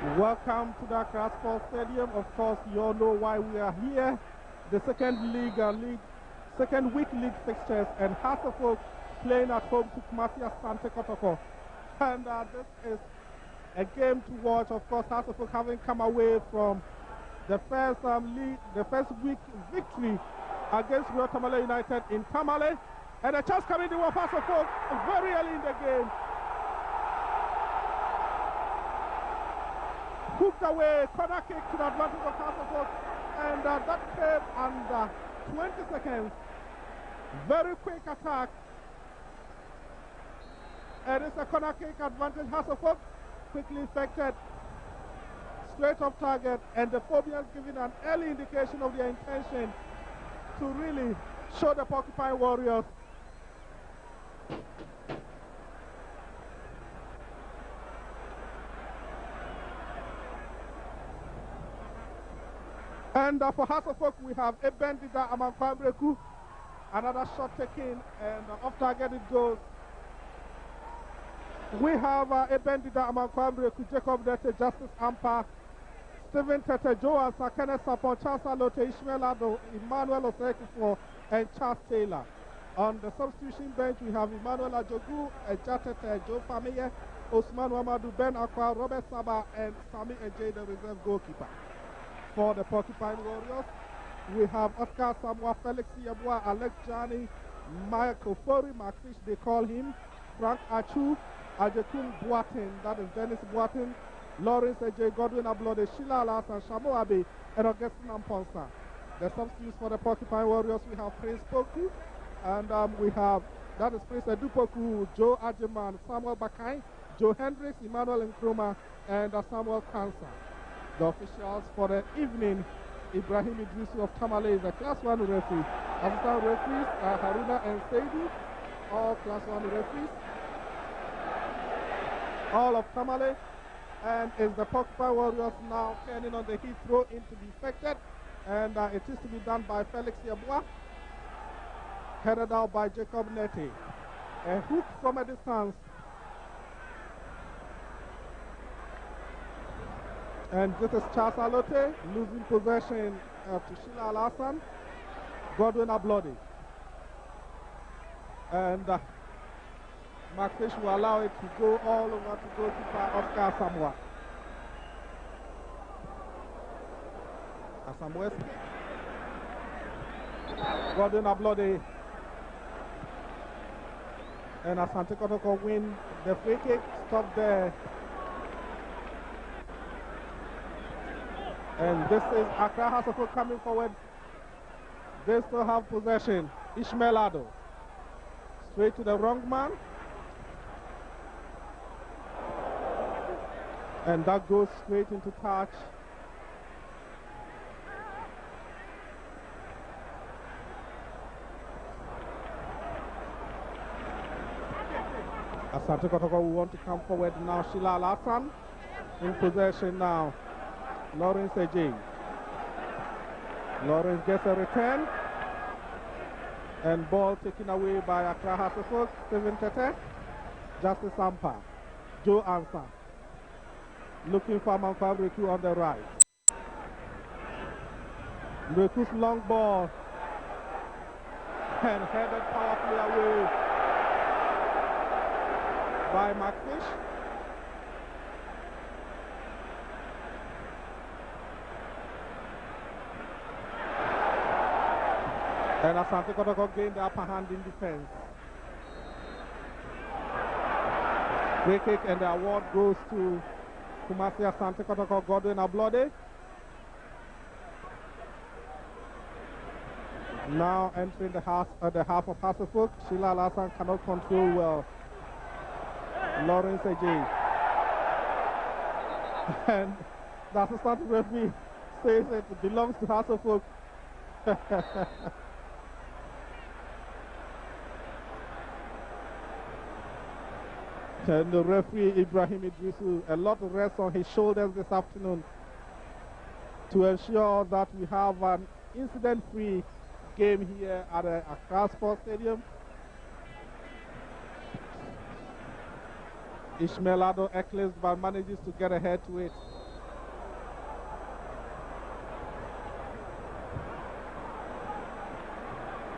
Welcome to the Accra Sports Stadium. Of course, you all know why we are here. The second week league fixtures, and Hasselhoff playing at home to Kumasi Asante Kotoko. And this is a game to watch. Of course, Hasselhoff having come away from the first week victory against Royal Tamale United in Tamale, and a chance coming to Hasselhoff very early in the game. Hooked away, corner kick to the advantage of Hasselhoff, and that came under 20 seconds. Very quick attack, and it's a corner kick advantage. Hasselhoff quickly effected, straight off target, and the Phobians giving an early indication of their intention to really show the Porcupine Warriors and for Hasselhoff, we have Ebendida Amakwambreku, another shot taken, and off target it goes. We have Ebendida Amakwambreku, Jacob Dete, Justice Ampa, Stephen Tete, Joe Ansa, Kenneth Sapon, Charles Alote, Ishmael Ado, Emmanuel Osekifo, and Charles Taylor. On the substitution bench, we have Emmanuel Ajogu, Jatete, Joe Famiye, Osman Wamadou, Ben Akwa, Robert Saba, and Sami Ejay, the reserve goalkeeper. For the Porcupine Warriors, we have Oscar Samoa, Felix Yabua, Alex Jani, Michael Fori, Markfish, they call him, Frank Achu, Ajekum Boatin, that is Dennis Boatin, Lawrence Ej, Godwin Ablode, Sheila Alasan, Shamo Abe, and Augustine Amponsa. The substitutes for the Porcupine Warriors, we have Prince Poku, and we have, that is Prince Edupoku, Joe Ajeman, Samuel Bakai, Joe Hendricks, Emmanuel Nkrumah, and Samuel Kansa. The officials for the evening, Ibrahim Idrisu of Tamale is a Class 1 referee. Assistant referees are Haruna and Seidi, all Class 1 referees, all of Tamale. And is the Porcupine Warriors now turning on the heat throw in to be effected, and it is to be done by Felix Yabua, headed out by Jacob Neti. A hook from a distance, and this is Charles Alote losing possession to Sheila Alasan, Godwin Ablodi, and Mark Fish will allow it to go all over to goalkeeper Oscar Samoa. Asamoeski, Godwin Ablodi, and Asante Kotoko win the free kick. Stop there. And this is Accra Hasselhoff coming forward. They still have possession. Ishmael Ado, straight to the wrong man. And that goes straight into touch. Asante Kotoko will want to come forward now. Sheila Alasan in possession now. Lawrence Ejay. Lawrence gets a return. And ball taken away by Accra Hasselhoff. Stephen Tete. Justice Ampa. Joe Ansa. Looking for Manfa Breku on the right. Breku's long ball. And headed powerfully away by Markfish. And Asante Kotoko gained the upper hand in defense. Free kick, and the award goes to Kumasi Asante Kotoko, Godwin Ablode. Now entering the half of Hasselhoff. Sheila Alasan cannot control well. Lawrence Ejay. And the assistant referee says it belongs to Hasselhoff. And the referee Ibrahim Idrisu, a lot of rest on his shoulders this afternoon to ensure that we have an incident-free game here at the Accra Sports Stadium. Ishmael Ado eclipsed but manages to get ahead to it.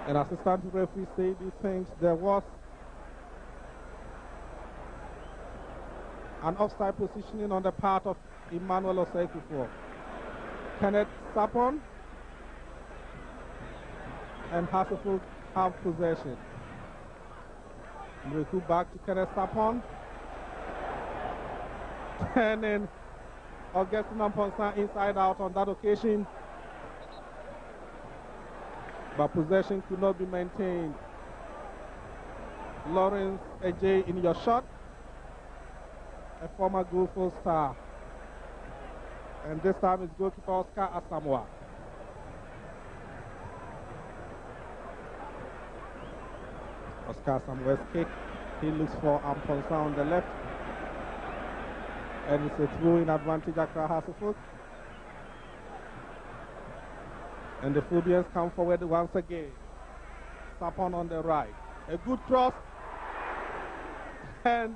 An assistant referee said he thinks there was an offside positioning on the part of Emmanuel Osekufo. Kenneth Sapon and Hasselhoff have possession. Mreku back to Kenneth Sapon. Turning Augustine Amponsa inside out on that occasion. But possession could not be maintained. Lawrence Ejay in your shot. A former Gulfo star. And this time it's goalkeeper Oscar Asamoah. Oscar Asamoah's kick. He looks for Amponsa on the left. And it's a throw-in advantage Accra Hasselhoff. And the Phobians come forward once again. Sapon on the right. A good cross. And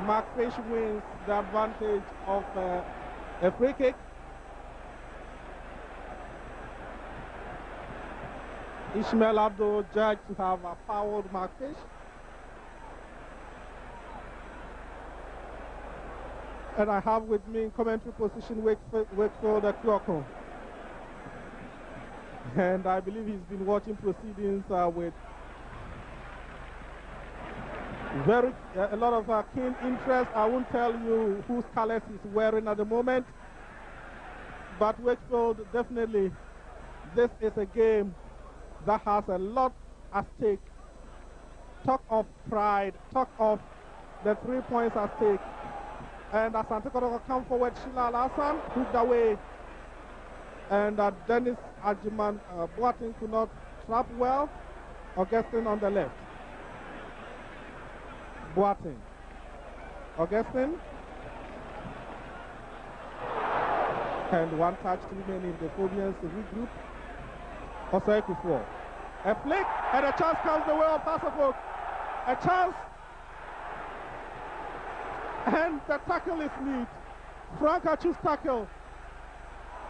Mark Fish wins the advantage of a free kick. Ishmael Abdo judged to have fouled Mark Fish. And I have with me in commentary position Wakefield Kotoko. And I believe he's been watching proceedings with a lot of keen interest. I won't tell you whose colors he's wearing at the moment. But Wakefield, definitely, this is a game that has a lot at stake. Talk of pride, talk of the 3 points at stake. And Asante Kotoko come forward, Sheila Al-Hassan hooked away. And Dennis Ajiman Boateng could not trap well. Augustine on the left. Boateng. Augustine. And one touch to remaining. The Phobians regroup. Osekufo. A flick and a chance comes the way of Hasselhoff. A chance. And the tackle is neat. Frank Achu's tackle.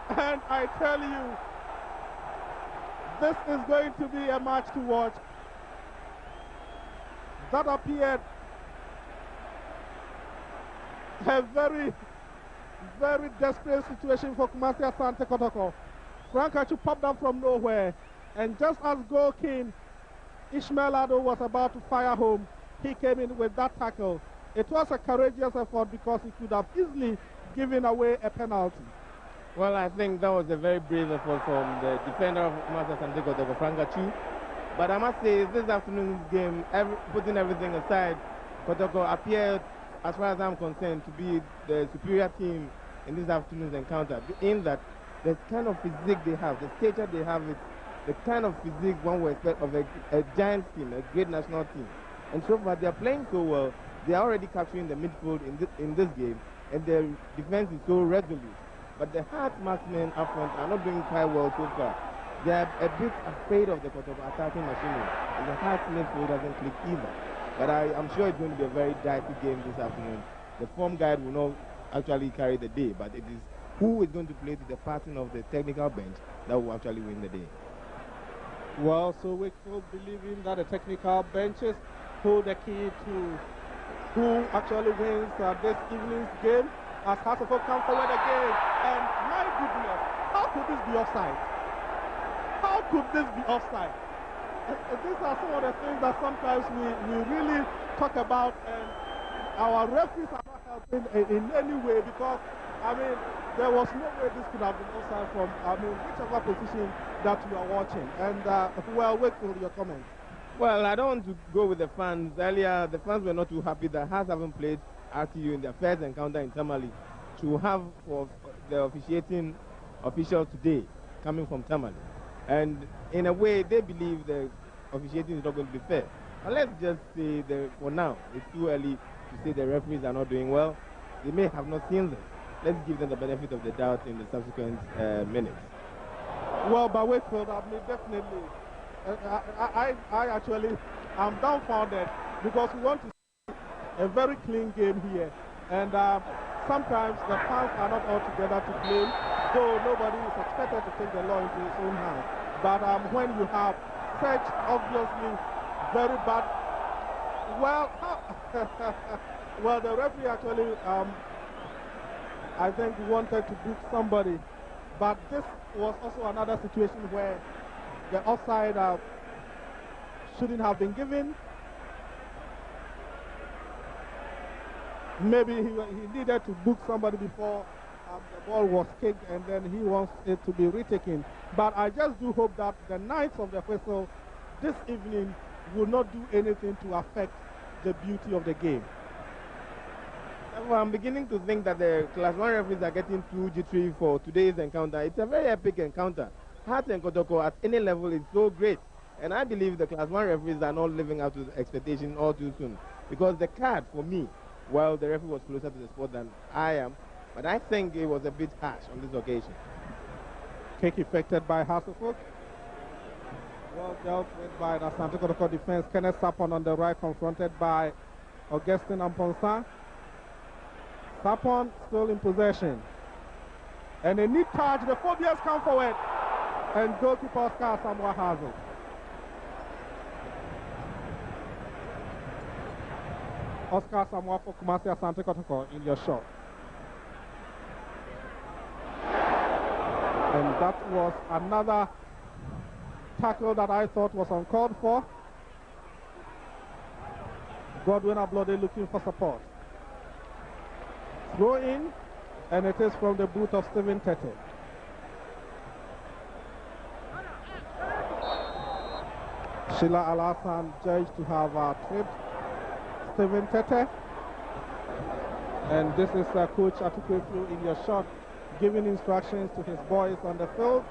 And I tell you, this is going to be a match to watch. That appeared a very, very desperate situation for Kumasi Asante Kotoko. Frank Achu popped up from nowhere. And just as goal king Ishmael Ado was about to fire home, he came in with that tackle. It was a courageous effort because he could have easily given away a penalty. Well, I think that was a very brave effort from the defender of Master Santiago, Frank Achu. But I must say, this afternoon's game, putting everything aside, Kotoko appeared, as far as I'm concerned, to be the superior team in this afternoon's encounter. In that, the kind of physique they have, the stature they have, it's the kind of physique one would expect of a giant team, a great national team. And so far, they are playing so well. They are already capturing the midfield in this game, and their defense is so resolute. But the Hearts marksmen up front are not doing quite well so far. They are a bit afraid of the Kotoko attacking machinery, and the Hearts midfield doesn't click either. But I'm sure it's going to be a very dicey game this afternoon. The form guide will not actually carry the day, but it is who is going to play to the pattern of the technical bench that will actually win the day. Well, so Wakefield believing that the technical benches hold the key to who actually wins this evening's game, as Hasselhoff comes forward again. And my goodness, how could this be offside? How could this be offside? These are some of the things that sometimes we really talk about, and our referees are not helping in any way, because, I mean, there was no way this could have been offside from, I mean, whichever position that you are watching. And, well, Wakefield, your comments. Well, I don't want to go with the fans. Earlier, the fans were not too happy that Hearts haven't played RTU in their first encounter in Tamale, to have for the officiating officials today coming from Tamale. And in a way, they believe the officiating is not going to be fair. But let's just say that for now, it's too early to say the referees are not doing well. They may have not seen this. Let's give them the benefit of the doubt in the subsequent minutes. Well, by Wakefield, I mean, definitely. I actually am dumbfounded, because we want to see a very clean game here, and sometimes the fans are not all together to blame. though nobody is expected to take the law into his own hands. But when you have such obviously very bad, well, well, the referee actually, I think, wanted to book somebody, but this was also another situation where the offside shouldn't have been given. Maybe he needed to book somebody before the ball was kicked, and then he wants it to be retaken. But I just do hope that the Knights of the Whistle this evening will not do anything to affect the beauty of the game. Well, I'm beginning to think that the Class 1 referees are getting too jittery for today's encounter. It's a very epic encounter. Hart and Kotoko at any level is so great. And I believe the Class 1 referees are not living up to the expectation all too soon. Because the card, for me, well, the referee was closer to the sport than I am, but I think it was a bit harsh on this occasion. Kick effected by Hasselhoff. Well dealt with by the Asante Kotoko defense. Kenneth Sapon on the right, confronted by Augustine Amponsa. Sapon still in possession. And a neat touch. The phobias come forward. And goalkeeper Oscar Samoa has it. Oscar Samoa for Kumasi Asante Kotoko in your shot. And that was another tackle that I thought was uncalled for. Godwin Ablode looking for support. Throw in, and it is from the boot of Stephen Tete. Sheila Alassane judged to have tripped Stephen Tete. And this is Coach Atukwefu in your shot, giving instructions to his boys on the field.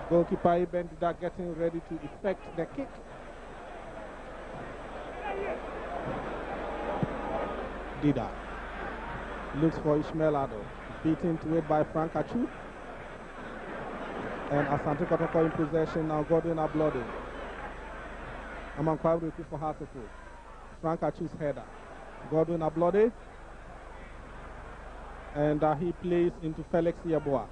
Goalkeeper Ibn Dida getting ready to effect the kick. Dida looks for Ishmael Ado, beaten to it by Frank Achu. And Asante Kotoko in possession now. Godwin Ablode. Amankwa Ruku for Hasselhoff. Frank Achu's header. Godwin Ablode. And he plays into Felix Yeboah.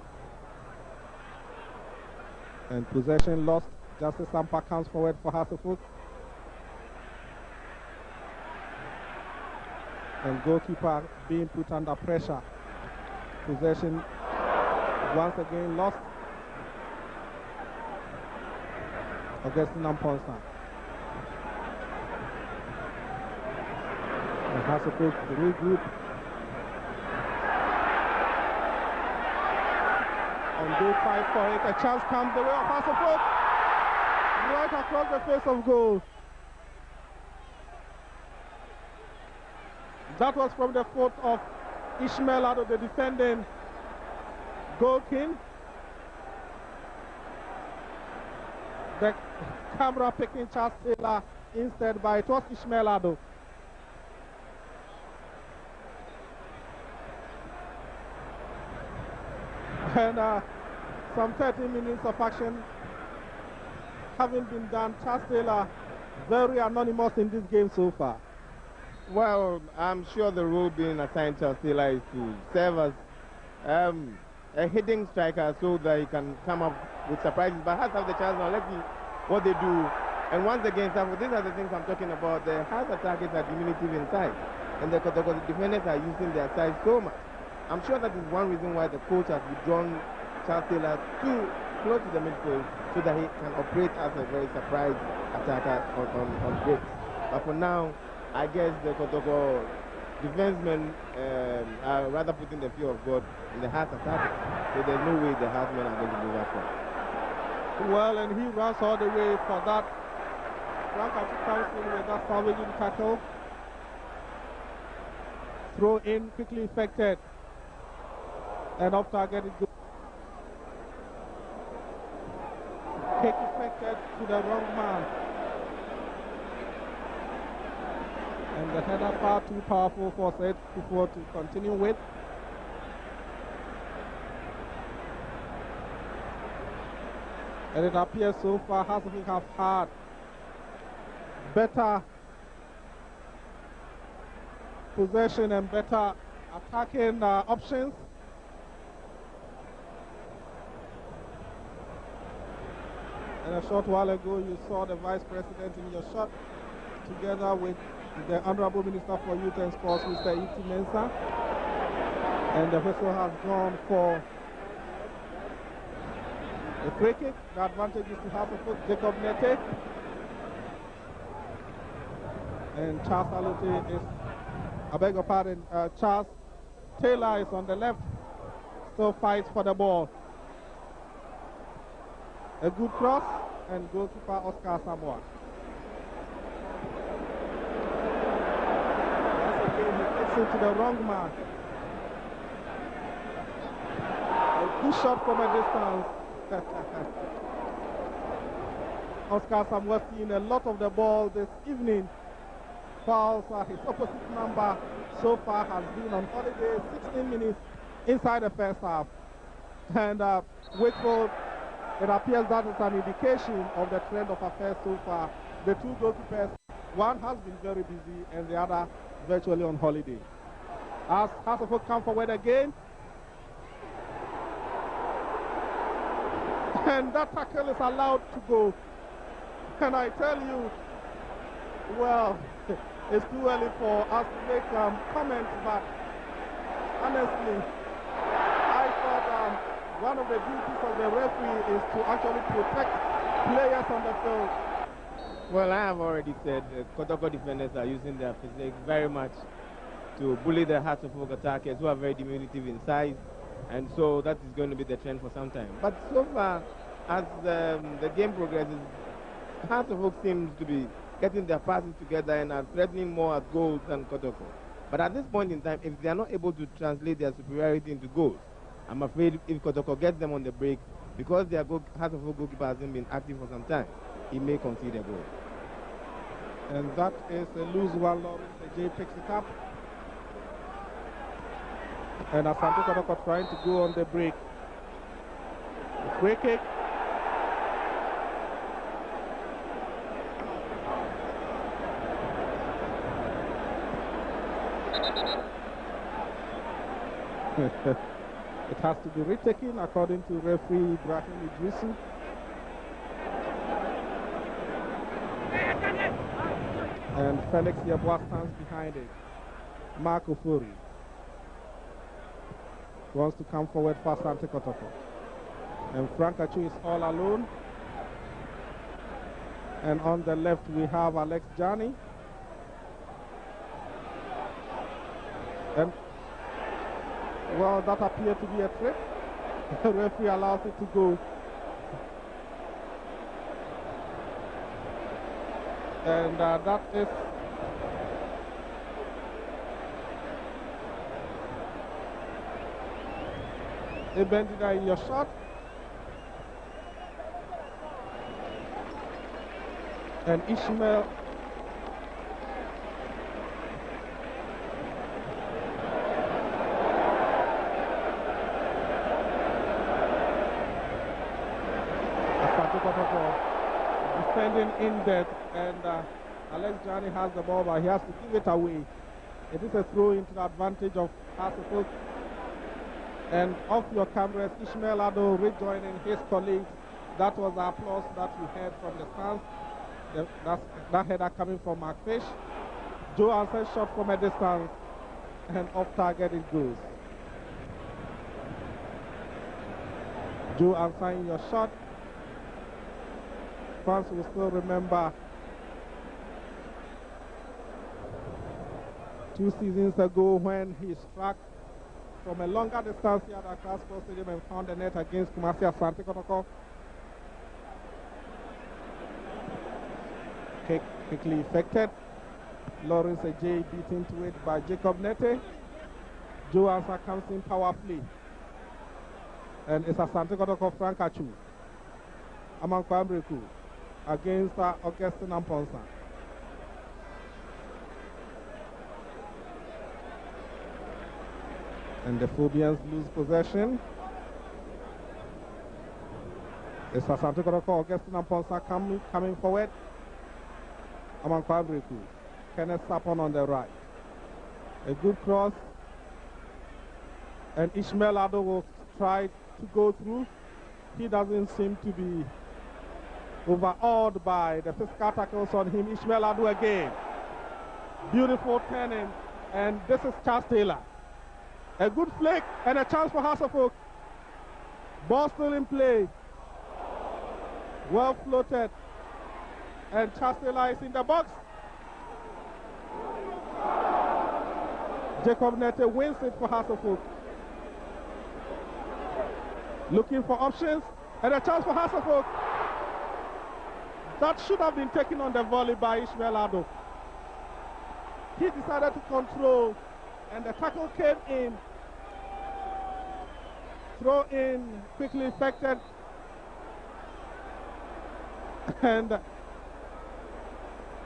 And possession lost. Justice Sampa comes forward for Hasselhoff. And goalkeeper being put under pressure. Possession once again lost. Augustine Amponsa. And Hasselhoff to regroup. And they fight for it. A chance comes the way of Hasselhoff. Right across the face of goal. That was from the foot of Ishmael Ado, the defending goal king. The camera picking Charles Taylor instead, but it was Ishmael Ado. And some 30 minutes of action having been done. Charles Taylor very anonymous in this game so far. Well, I'm sure the role being assigned to Taylor is to serve as a hitting striker so that he can come up with surprises. But has have the chance now. Let's see what they do. And once again, these are the things I'm talking about. The Hearts attackers are diminutive in size, and the defenders are using their size so much. I'm sure that is one reason why the coach has withdrawn Charles Taylor too close to the midfield so that he can operate as a very surprise attacker on breaks. But for now, I guess the Kotoko defensemen are rather putting the fear of God in the Hearts attackers. So there's no way the Heartsmen are going to move up front. Well, and he runs all the way for that. Frank comes in with that salvaging tackle. Throw in, quickly effected. And off target it goes. Kick effected to the wrong man. And the header far too powerful for Said Kufuor to continue with. And it appears so far Hasselhoff have had better possession and better attacking options. And a short while ago, you saw the Vice President in your shot together with the Honorable Minister for Youth and Sports, Mr. Iti Mensah. And the whistle has gone for a free kick. The advantage is to have a foot, Jacob Nete. And Charles Alute is, I beg your pardon, Charles Taylor is on the left, still fights for the ball. A good cross, and goalkeeper Oscar Samoa. Once again, he gets into the wrong man. A good shot from a distance. Oscar Samoa seeing a lot of the ball this evening. Fouls, his opposite number so far has been on holiday, 16 minutes inside the first half. And Wakefield, it appears that is an indication of the trend of affairs so far. The two goalkeepers, one has been very busy and the other virtually on holiday. As Hasselhoff come forward again. And that tackle is allowed to go. And I tell you, well, it's too early for us to make comments, but honestly, I thought one of the duties of the referee is to actually protect players on the field. Well, I have already said Kotoko defenders are using their physique very much to bully the Hasselhoff attackers who are very diminutive in size, and so that is going to be the trend for some time. But so far, as the game progresses, Hasselhoff seems to be getting their passes together and are threatening more at goals than Kotoko. But at this point in time, if they are not able to translate their superiority into goals, I'm afraid if Kotoko gets them on the break, because their Hasselhoff goalkeeper hasn't been active for some time, he may concede a goal. And that is a loose one. Lawrence J picks it up. And Asante Kotoko trying to go on the break. Free kick. It has to be retaken according to referee Ibrahim Idrisu. And Felix Yabwa stands behind it. Mark Ofori wants to come forward for Asante Kotoko. And Frank Achu is all alone. And on the left we have Alex Jani. And well, that appeared to be a trip. The referee allows it to go. And that is a Bendida in your shot. And Ishmael defending in depth, and Alex Jani has the ball, but he has to give it away. It is a throw into the advantage of Hasselhoff. And off your cameras, Ishmael Ado rejoining his colleagues. That was the applause that we heard from the stands. That header coming from Mark Fish. Joe Anson shot from a distance, and off target it goes. Joe Anson, your shot. Fans will still remember 2 seasons ago when he struck from a longer distance here at Accra Sports Stadium and found the net against Kumasi Asante Kotoko. Quickly effected. Lawrence J beat into it by Jacob Nete. Joe Ansa comes in powerfully. And it's Asante Kotoko Frank Achu. Aman Kwambreku against Augustine Amponsa. And the Phobians lose possession. It's Asante Kotoko, Augustine Amponsa coming forward. Aman Kwambreku. Kenneth Sapon on the right. A good cross. And Ishmael Ado will try to go through. He doesn't seem to be overawed by the physical tackles on him. Ishmael Ado again. Beautiful turning. And this is Charles Taylor. A good flick and a chance for Hasselhoff. Ball still in play. Well floated. And Charles Taylor is in the box. Jacob Nete wins it for Hasselhoff. Looking for options. And a chance for Hasselhoff. That should have been taken on the volley by Ishmael Ado. He decided to control, and the tackle came in. Throw in, quickly effected. And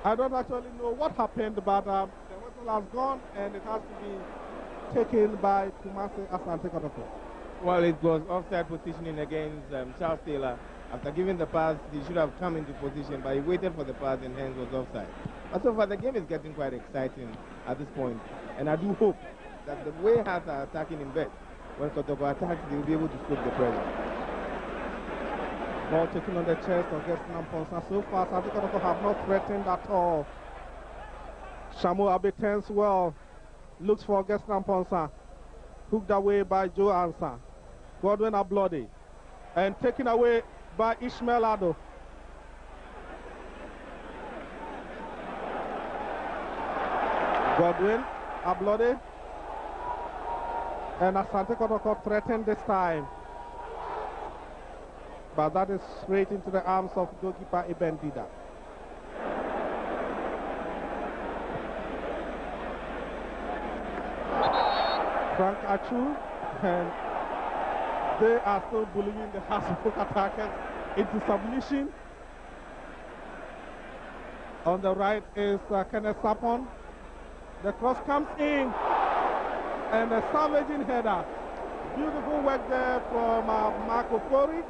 I don't actually know what happened, but the whistle has gone, and it has to be taken by Kumasi Asante Kotoko. Well, it was offside positioning against Charles Taylor. After giving the pass, he should have come into position, but he waited for the pass and hence was offside. But so far, the game is getting quite exciting at this point, and I do hope that the way Hearts are attacking in bed, when Kotoko attacks, they will be able to stop the pressure. Ball taken on the chest of Augustine Amponsa. So far, Asante Kotoko have not threatened at all. Shamu Abe turns well, looks for Augustine Amponsa. Hooked away by Joe Ansa. Godwin Ablode. And taken away by Ishmael Ado. Godwin Ablode. And Asante Kotoko threatened this time. But that is straight into the arms of goalkeeper Eben Dida. Frank Achu, and they are still bullying the Hasselhoff attackers into submission. On the right is Kenneth Sapon. The cross comes in, and a savaging header. Beautiful work there from Marco Fori.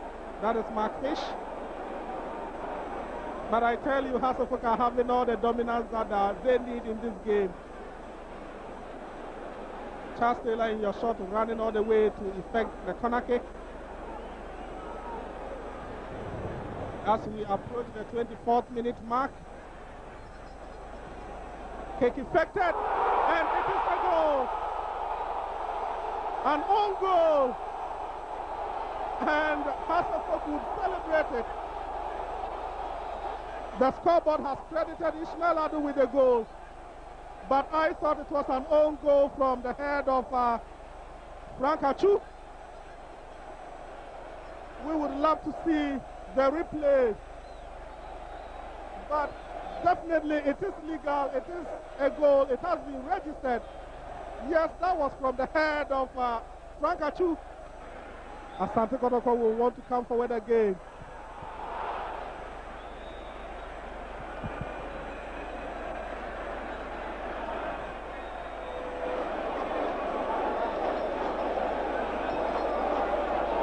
That is Mark Fish. But I tell you, Hasselhoff are having all the dominance that they need in this game. Charles Taylor in your shot, running all the way to effect the corner kick. As we approach the 24th minute mark, kick effected, and it is a goal. An own goal. And Hasselhoff would celebrate it. The scoreboard has credited Ishmael Ado with the goal. But I thought it was an own goal from the head of Frank Achu. We would love to see the replay. But definitely it is legal, it is a goal, it has been registered. Yes, that was from the head of Frank Achu. Asante Kotoko will want to come forward again.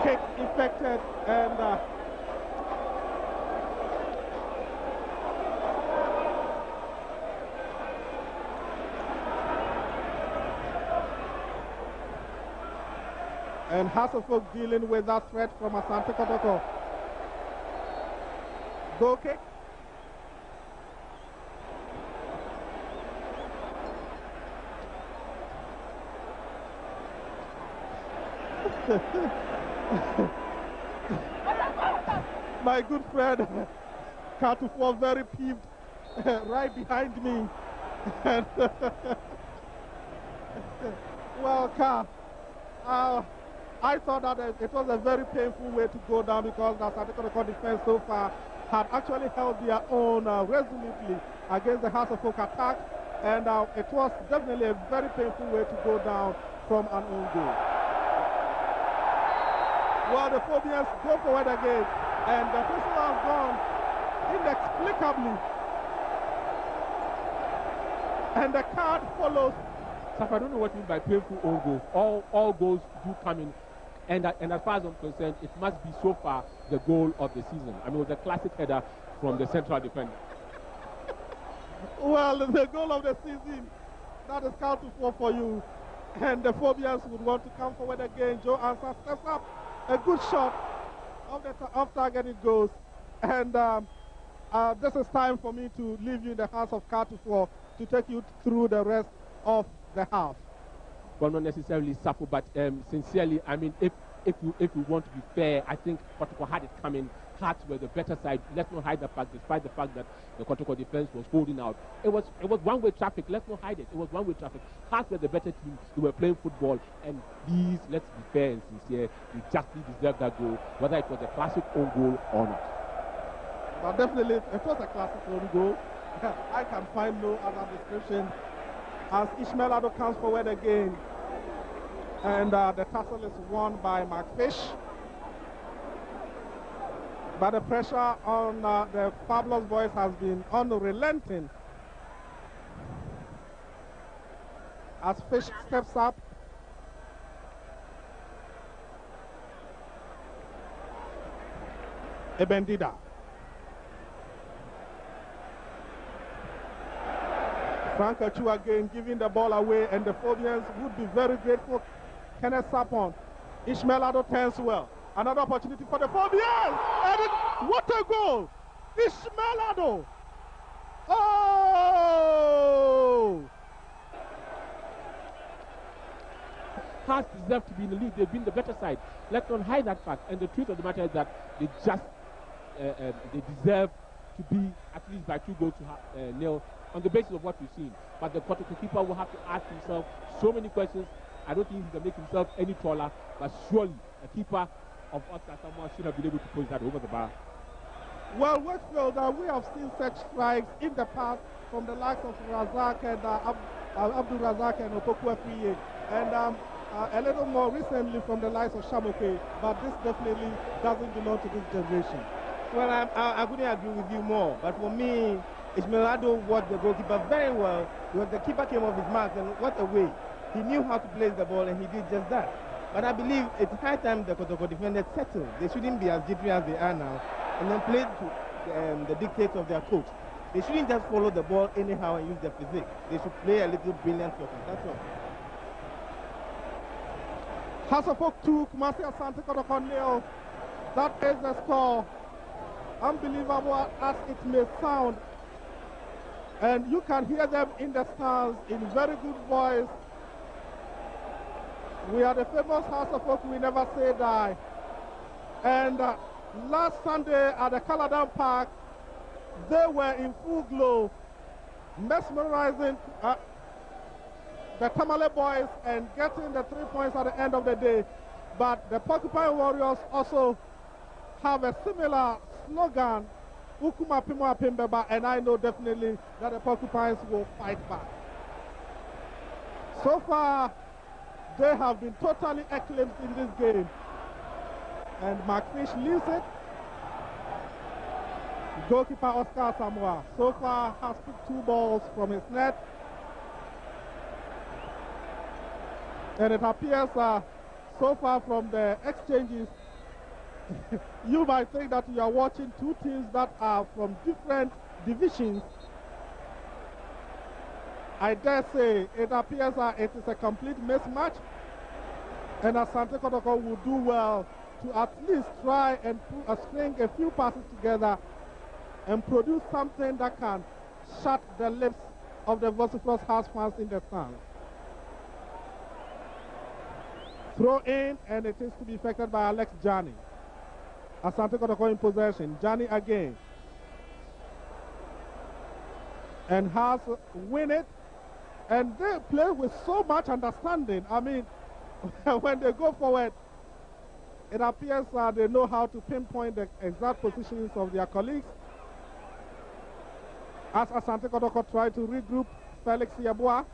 Kick effected, and Hasselhoff dealing with that threat from Asante Kotoko. Goal kick. My good friend Katufu very peeved right behind me. Well, Ka, I thought that it was a very painful way to go down because the Asante Kotoko defense so far had actually held their own resolutely against the Hasselhoff attack, and it was definitely a very painful way to go down from an own goal. Well, the Phobians go forward again, and the whistle has gone inexplicably, and the card follows. So I don't know what you mean by painful own goals. All goals do come in. And as far as I'm concerned, it must be so far the goal of the season. I mean, it was a classic header from the central defender. Well, the goal of the season That is count to 4 for you. And the Phobians would want to come forward again. Joe Ansah steps up. A good shot. Off target it goes. And this is time for me to leave you in the hands of Kotoko to take you through the rest of the half. Well, not necessarily Sapo, but sincerely, I mean, if we want to be fair, I think Kotoko had it coming. Hearts were the better side. Let's not hide the fact, despite the fact that the Kotoko defense was holding out. It was one-way traffic. Let's not hide it. It was one-way traffic. Hearts were the better team. They were playing football, and these, let's be fair and sincere, they justly deserved that goal, whether it was a classic own goal or not. But definitely, it was a classic own goal. I can find no other description. As Ishmael Ado comes forward again, and the tussle is won by Mark Fish. But the pressure on the Fabulous Boys has been unrelenting. As Fish steps up, Ebendida. Frank Achu again giving the ball away, and the Phobians would be very grateful. Kenneth Sapon. Ishmael Ado turns well. Another opportunity for the Phobians. And what a goal! Ishmael Ado. Oh! Hearts deserve to be in the lead. They've been the better side. Let's not hide that fact. And the truth of the matter is that they just they deserve to be at least by 2 goals to nil on the basis of what we've seen. But the Kotoko keeper will have to ask himself so many questions. I don't think he can make himself any taller, but surely a keeper of Oscar Samoa should have been able to push that over the bar. Well, Westfield, we have seen such strikes in the past from the likes of Razak and Abdul Razak and Opoku Afiye, and a little more recently from the likes of Shamoke, but this definitely doesn't belong to this generation. Well, I couldn't agree with you more, but for me, Ishmael Ado watched the goalkeeper very well because the keeper came off his mark, and what a way. He knew how to place the ball, and he did just that. But I believe it's high time the Kotoko defenders settle. They shouldn't be as jittery as they are now, and then play to the dictates of their coach. They shouldn't just follow the ball anyhow and use their physique. They should play a little brilliant soccer. That's all. Hasselhoff 2, Kumasi Asante Kotoko 0. That is the score. Unbelievable as it may sound. And you can hear them in the stands in very good voice. We are the famous House of Folk, we never say die. And last Sunday at the Caladan Park, they were in full glow, mesmerizing the Tamale boys and getting the 3 points at the end of the day. But the Porcupine Warriors also have a similar slogan, Ukuma Pimo Pimbeba, and I know definitely that the Porcupines will fight back. So far, they have been totally eclipsed in this game. And McFish leaves it. Goalkeeper Oscar Samoa so far has picked 2 balls from his net. And it appears so far from the exchanges, you might think that you are watching 2 teams that are from different divisions. I dare say it appears it is a complete mismatch, and Asante Kotoko will do well to at least try and string a few passes together and produce something that can shut the lips of the vociferous house fans in the stands. Throw in, and it is to be effected by Alex Jani. Asante Kotoko in possession. Jani again. And has win it. And they play with so much understanding. I mean, when they go forward, it appears they know how to pinpoint the exact positions of their colleagues. As Asante Kotoko try to regroup Felix Yabua,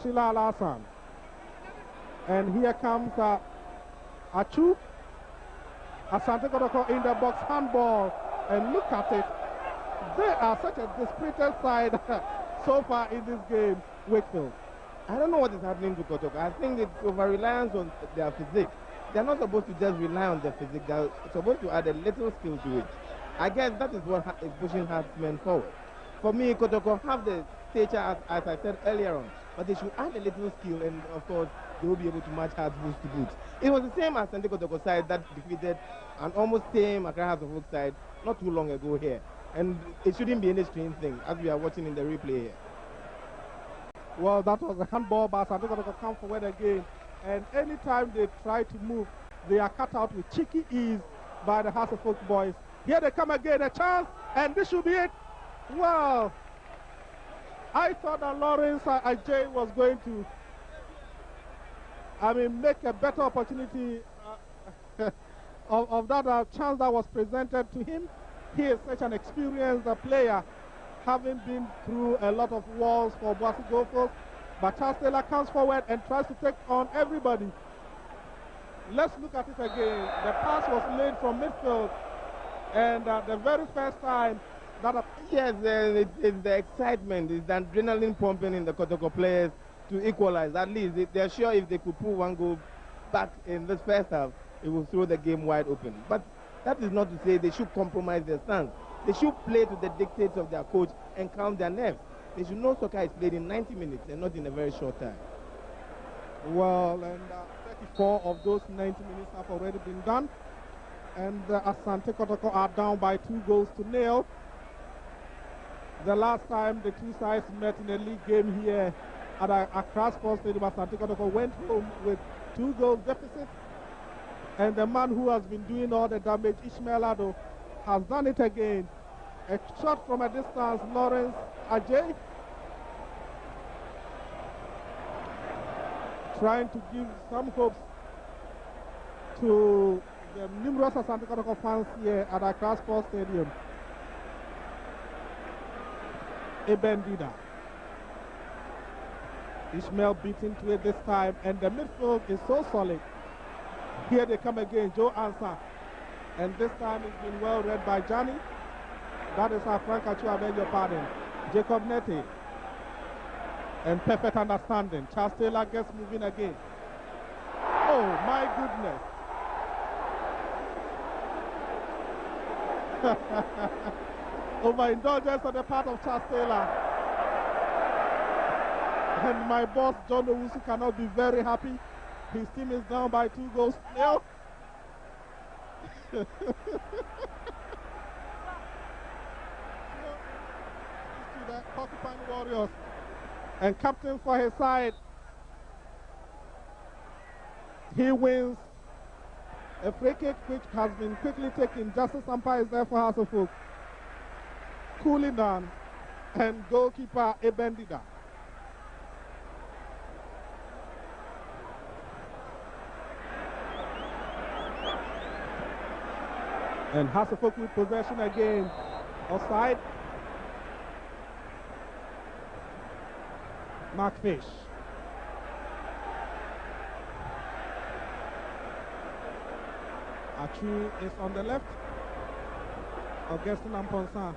Sheila Al-Hassan. And here comes Achu. Asante Kotoko in the box, handball, and look at it. They are such a dispirited side so far in this game, Wakefield. I don't know what is happening to Kotoko. I think it's over-reliance on their physique. They're not supposed to just rely on their physique. They're supposed to add a little skill to it. I guess that is what is pushing Heartsmen forward. For me, Kotoko have the stature as I said earlier on, but they should add a little skill, and of course they will be able to match hard boots to boots. It was the same as Sante Kotoko side that defeated an almost same Accra House of Oak side not too long ago here, and it shouldn't be any strange thing as we are watching in the replay here. Well, that was a handball, but Sante Kotoko come forward again, and anytime they try to move, they are cut out with cheeky ease by the House of Oak boys. Here they come again, a chance, and this should be it. Well, I thought that Lawrence Ajay was going to, make a better opportunity of that chance that was presented to him. He is such an experienced player, having been through a lot of walls for Boise Gophers. But Charles Taylor comes forward and tries to take on everybody. Let's look at it again. The pass was laid from midfield, and the very first time that... Yes, it's the excitement, it's the adrenaline pumping in the Kotoko players to equalize. At least they're sure if they could pull one goal back in this first half, it will throw the game wide open. But that is not to say they should compromise their stance. They should play to the dictates of their coach and calm their nerves. They should know soccer is played in 90 minutes and not in a very short time. Well, and 34 of those 90 minutes have already been done. And Asante Kotoko are down by 2-0. The last time the two sides met in a league game here at Accra Sports Stadium, Asante Kotoko went home with 2-goal deficit. And the man who has been doing all the damage, Ishmael Ado, has done it again. A shot from a distance, Lawrence Ajay, trying to give some hopes to the numerous Asante Kotoko fans here at Accra Sports Stadium. Ebendida. Ishmael beating to it this time, and the midfield is so solid. Here they come again, Joe Ansah. And this time it's been well read by Johnny. That is our Frank Achu, I beg your pardon. Jacob Nete. And perfect understanding. Charles Taylor gets moving again. Oh my goodness. Overindulgence on the part of Charles Taylor. And my boss, John Owusu, cannot be very happy. His team is down by 2-0. To the Porcupine Warriors. And captain for his side, he wins a free kick which has been quickly taken. Justice umpire is there for House of Oak. Cooling down, and goalkeeper Ebendida. And House of Oak with possession again. Offside. Mark Fish. Achu is on the left. Augustin Amponsan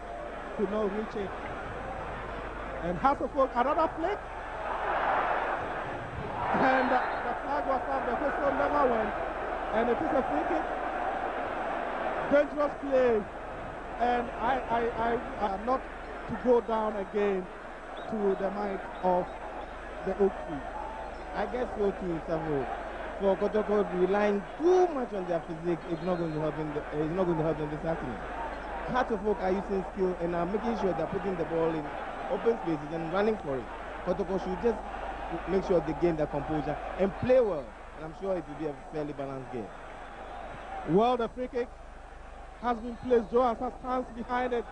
could not reach it. And House of Oak, another flick. And the flag was up, the whistle never went. And it is a free kick. Dangerous play. And I not to go down again to the might of the Oak Tree. I guess so too, Savo. For Kotoko relying too much on their physique is not going to help them. It's not going to help them this afternoon. Heart of Oak are using skill and are making sure they're putting the ball in open spaces and running for it. Kotoko should just make sure they gain their composure and play well. And I'm sure it will be a fairly balanced game. Well, the free kick has been placed. Joe Ansah stands behind it.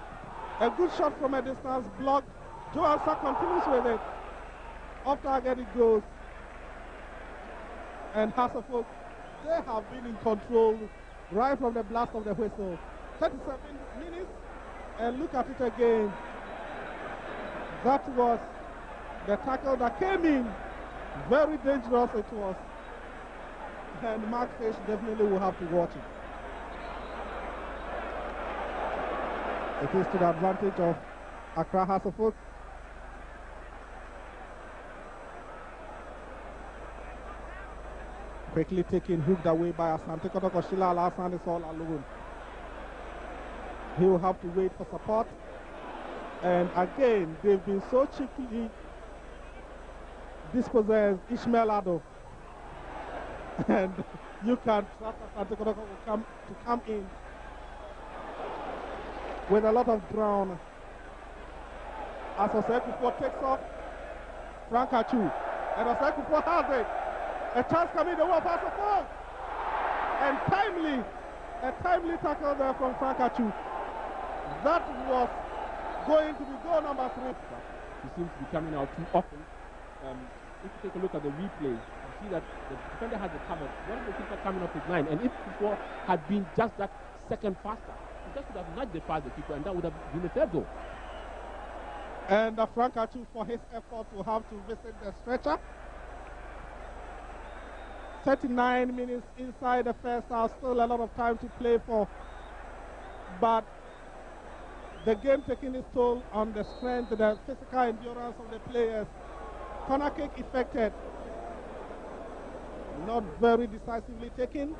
A good shot from a distance, blocked. Joe Ansah continues with it. Off target it goes. And House of Oak, they have been in control right from the blast of the whistle. 37 minutes, and look at it again. That was the tackle that came in. Very dangerous it was. And Mark Fish definitely will have to watch it. It is to the advantage of Accra House of Oak. Quickly taken, hooked away by Asante Kotoko. Shila Alassane is all alone. He will have to wait for support. And again, they've been so cheaply dispossessed, Ishmael Ado. And you can trust that Kotoko will come in with a lot of ground. As Osei takes off, Frank Achu. And Osei has it. A chance coming the wall pass forward. And a timely tackle there from Frank Achu. That was going to be goal number 3. He seems to be coming out too often. If you take a look at the replay, you see that the defender has the cover. One of the keeper coming up with 9. And if before had been just that second faster, he just would have nudged the past the keeper, and that would have been the third goal. And Frank Achu, for his effort, will have to visit the stretcher. 39 minutes inside the first half, still a lot of time to play for. But the game taking its toll on the strength, the physical endurance of the players. Corner kick effected. Not very decisively taken.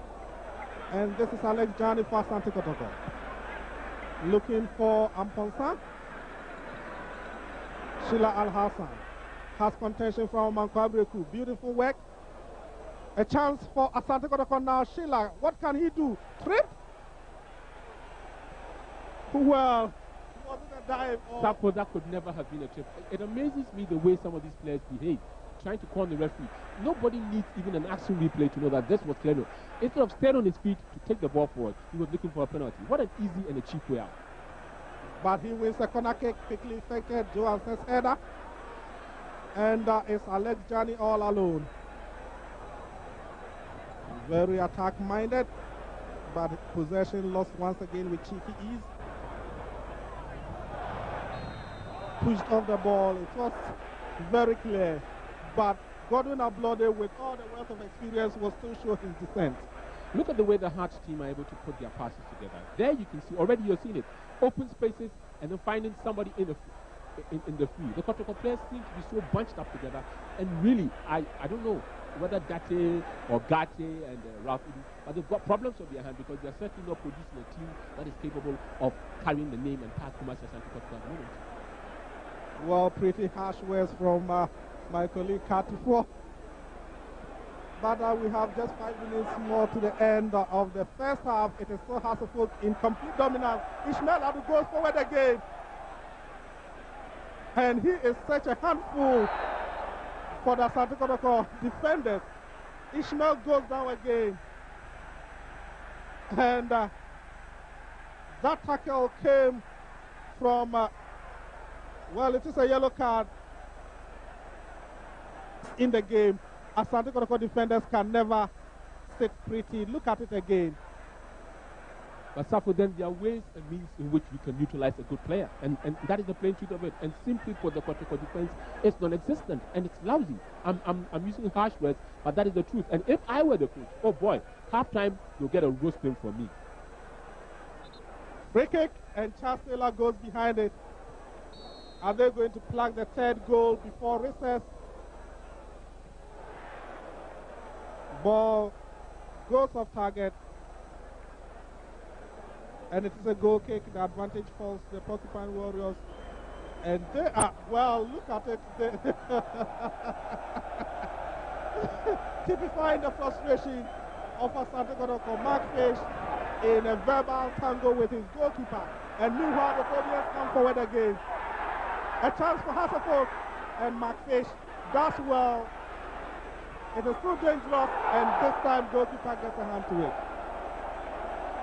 And this is Alex Jani for Asante Kotoko. Looking for Amponsa. Sheila Al-Hassan has contention from Mankwa-Breku. Beautiful work. A chance for Asante Kotoko now. Sheila, what can he do? Trip? Well, wasn't a dive. Sapo, that could never have been a trip. It amazes me the way some of these players behave, trying to call the referee. Nobody needs even an action replay to know that this was clear. Instead of staying on his feet to take the ball forward, he was looking for a penalty. What an easy and a cheap way out. But he wins the corner kick, quickly effected. Joel says header. And it's Alex Jani all alone. Very attack-minded, but possession lost once again with cheeky ease. Pushed off the ball. It was very clear. But Godwin Ablode, with all the wealth of experience, will still show his descent. Look at the way the Hearts team are able to put their passes together. There you can see, already you're seeing it. Open spaces and then finding somebody in the free. The Kotoko players seem to be so bunched up together. And really, I don't know whether Date or Gate and Ralph, but they've got problems on their hand because they're certainly not producing a team that is capable of carrying the name and tag Kumasi Asante Kotoko at the moment. Well, pretty harsh words from my colleague Katifor. But we have just 5 minutes more to the end of the first half. It is still Hasselhoff in complete dominance. Ishmael Adu goes forward again. And he is such a handful for the Asante Kotoko defenders. Ishmael goes down again. And that tackle came from, well, it is a yellow card in the game. Asante Kotoko defenders can never sit pretty. Look at it again. But Safo, then there are ways and means in which we can neutralize a good player. And that is the plain truth of it. And simply put, the Kotoko defense is non-existent and it's lousy. I'm using harsh words, but that is the truth. And if I were the coach, oh boy, halftime, you'll get a roasting from me. Free kick, and Charles Taylor goes behind it. Are they going to plug the third goal before recess? Ball goes off target. And it is a goal kick. The advantage falls to the Porcupine Warriors. And they are, well, look at it. Typifying the frustration of Asante Kotoko. Mark Fish in a verbal tango with his goalkeeper. And meanwhile, the Phobians come forward again. A chance for Hasselhoff, and Mark Fish does well. It is too dangerous, and this time goalkeeper gets a hand to it.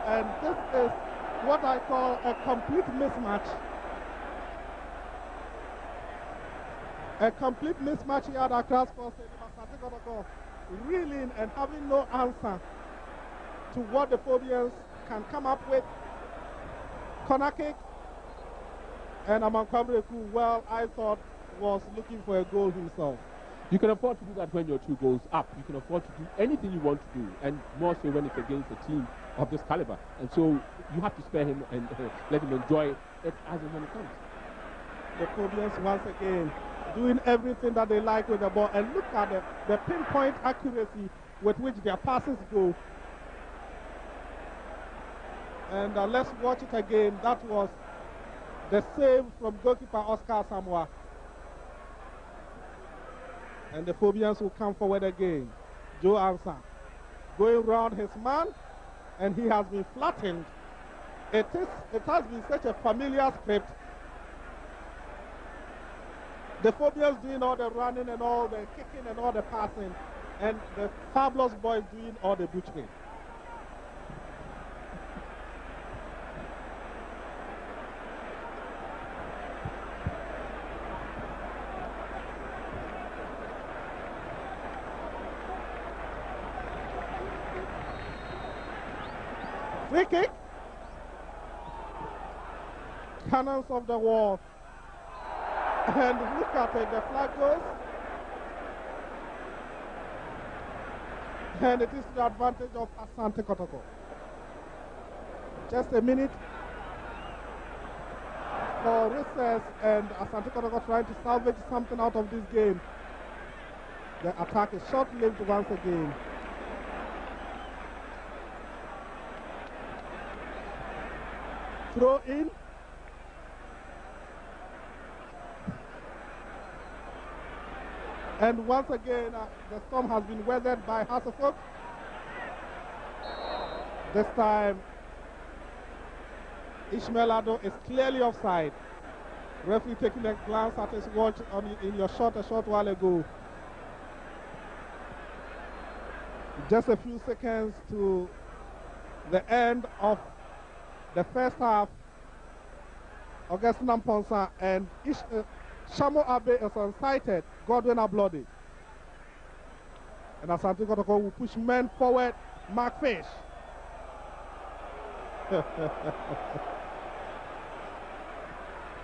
And this is what I call a complete mismatch. A complete mismatch here at Accra Sports Stadium. Asante Kotoko reeling and having no answer to what the Phobians can come up with. Corner kick, and Amankwa-Breku, well, I thought was looking for a goal himself. You can afford to do that when you're 2 goals up. You can afford to do anything you want to do, and more so when it's against a team of this caliber. And so you have to spare him and let him enjoy it as and when it comes. The Phobians once again doing everything that they like with the ball. And look at the pinpoint accuracy with which their passes go. And let's watch it again. That was The save from goalkeeper Oscar Samoa. And the Phobians will come forward again. Joe Ansa going round his man, and he has been flattened. It has been such a familiar script. The Phobians doing all the running and all the kicking and all the passing, and the Fabulous Boys doing all the butchering. Free kick. Cannons of the wall. And look at it, the flag goes. And it is to the advantage of Asante Kotoko. Just a minute for recess, and Asante Kotoko trying to salvage something out of this game. The attack is short-lived once again. Throw in. And once again, the storm has been weathered by Hasselhoff. This time, Ishmael Ado is clearly offside. Referee taking a glance at his watch in your shot a short while ago. Just a few seconds to the end of the first half. Augustine Amponsa and Shamo Abe is unsighted. Godwin Ablodi. And Asante Kotoko will push men forward. Mark Fish.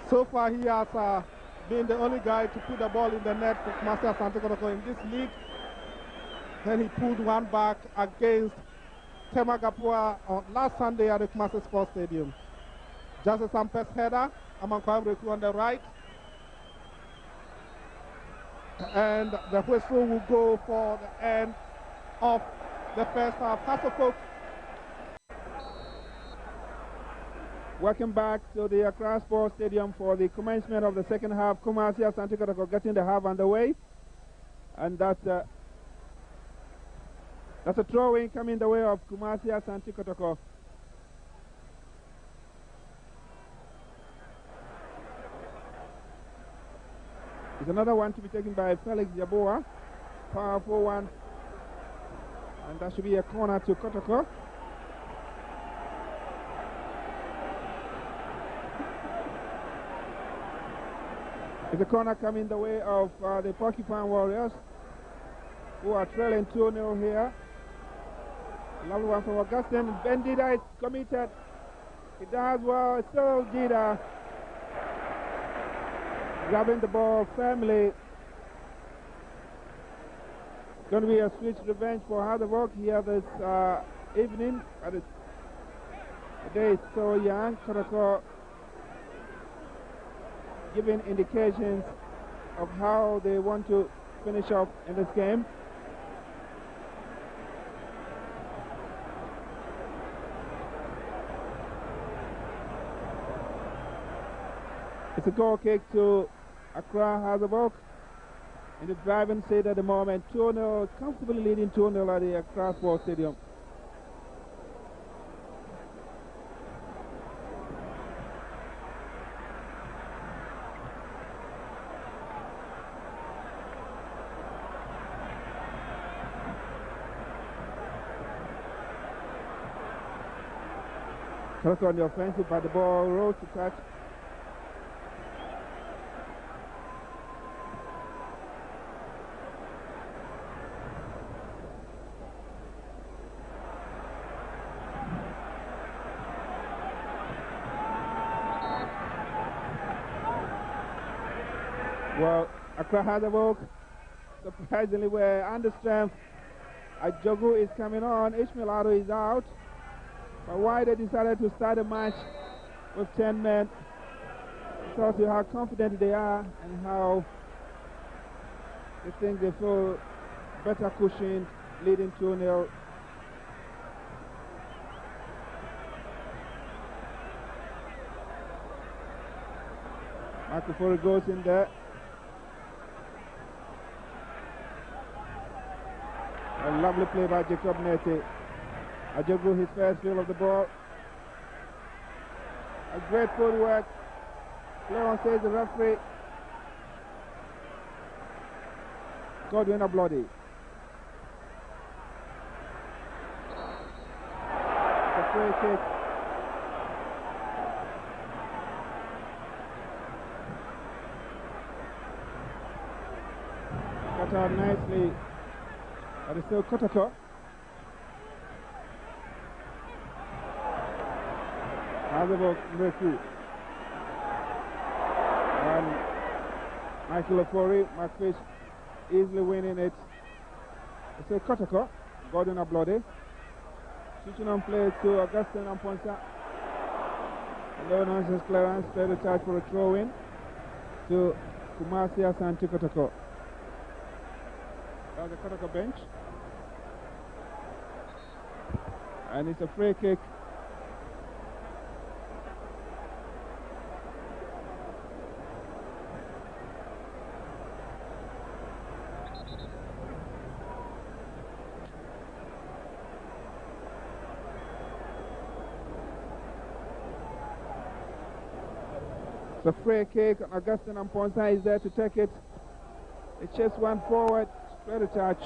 So far he has been the only guy to put the ball in the net for Master Asante Kotoko in this league. Then he pulled one back against Tema Gapua on last Sunday at the Kumasi Sports Stadium. Justice Sampes header. Amankwa Reku on the right. And the whistle will go for the end of the first half. Hasselhoff. Welcome back to the Accra Sports Stadium for the commencement of the second half. Kumasi Asante Kotoko getting the half underway. And that's a throw-in coming the way of Kumasi Asante Kotoko. It's another one to be taken by Felix Yaboa. Powerful one. And that should be a corner to Kotoko. It's a corner coming the way of the Porcupine Warriors, who are trailing 2-0 here. Lovely one from Augustine. Ben Dida is committed. He does well. Still Dida grabbing the ball firmly. It's going to be a switch revenge for Harderwalk here this evening. The day is so young. Kotoko giving indications of how they want to finish off in this game. It's a goal kick to Accra Harderwalk in the driving seat at the moment. 2-0, comfortably leading 2-0 at the Accra Sports Stadium. Kotoko on the offensive, but the ball rose to touch. Well, Accra Harderwalk surprisingly were under strength. Ajogu is coming on. Ishmael Ado is out. But why they decided to start a match with 10 men tells you how confident they are and how they think they feel better cushioned, leading 2-0. Akufori goes in there. A lovely play by Jacob Nete. Ajogu his first field of the ball. A great footwork. Cleon says the referee. Godwin a bloody. It's a free kick. Cut out nicely. But it's still Kotoko. Hazabok Mreku. And Michael Ofori, McFish easily winning it. It's a Kotoko. Gordon Ablode. Switching on play to Augustine Amponsa. Low nonsense clearance. Play the charge for a throw in to Kumasi Asante Kotoko. That's the Kotoko bench. And it's a free kick. It's a free kick. Augustine Amponsa is there to take it. It just one forward. Spread the touch.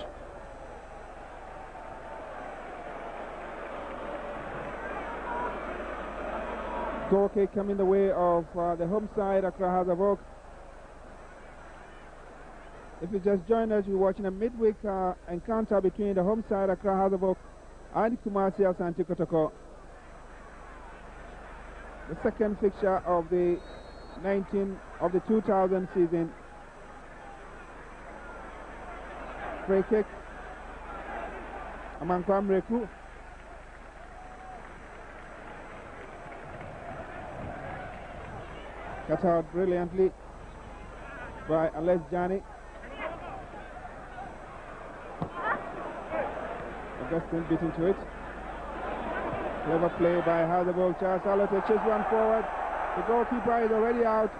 Goal kick coming the way of the home side, Accra Hazavok. If you just joined us, you're watching a midweek encounter between the home side, Accra Hazavok, and Kumasi Asante Kotoko. The second fixture of the 2000 season. Free kick. Amankwam Reku. Cut out brilliantly by Alex Jani. Augustine beat into it. Clever play by Hazabok. Charles Allo touches one forward. The goalkeeper is already out.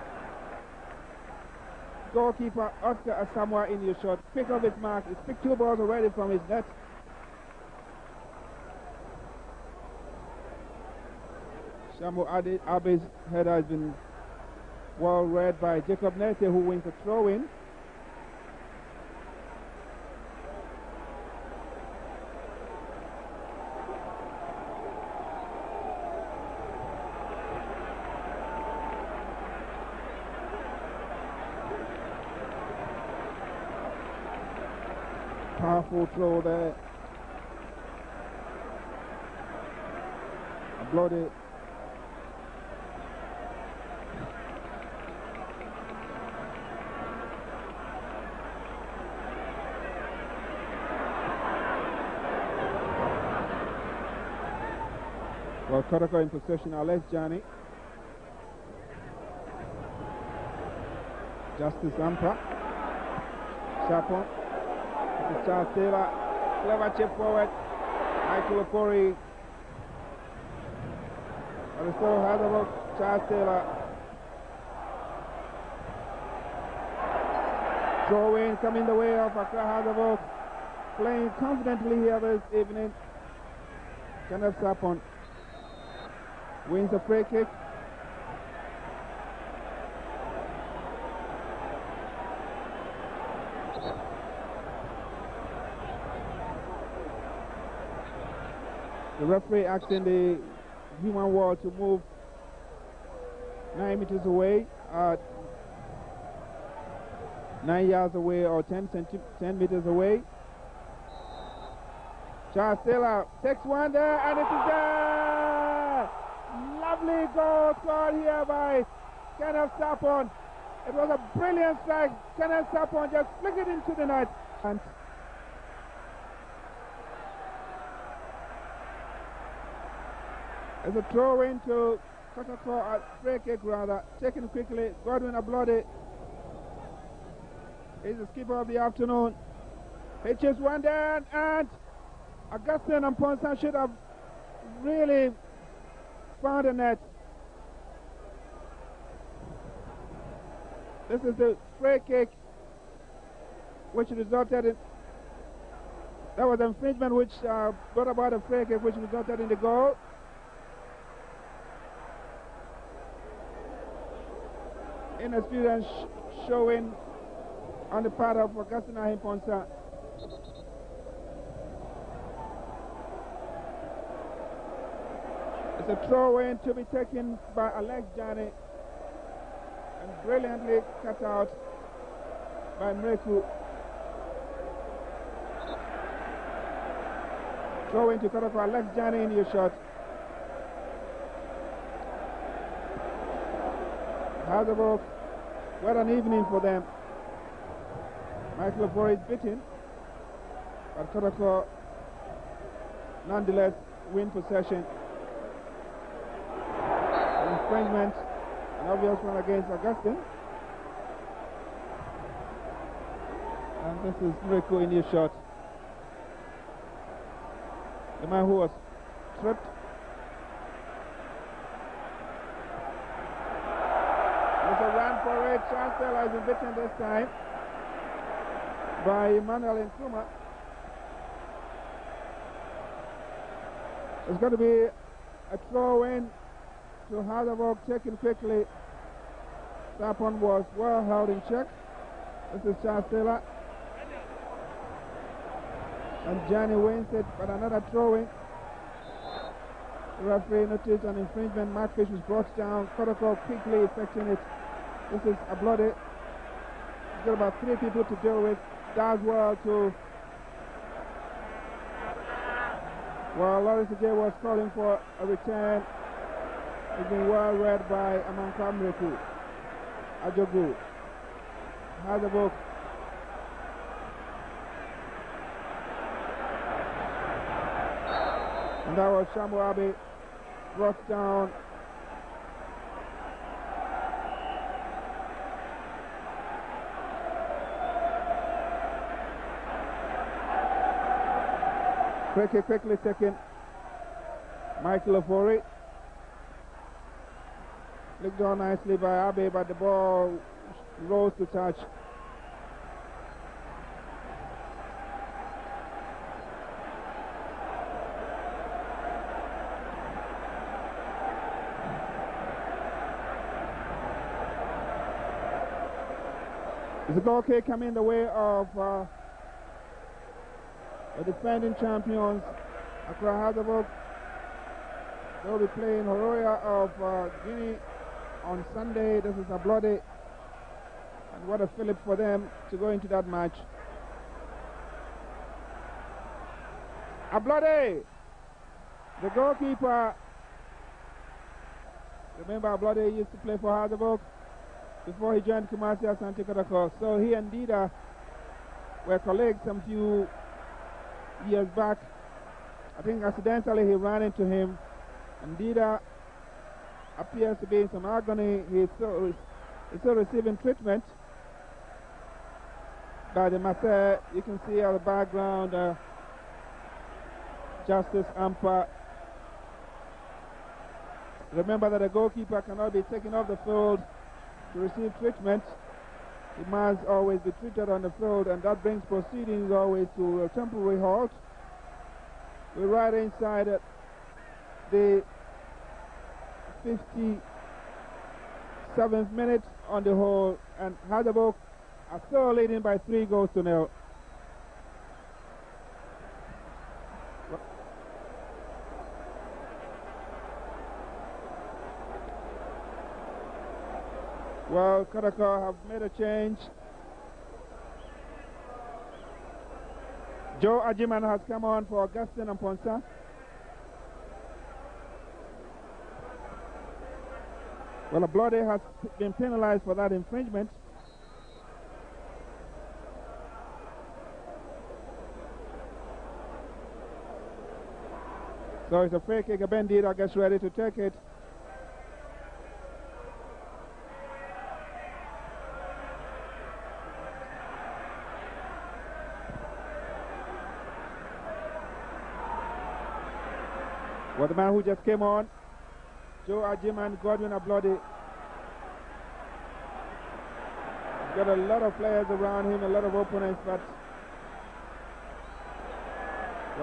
Goalkeeper Oscar Asamoah in your shot. Quick off his mark. He's picked two balls already from his net. Shamu Abe's header has been well read by Jacob Nete, who wins the throw-in. Powerful throw there. A bloody. Well, Kotoko in possession, Alex Jani. Justice Ampa. Chapon. It's Charles Taylor. Clever chip forward. Michael Ofori. But it's still Hazabok. Charles Taylor. Throw in coming the way of Accra Hazabok. Playing confidently here this evening. Kenneth Sapon wins a free kick. The referee asking the human wall to move 9 meters away, 9 yards away, or 10 meters away. Charles Taylor takes one there, and it is there! Lovely goal scored here by Kenneth Sapon. It was a brilliant strike. Kenneth Sapon just flicked it into the net. And it's a throw into Kotoko, a free kick rather, taken quickly. Godwin Ablode is the skipper of the afternoon. Hitches one down, and Augustine and Ponsa should have really found a net. This is the free kick which resulted in... That was infringement which brought about a free kick which resulted in the goal. Inexperience showing on the part of Augustine Ahimponsa. It's a throw-in to be taken by Alex Jani and brilliantly cut out by Mreku. Throw-in to Kotoko. Alex Jani in your shot. Hazabok, what an evening for them. Michael Lafore is beaten, but Kotoko nonetheless win possession. Infringement, an obvious one against Augustine. And this is Mreku in his shot. The man who was tripped. There's a run for it. Chancellor has been beaten this time by Emmanuel Nkrumah. It's going to be a throw-in to Hazabok, taken quickly. Sapon was well held in check. This is Charles Taylor. And Johnny wins it, but another throw-in. The referee noticed an infringement. Mark Fish was brought down. Kotoko quickly effecting it. This is a bloody. He's got about 3 people to deal with. Does well to... Well, Lawrence J was calling for a return. It's been well read by Amankwa Mreku. Ajogu. Hazabok. And that was Shamu Abe brought down. Quickly taken. Michael Lafore. Looked on nicely by Abe, but the ball rose to touch. The goal kick coming the way of the defending champions, Accra Hazabok. They'll be playing Horoya of Guinea on Sunday. This is a bloody, and what a fillip for them to go into that match. Ablode, the goalkeeper. Remember, Ablode used to play for Hazabok before he joined Kumasi Asante Kotoko. So he and Dida were colleagues some few years back. I think accidentally he ran into him, and Dida appears to be in some agony. He's still receiving treatment by the masseur. You can see at the background Justice Ampa. Remember that a goalkeeper cannot be taken off the field to receive treatment. He must always be treated on the field, and that brings proceedings always to a temporary halt. We're right inside the 57th minute on the whole, and Hazabok are still leading by 3-0. Well, Kotoko have made a change. Joe Ajiman has come on for Augustine and Ponsa. Well, Ablode has been penalized for that infringement. So it's a free kick. Bendita gets ready to take it. Well, the man who just came on, Joe Ajiman, Godwin Ablode. got a lot of players around him, a lot of opponents, but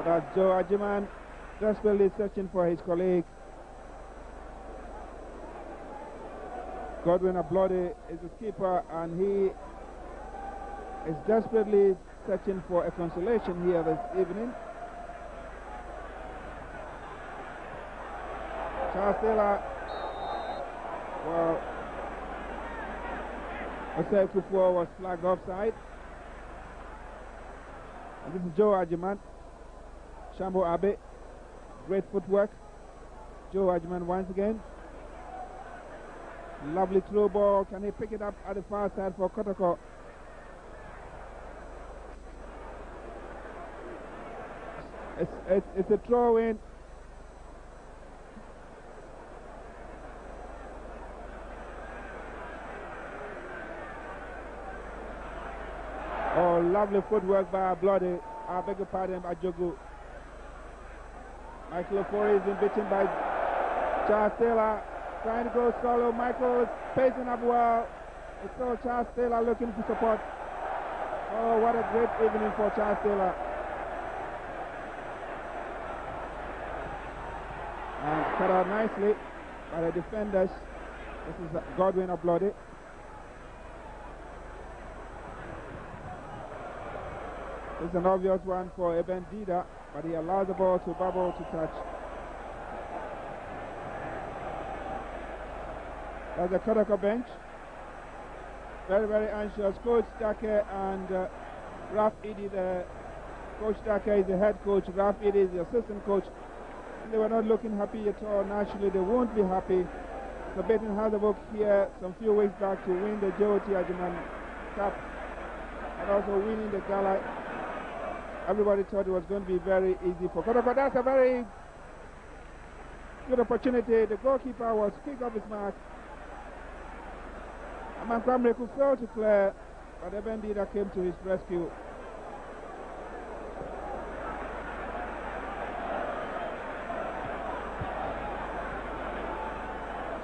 that's Joe Ajiman desperately searching for his colleague. Godwin Ablode is the skipper, and he is desperately searching for a consolation here this evening. Charles Taylor, well, Osei Kufuor was flagged offside. And this is Joe Ajiman. Shambo Abe, great footwork. Joe Ajiman once again. Lovely through ball. Can he pick it up at the far side for Kotoko? It's a throw in. Oh, lovely footwork by Bloody. I beg your pardon, by Jogu. Michael Ofori is being beaten by Charles Taylor. Trying to go solo. Michael is pacing up well. It's still Charles Taylor looking for support. Oh, what a great evening for Charles Taylor. And cut out nicely by the defenders. This is Godwin Ablode. This is an obvious one for Eben Dida, but he allows the ball to bubble to touch. That's the Kotoko bench. Very, very anxious. Coach Dake and Raf Idi, Coach Dake is the head coach, Raf Idi is the assistant coach. And they were not looking happy at all. Naturally, they won't be happy. So beating Hazabok here some few weeks back to win the Joe Ajiman Cup and also winning the gala. Everybody thought it was going to be very easy for Kotoko. That's a very good opportunity. The goalkeeper was quick off his mark. Amankwamreku failed to clear, but Eben Dida came to his rescue.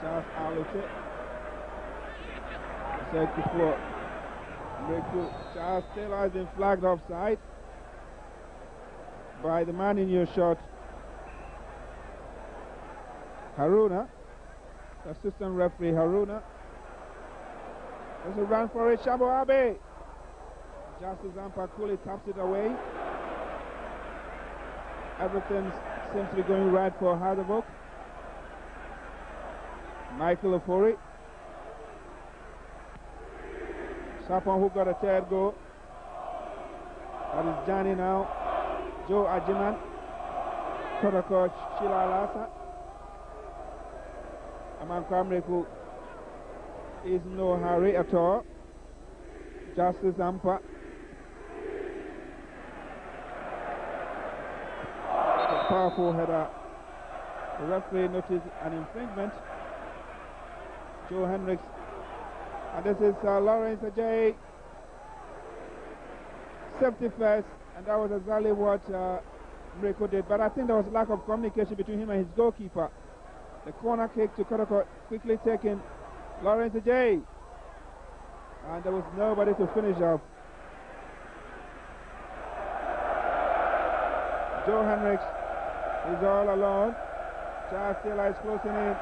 Charles Alute. Said before, Charles Taylor has been flagged offside by the man in your shot, Haruna, assistant referee Haruna. There's a run for it, Shambo Abe. Justice Ampa coolly taps it away. Everything seems to be going right for Hazabok. Michael Ofori. Sapon who got a third goal. That is Johnny now. Joe Ajiman. Kotoko Shila Lasa. Amankwamreku is no hurry at all. Justice Ampa. A powerful header. The referee noticed an infringement. Joe Hendricks. And this is Lawrence Ajay. Safety first. And that was exactly what Mreko did. But I think there was lack of communication between him and his goalkeeper. The corner kick to Kotoko quickly taken. Lawrence Ajay. And there was nobody to finish off. Joe Hendricks is all alone. Charles Taylor is closing in.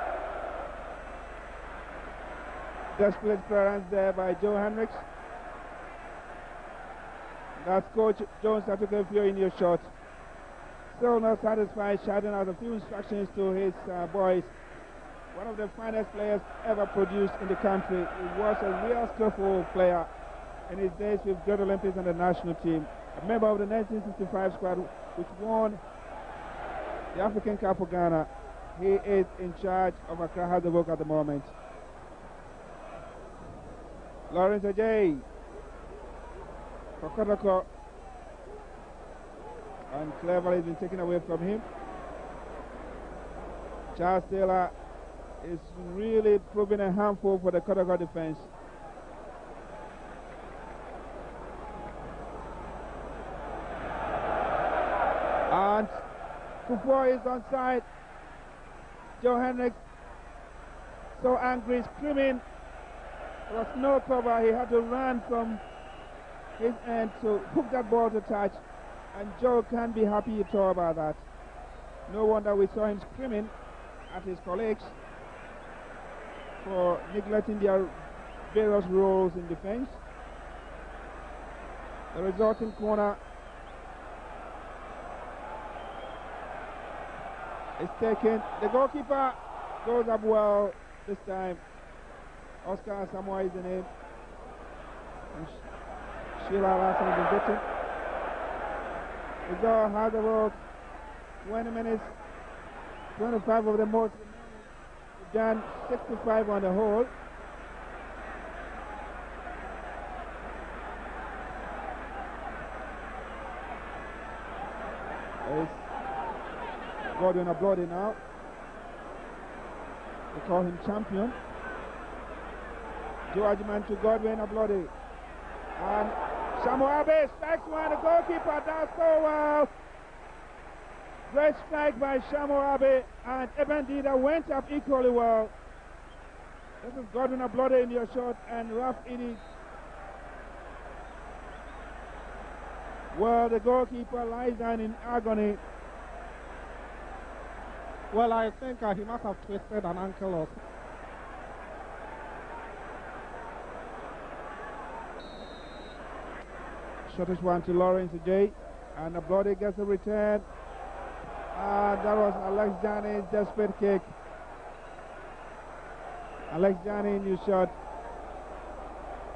Desperate clearance there by Joe Hendricks. That's Coach Jones that took a few in your shot. Still not satisfied, shouting out a few instructions to his boys. One of the finest players ever produced in the country. He was a real skillful player in his days with Great Olympics and the national team. A member of the 1965 squad which won the African Cup for Ghana. He is in charge of Accra Hazabok at the moment. Lawrence Ajay for Kotoko, and cleverly has been taken away from him. Charles Taylor is really proving a handful for the Kotoko defense. And Kufuor is onside. Joe Hendricks so angry, screaming. There was no cover. He had to run from his end to hook that ball to touch. And Joe can't be happy at all about that. No wonder we saw him screaming at his colleagues for neglecting their various roles in defense. The resulting corner is taken. The goalkeeper goes up well this time. Oscar Samoa is the name. And Sheila Larson is the victim. Result has about 20 minutes, 25 of the most done, 65 on the whole. There's Godwin Ablodi now. They call him champion. Joe Ajman to Godwin Ablodi. And Samuel Abe strikes one. The goalkeeper does so well. Great strike by Shamo Abe, and Eben Dida went up equally well. This is Godwin Ablodi in your shot, and Raf Idi. Well, the goalkeeper lies down in agony. Well, I think he must have twisted an ankle or Shortish one to Lawrence J, and Ablodi gets a return. That was Alex Jani's desperate kick. Alex Jani in your shot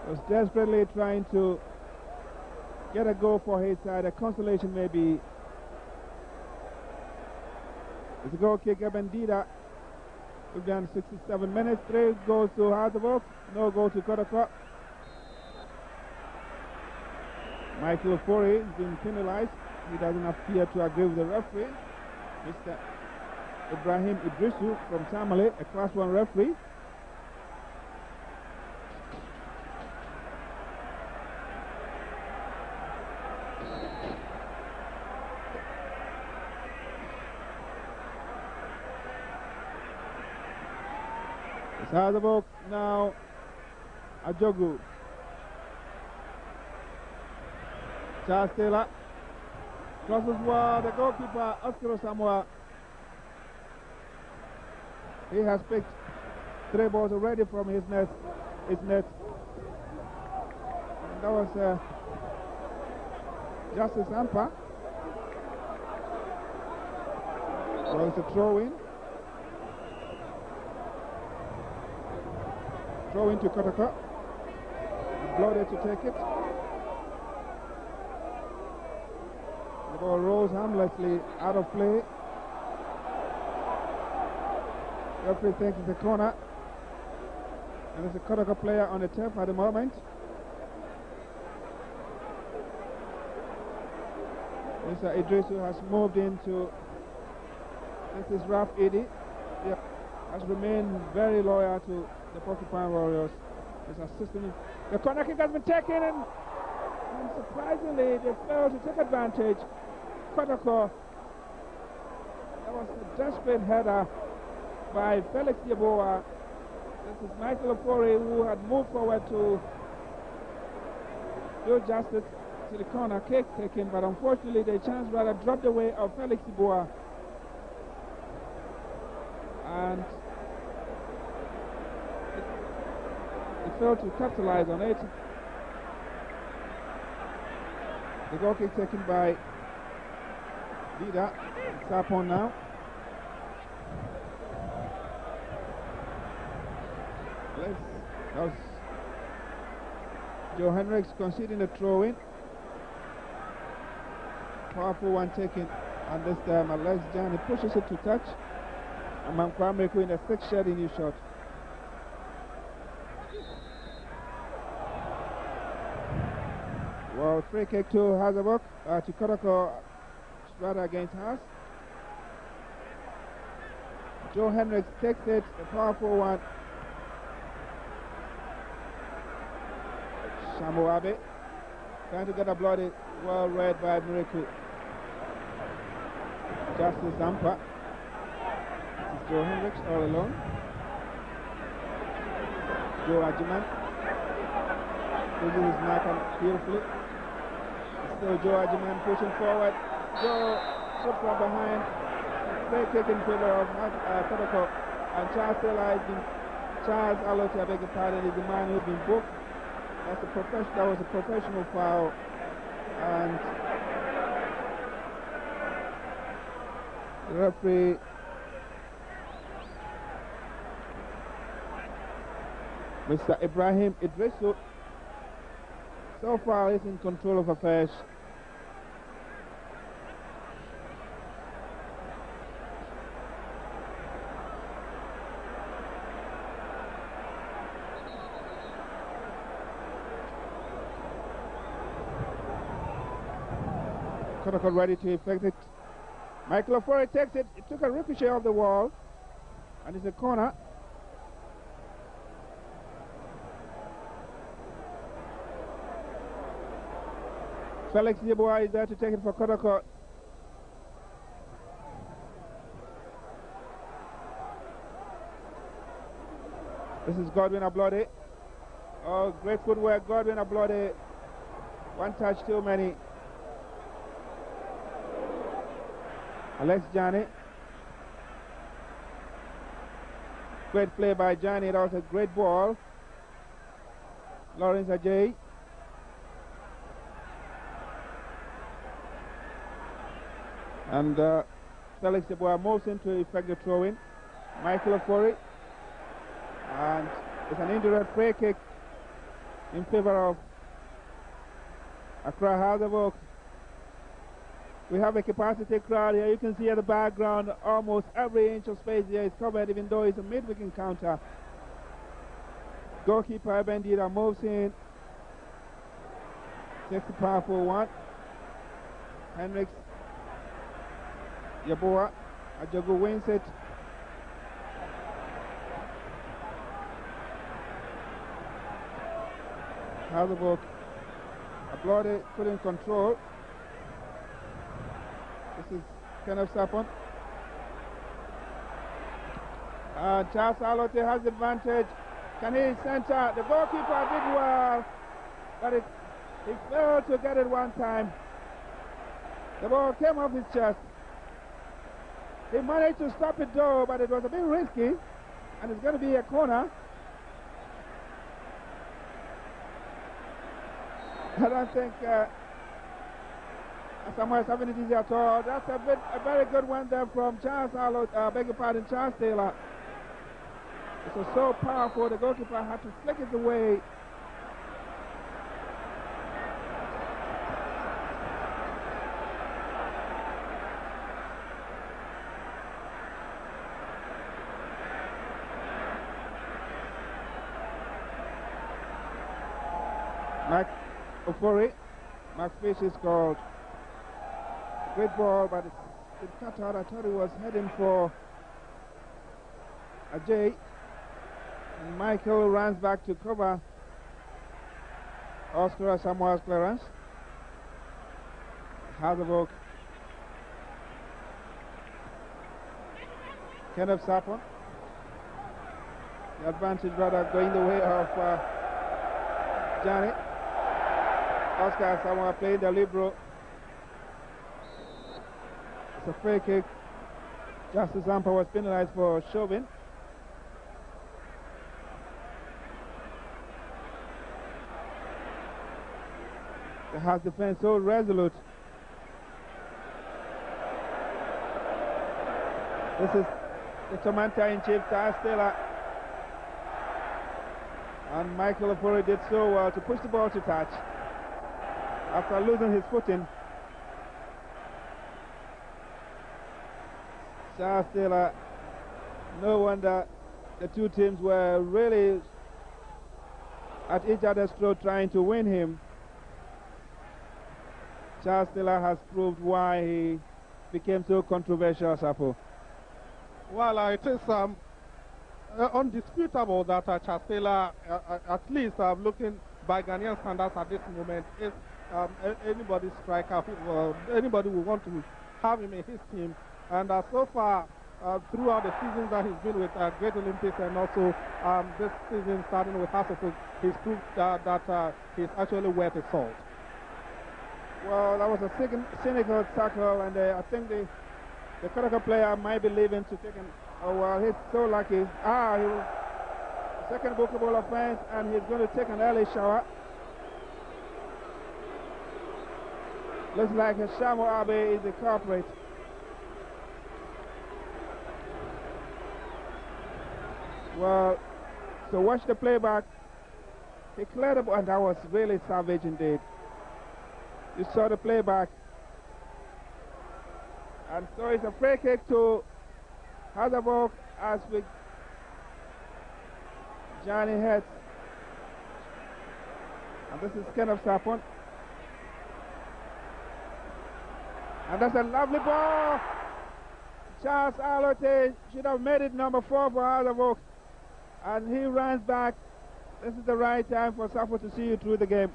was desperately trying to get a goal for his side, a consolation maybe. It's a goal kick, Eben Dida. We've done 67 minutes, 3 goals to Hazabok, no goal to Kotoko. Michael Ofori has been penalized. He doesn't appear to agree with the referee. Mr. Ibrahim Idrisu from Tamale, a Class 1 referee. It's Hazabok now. Ajogu. Charles Taylor crosses well. The goalkeeper Oscar Samoa. He has picked 3 balls already from his net. And that was Justice Ampa. So it's a throw-in. Throw-in to Kotoko. Blooded to take it. The ball rolls harmlessly out of play. Referee thinks it's a corner. And there's a Kotoko player on the turf at the moment. Mr. Idrisu has moved into. This is Raf Idi. He has remained very loyal to the Porcupine Warriors. His assistant. The corner kick has been taken, and surprisingly they failed to take advantage. Kotoko. That was a desperate header by Felix Yeboah. This is Michael Ofori, who had moved forward to do justice to the corner kick taken, but unfortunately the chance rather dropped away of Felix Yeboah. And it failed to capitalize on it. The goal kick taken by Dida. Sapon now. That was Joe Hendricks conceding the throw-in. Powerful one taken, and this time Alex Jani pushes it to touch. And Mankwamreku in the 6th shed in his shot. Well, free kick to Hazabok, to Kotoko, rather against Haas. Joe Hendricks takes it, a powerful one. Shamo Abe trying to get a bloody, well read by Miriku. Justice Zampa. This is Joe Hendricks all alone. Joe Ajiman. Uses his mark beautifully. It's still Joe Ajiman pushing forward. Joe shot from behind. Great kick in favor of Kotoko. And Charles Taylor has been, Charles Alote, I beg your pardon, is the man who's been booked. That was a professional foul. And the referee Mr. Ibrahim Idrisu so far is in control of affairs. Kotoko ready to effect it. Michael Ofori takes it. It took a ricochet off the wall. And it's a corner. Felix Yeboah is there to take it for Kotoko. This is Godwin Ablode. Oh, great footwork, Godwin Ablode. One touch too many. Alex Jani. Great play by Jani. That was a great ball. Lawrence Ajay. And Felix Yeboah moves in to effect the throw-in. Michael Ofori. And it's an indirect free kick in favor of Accra House of Oak. We have a capacity crowd here. You can see at the background almost every inch of space here is covered, even though it's a midweek encounter. Goalkeeper Bendita moves in. Takes the powerful one. Henricks Yeboah. Ajogu wins it. Hazelbrook applauded, put in control. This is Kenneth Sapon. Charles Alote has the advantage. Can he center? The goalkeeper did well, but he failed to get it one time. The ball came off his chest. He managed to stop it though, but it was a bit risky, and it's going to be a corner. I don't think Samuel's having it easy at all. That's a very good one there from Charles Alote, beg your pardon, Charles Taylor. It was so powerful, the goalkeeper had to flick it away. Mike Ofori, Mark Fish is called. Great ball, but it cut out. I thought he was heading for Ajay. And Michael runs back to cover Oscar Samuel's clearance. Hazelbrook. Kenneth Sapon. The advantage rather going the way of Johnny. Oscar Samuel playing the libero. It's a free kick. Justice Zampa was penalized for shoving. The House defense so resolute. This is the Commander-in-Chief, Charles Taylor. And Michael Ofori did so well to push the ball to touch after losing his footing. Charles Taylor, no wonder the two teams were really at each other's throat trying to win him. Charles Taylor has proved why he became so controversial, Sapo. Well, it is undisputable that Charles Taylor, at least looking by Ghanaian standards at this moment, is anybody's striker, anybody will want to have him in his team. And so far, throughout the seasons that he's been with Great Olympics and also this season starting with Hasselhoff, he's proved that he's actually worth his salt. Well, that was a cynical tackle, and I think the Kotoko player might be leaving to take an... Oh, well, he's so lucky. He was second bookable offense, and he's going to take an early shower. Looks like Shamo Abe is the culprit. Well, so watch the playback. He cleared the ball, and that was really savage indeed. You saw the playback. And so it's a free kick to Hasselhoff as with Johnny Hetz. And this is Ken of Sapon. And that's a lovely ball. Charles Alote should have made it number 4 for Hasselhoff. And he runs back. This is the right time for Sapon to see you through the game.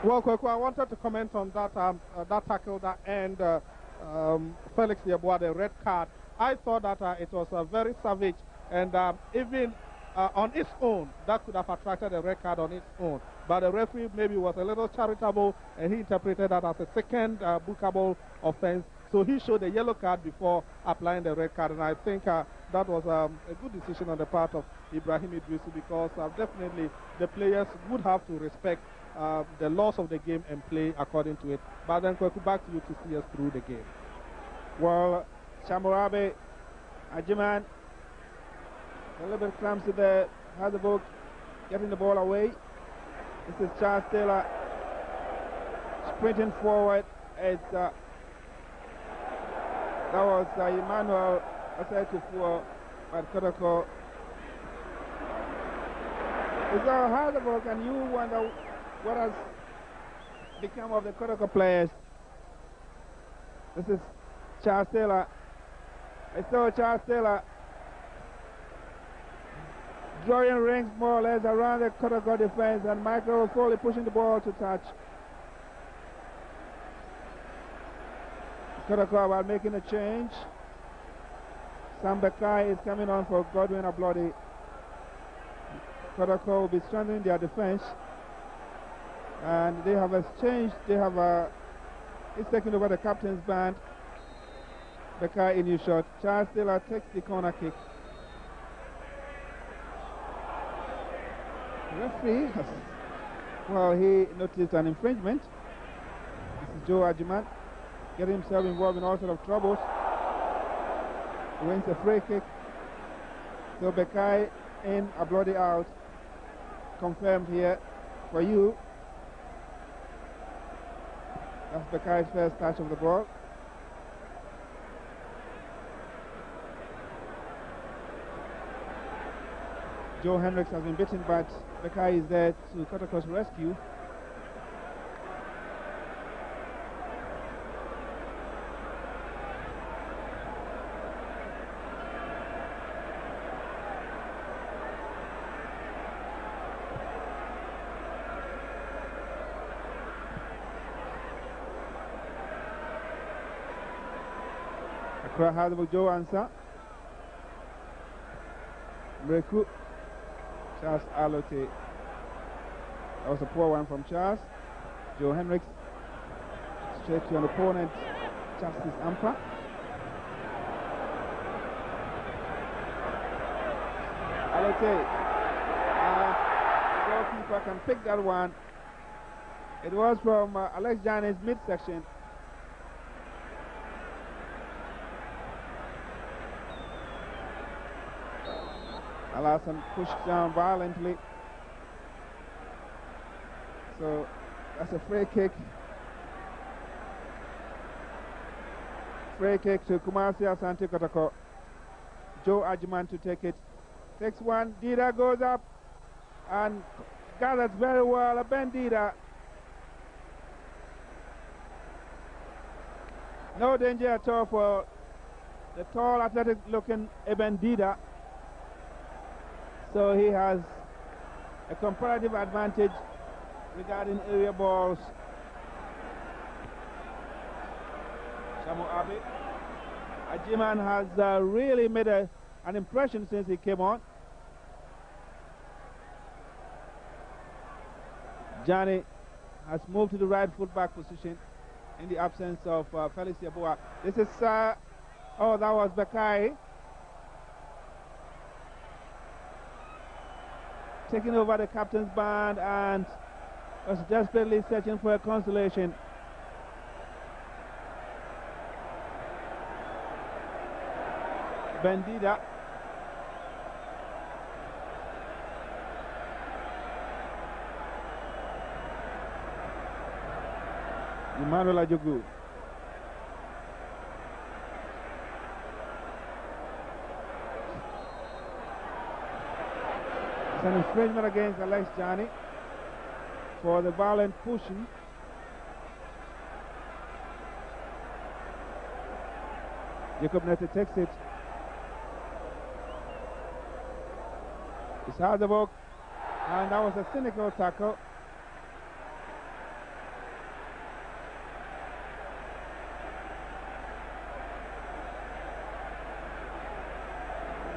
Well, Kotoko, I wanted to comment on that that tackle that earned Felix Yeboah the red card. I thought that it was very savage, and even on its own, that could have attracted a red card on its own. But the referee maybe was a little charitable, and he interpreted that as a second bookable offense. So he showed a yellow card before applying the red card, and I think that was a good decision on the part of Ibrahim Idrisu, because definitely the players would have to respect the laws of the game and play according to it. But then, Kotoko, back to you to see us through the game. Well, Shamorabe, Ajiman, a little bit clumsy there. Hasselhoff getting the ball away. This is Charles Taylor sprinting forward. It's that was Emmanuel Asekufuo at Kotoko. It's Hasselhoff, and you wonder what has become of the Kotoko players. This is Charles Taylor. I saw Charles Taylor drawing rings more or less around the Kotoko defense, and Michael Foley pushing the ball to touch. Kotoko about making a change. Sam Bekai is coming on for Godwin Ablodi. Kotoko will be strengthening their defense. And they have exchanged, he's taking over the captain's band. Bekai in new shot. Charles Taylor takes the corner kick. The referee has, well, he noticed an infringement. This is Joe Ajiman getting himself involved in all sorts of troubles. He wins a free kick. So Bekai in, Ablodi out. Confirmed here for you. That's Bekai's first touch of the ball. Joe Hendricks has been beaten, but Bekai is there to Kotoko's rescue. Hasselhoff Joe answer. Breku. Charles Alote. That was a poor one from Charles. Joe Hendricks. Straight to an opponent. Justice Ampa. Alote. The goalkeeper can pick that one. It was from Alex Jane's midsection. Alassane pushed down violently. So that's a free kick. Free kick to Kumasi Asante Kotoko. Joe Ajiman to take it. Takes one. Dida goes up and gathers very well. Ben Dida. No danger at all for the tall, athletic looking Eben Dida. So he has a comparative advantage regarding area balls. Shamu Abe. Ajiman has really made an impression since he came on. Johnny has moved to the right fullback position in the absence of Felix Yeboah. This is, oh, that was Bekai taking over the captain's band and was desperately searching for a consolation. Bendida. Emmanuel Ajogu. It's an infringement against Alex Jani for the violent pushing. Jacob Nete takes it. It's Hardebok, and that was a cynical tackle.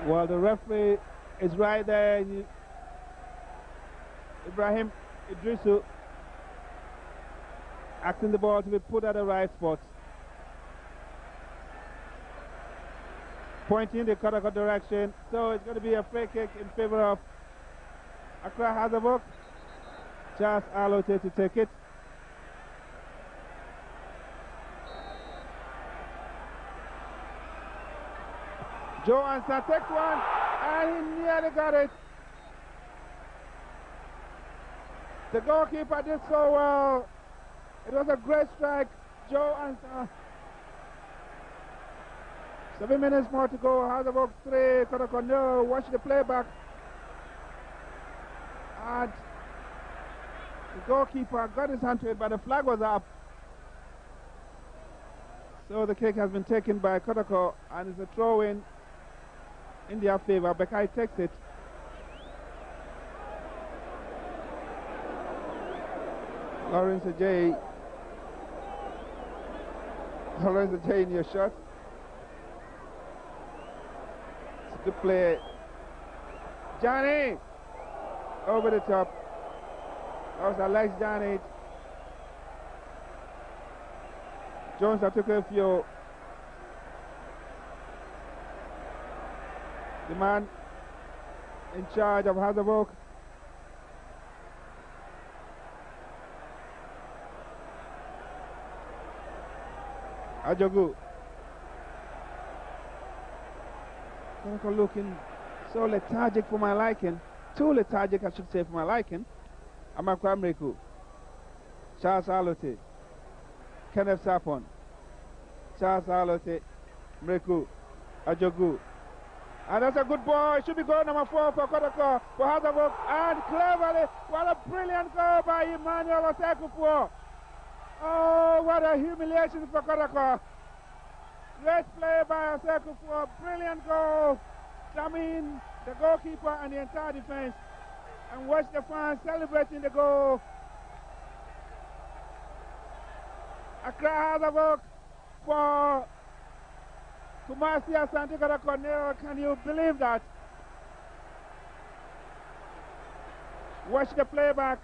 Well, the referee is right there. Ibrahim Idrisu asking the ball to be put at the right spot. Pointing the Kotoko direction. So it's going to be a free kick in favor of Accra Hazabok. Charles Alote to take it. Joe Ansa takes one, and he nearly got it. The goalkeeper did so well. It was a great strike. Joe Ansa. 7 minutes more to go. Hazabok 3, Kotoko 0. Watch the playback. And the goalkeeper got his hand to it, but the flag was up. So the kick has been taken by Kotoko, and it's a throw-in in their favor. Bekai takes it. Lawrence Ajay in your shot. It's a good play. Johnny! Over the top. That was Alex Johnny. Jones took a few. The man in charge of Hazabok. Ajogu. Kotoko looking so lethargic for my liking. Too lethargic, I should say, for my liking. Amakwa Mreku. Charles Alote. Kenneth Sapon. Charles Alote. Mreku. Ajogu. And that's a good ball. It should be goal number 4 for Kotoko. For Hazabok. And cleverly, what a brilliant goal by Emmanuel Osekufuo. Oh, what a humiliation for Kotoko. Great play by Osekufuo. Brilliant goal. Jamming the goalkeeper and the entire defense. And watch the fans celebrating the goal. Accra Hazabok for Kumasi Asante Kotoko 0. Can you believe that? Watch the playback.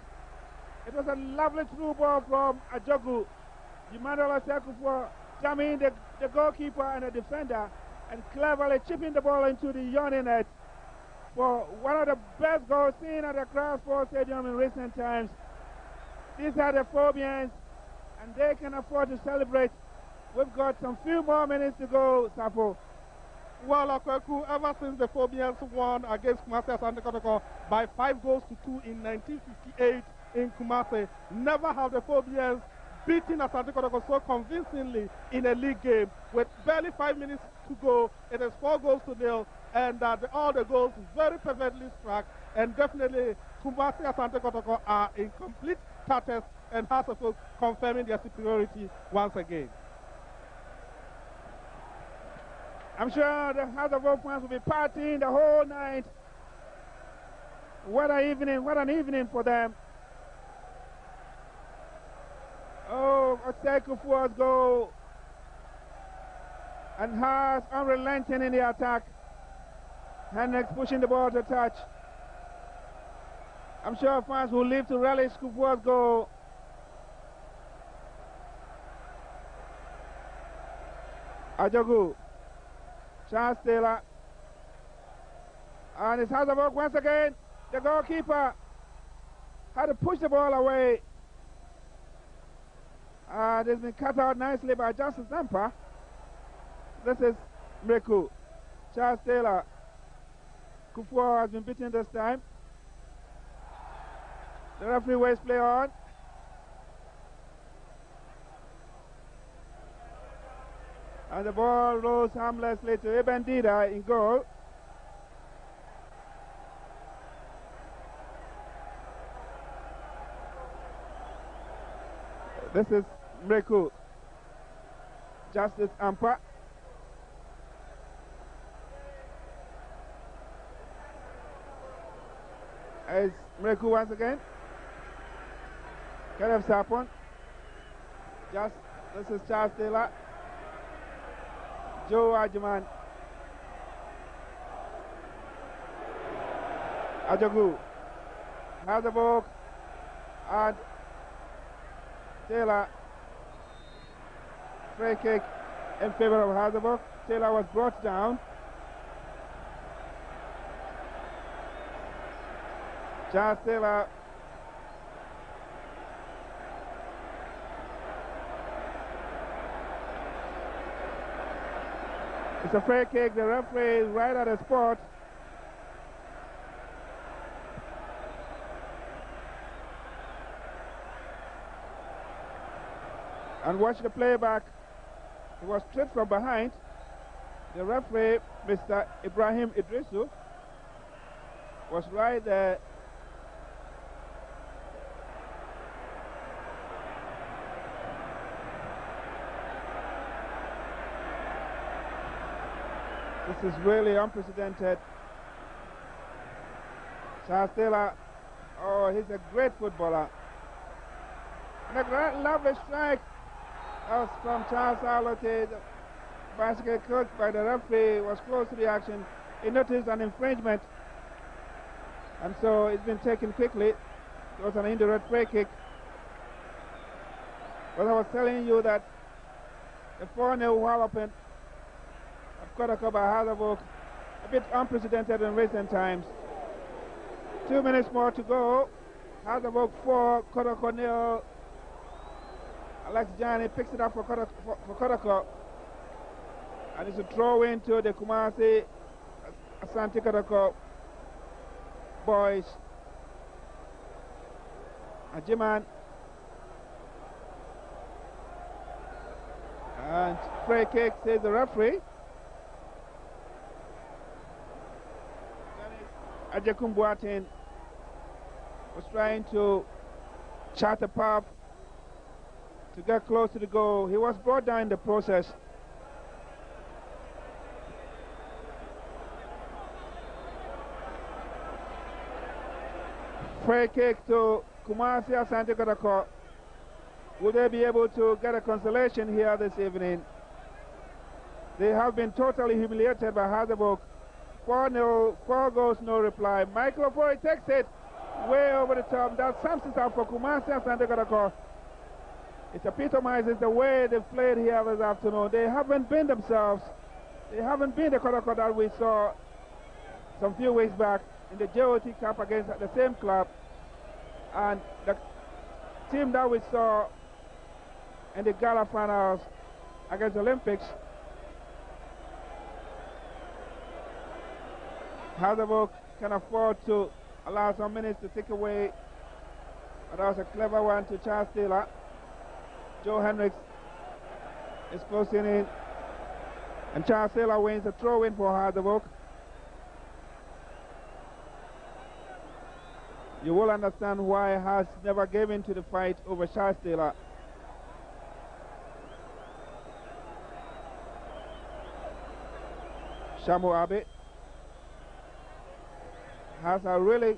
It was a lovely through ball from Ajogu. Emmanuel Osekufuo jamming the goalkeeper and the defender and cleverly chipping the ball into the yawning net for one of the best goals seen at the Accra Sports Stadium in recent times. These are the Phobians, and they can afford to celebrate. We've got some few more minutes to go, Sapo. Well, Akweku, ever since the Phobians won against Kumasi Asante Kotoko by 5 goals to 2 in 1958 in Kumasi, never have the Phobians beaten Asante Kotoko so convincingly in a league game. With barely 5 minutes to go, it is 4 goals to 0, and all the goals very perfectly struck, and definitely Kumasi Asante Kotoko are in complete tatters, and Hazabok confirming their superiority once again. I'm sure the Hazabok fans will be partying the whole night. What an evening for them. Outside Kufuor's goal. And Haas unrelenting in the attack. Hendricks pushing the ball to touch. I'm sure fans will live to relish Kufuor's goal. Ajogu. Charles Taylor. And it's Hazard once again. The goalkeeper had to push the ball away. It's been cut out nicely by Justice Zampa. This is Mreku. Charles Taylor. Kufuor has been beaten this time. The referee waits play on. And the ball rolls harmlessly to Ibn Dida in goal. This is Mreku. Justice Ampa. It's Mreku once again. Kenneth Sapon. This is Charles Taylor. Joe Ajuman. Ajogu. Hazabok. And Taylor. Free kick in favor of Hazabok. Taylor was brought down. Charles Taylor. It's a free kick. The referee is right at the spot. And watch the playback. It was straight from behind. The referee, Mr. Ibrahim Idrisu, was right there. This is really unprecedented. Charles Taylor, oh, he's a great footballer. And a great, lovely strike. That was from Charles Arlotte. The basket cooked by the referee was close to the action. He noticed an infringement. And so it's been taken quickly. It was an indirect free kick. But I was telling you that the 4-0 walloping of Kotoko by Hazabok, a bit unprecedented in recent times. 2 minutes more to go. Hazabok 4, Kotoko 0. Alex Jani picks it up for Kotoko. And it's a throw into the Kumasi Asante Kotoko boys. Ajiman. And free kick, says the referee. Ajekum Boateng was trying to chart a path to get close to the goal. He was brought down in the process. Free kick to Kumasi Asante Kotoko. Will they be able to get a consolation here this evening? They have been totally humiliated by Hazabok. 4-0, 4 goals, no reply. Michael Ofori takes it way over the top. That sums it up for Kumasi Asante Kotoko. It epitomizes the way they've played here this afternoon. They haven't been themselves. They haven't been the Kotoko that we saw some few weeks back in the JOT Cup against the same club. And the team that we saw in the Gala finals against the Olympics. Hazabok can afford to allow some minutes to tick away. But that was a clever one to Charles Taylor. Joe Hendricks is closing in. And Charles Taylor wins a throw-in for Hazabok. You will understand why Haas never gave in to the fight over Charles Taylor. Shamu Abe has a really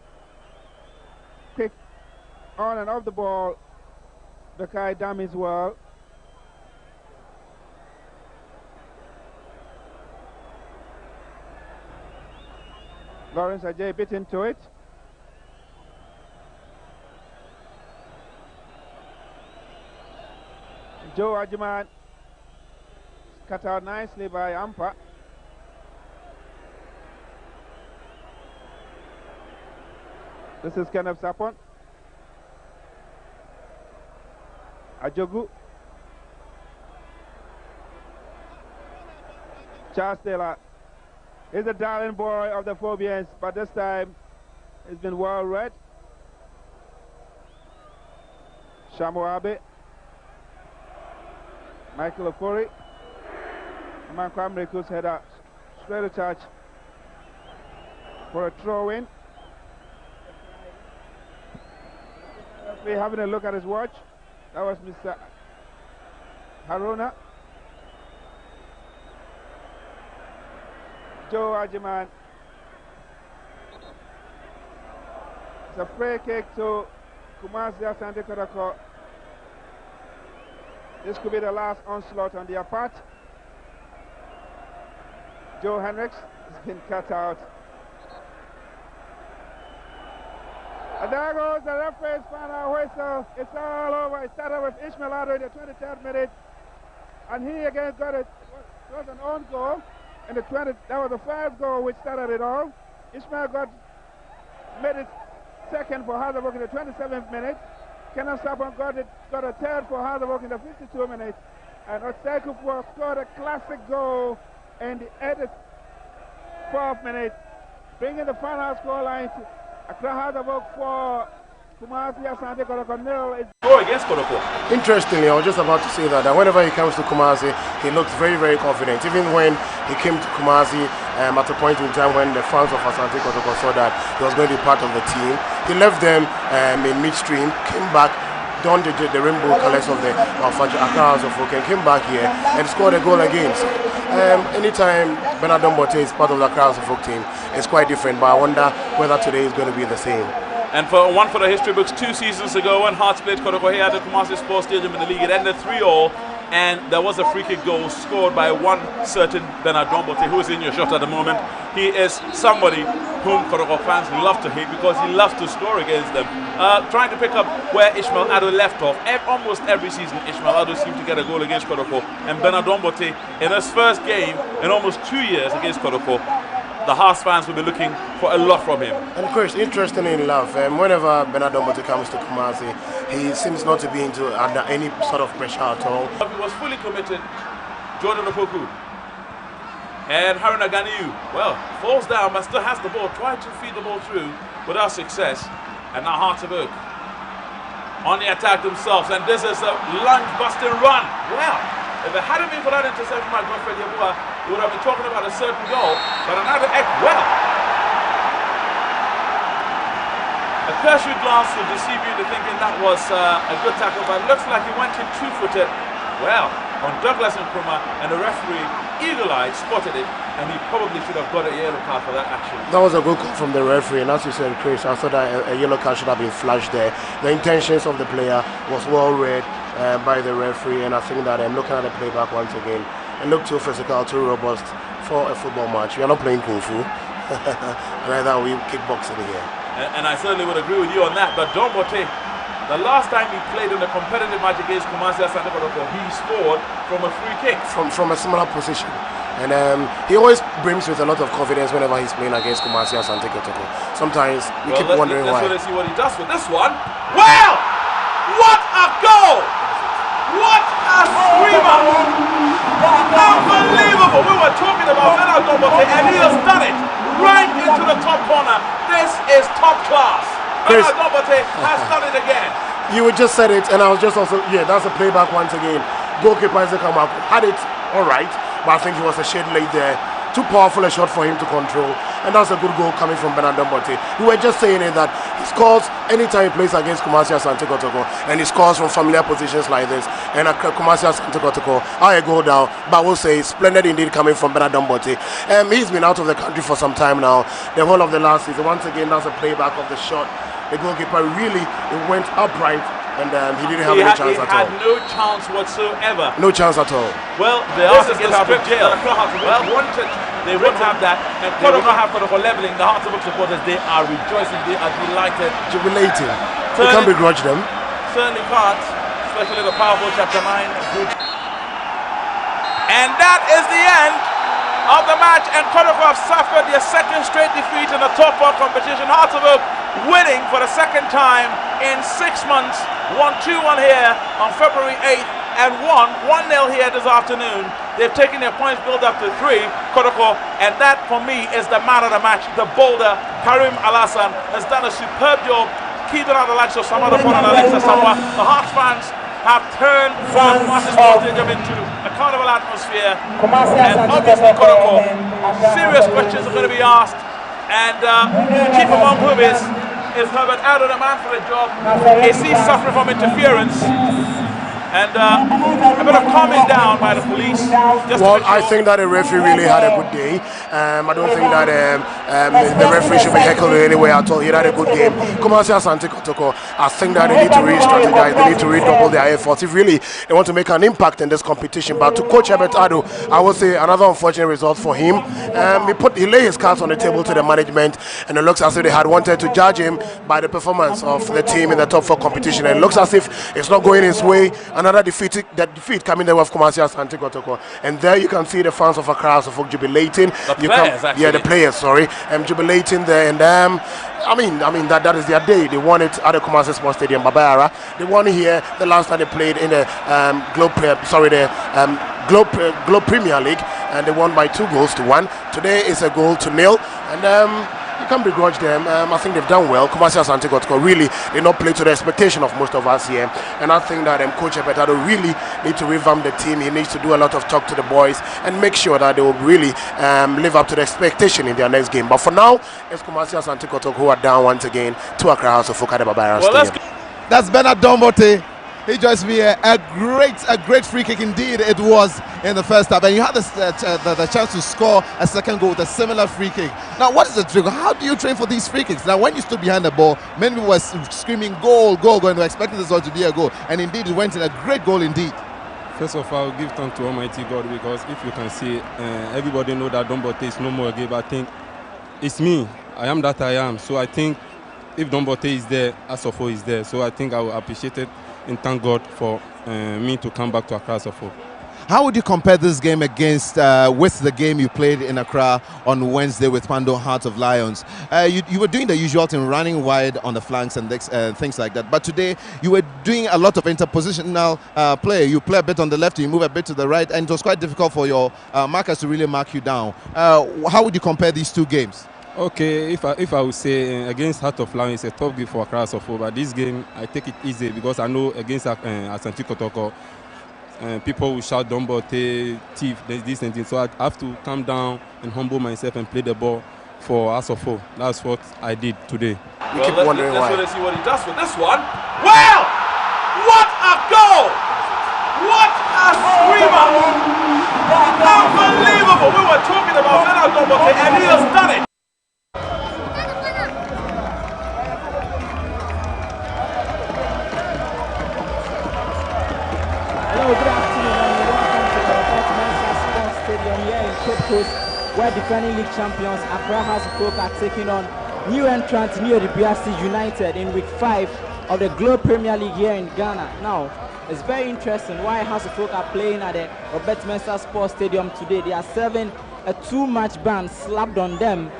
quick on and off the ball. The guy dummies well. Lawrence Ajay bit into it. Joe Ajiman cut out nicely by Ampa. This is Kenneth Sapon. Ajogu. Charles Taylor is a darling boy of the Phobians, but this time he's been well read. Shamu Abe. Michael Ofori. Aman Kwamreku's header straight to touch for a throw-in. We're having a look at his watch. That was Mr. Haruna. Joe Ajiman. It's a free kick to Kumasi Asante Kotoko. This could be the last onslaught on their part. Joe Hendricks has been cut out. And there goes the referee's final whistle. It's all over. It started with Ishmael Ado in the 23rd minute. And he again got it. It was an own goal. In the 20, that was the 5th goal which started it all. Ishmael made it second for Hazabok in the 27th minute. Kenneth Sapon got a third for Hazabok in the 52 minutes. And Osei scored a classic goal in the 84th minute, bringing the final scoreline to Accra Hazabok 4, Kumasi Asante Kotoko 0. Against Kotoko. Interestingly, I was just about to say that whenever he comes to Kumasi, he looks very, very confident. Even when he came to Kumasi at a point in time when the fans of Asante Kotoko saw that he was going to be part of the team, he left them in midstream, came back, donned the rainbow colours of the Accra House of Folk, and came back here and scored a goal again. So, anytime Bernard Dombote is part of the Accra House of Folk team, it's quite different, but I wonder whether today is going to be the same. And for one for the history books, 2 seasons ago when Hearts played Kotoko here at the Kumasi Sports Stadium in the league, it ended 3-all, and there was a free kick goal scored by one certain Bernard Dombote, who is in your shot at the moment. He is somebody whom Kotoko fans love to hate because he loves to score against them. Trying to pick up where Ishmael Ado left off, almost every season Ishmael Ado seemed to get a goal against Kotoko, and Bernard Dombote in his first game in almost 2 years against Kotoko, the Hearts fans will be looking for a lot from him. And Chris, interestingly enough, whenever Bernard Dombote comes to Kumasi, he seems not to be under any sort of pressure at all. He was fully committed. Jordan Opoku and Haruna Ganiyu, well, falls down but still has the ball, tried to feed the ball through without success. And now Hearts of Oak on the attack themselves, and this is a lunge-busting run. Well, if it hadn't been for that interception by Godfrey Yabua, we would have been talking about a certain goal, but another well. A cursory glance will deceive you into thinking that was a good tackle, but it looks like he went in two-footed. Well, on Douglas Nkrumah, and the referee, eagle-eyed, spotted it, and he probably should have got a yellow card for that action. That was a good call from the referee, and as you said, Chris, I thought that a yellow card should have been flashed there. The intentions of the player was well read by the referee, and I think that looking at the playback once again, it looked too physical, too robust for a football match. We are not playing Kung Fu, rather we kickboxing here. And I certainly would agree with you on that, but Dombote, the last time he played in a competitive match against Kumasi Asante Kotoko, he scored from a free kick. From a similar position. And he always brims with a lot of confidence whenever he's playing against Kumasi Asante Kotoko. Sometimes we keep wondering why. Let's see what he does with this one. Well, what a goal! What a screamer! Unbelievable! We were talking about Bernard Dombote, and he has done it right into the top corner. This is top class. Bernard Dombote has done it again. You just said it, and I was just also, that's a playback once again. Goalkeeper Isaac Amaku had it all right, but I think he was a shade late there. Too powerful a shot for him to control, and that's a good goal coming from Bernard Dombote. We were just saying it that he scores anytime he plays against Kumasi Asante Kotoko, and he scores from familiar positions like this. And Kumasi Asante Kotoko, a goal down, but we'll say splendid indeed coming from Bernard Dombote. He's been out of the country for some time now, the whole of the last season. Once again, that's a playback of the shot. The goalkeeper really went upright, and he didn't have any chance at all. He had no chance whatsoever. No chance at all. Well, the Arsenal stripped jail. Well, wanted They wouldn't have that. And Kotoko have Kotoko leveling. The Hearts of Oak supporters, they are rejoicing. They are delighted. Jubilating. You can't begrudge them. Certainly can't. Especially the powerful Chapter 9 group. And that is the end of the match. And Kotoko have suffered their second straight defeat in the top 4 competition. Hearts of Oak winning for the second time in 6 months. Won 2-1 here on February 8th. And won 1-0 here this afternoon. They've taken their points build up to 3, Kotoko, and that for me is the man of the match. The bowler, Karim Alassane, has done a superb job keeping out the likes of Samara Pon and Alexa Samoa. The Hearts fans have turned the Kumasi Sports Stadium into a carnival atmosphere. And obviously Kotoko, serious questions are going to be asked. And chief among whom is Herbert Addo, the man for the job. Is he suffering from interference? And a bit of calming down by the police. Well, I think that the referee really had a good day. I don't think that the referee should be heckled in any way at all. He had a good game. Kumasi Asante Kotoko, I think that they need to re-strategize. They need to redouble their efforts if really they want to make an impact in this competition. But to Coach Herbert Addo, I would say another unfortunate result for him. He laid his cards on the table to the management, and it looks as if they had wanted to judge him by the performance of the team in the top 4 competition. And it looks as if it's not going his way. Another defeat coming there with Kumasi Asante Kotoko, and there you can see the fans of Accra House of Oak jubilating. The players, sorry, jubilating there, and I mean that is their day. They won it at the Kumasi Sports Stadium, Babayara. They won here the last time they played in the Globe Premier League, and they won by 2-1. Today is a 0-0, and you can't begrudge them. I think they've done well. Kumasi Asante Kotoko really did not play to the expectation of most of us here, and I think that Coach Herbert Addo really need to revamp the team. He needs to do a lot of talk to the boys and make sure that they will really live up to the expectation in their next game. But for now, it's Kumasi Asante Kotoko who are down once again to Accra House of Oak at the Babayara Stadium. That's Bernard Dombote. He joins me here. A great free kick indeed it was in the first half, and you had the chance to score a second goal with a similar free kick. Now, what is the trick? How do you train for these free kicks? Now, when you stood behind the ball, many people were screaming goal, goal, goal, and were expecting this one to be a goal, and indeed it went in a great goal indeed. First of all, give thanks to Almighty God, because if you can see, everybody know that Dombote is no more a game. I think it's me. I am that I am. So I think if Dombote is there, Asofo is there. So I think I will appreciate it and thank God for me to come back to Accra Asofo. How would you compare this game against with the game you played in Accra on Wednesday with Pando Heart of Lions? You were doing the usual thing, running wide on the flanks and things like that. But today you were doing a lot of interpositional play. You play a bit on the left, you move a bit to the right, and it was quite difficult for your markers to really mark you down. How would you compare these two games? Okay, if I would say against Heart of Lions, it's a tough game for Accra Asofo, but this game I take it easy because I know against Asante Kotoko, people will shout Dombote, thief, this and this. So I have to calm down and humble myself and play the ball for Asofo. That's what I did today. You keep wondering why. Let's see what he does with this one. Well, what a goal! What a screamer! Unbelievable! We were talking about Bernard Dombote, and he has done it. Hello, good afternoon, and welcome to the Sports Stadium here in Cape Coast, where defending league champions Accra House of Oak are taking on new entrant New Edibiasi United in week 5 of the Globe Premier League here in Ghana. Now, it's very interesting why House of Oak are playing at the Robert Mensah Sports Stadium today. They are serving a 2-match ban slapped on them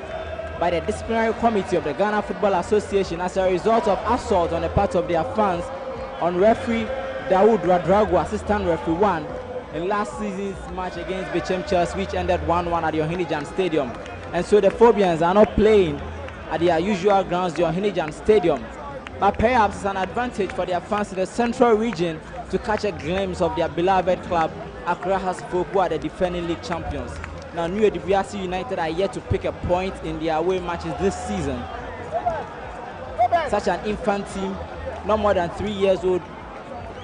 by the disciplinary committee of the Ghana Football Association as a result of assault on the part of their fans on referee Dawood Radrago, assistant referee 1, in last season's match against Bechem Chelsea, which ended 1-1 at the Ohinijan Stadium. And so the Phobians are not playing at their usual grounds, the Ohinijan Stadium. But perhaps it's an advantage for their fans in the central region to catch a glimpse of their beloved club, Accra House of Oak, who are the defending league champions. Now, New Edibiasi United are yet to pick a point in their away matches this season. Such an infant team, not more than 3 years old,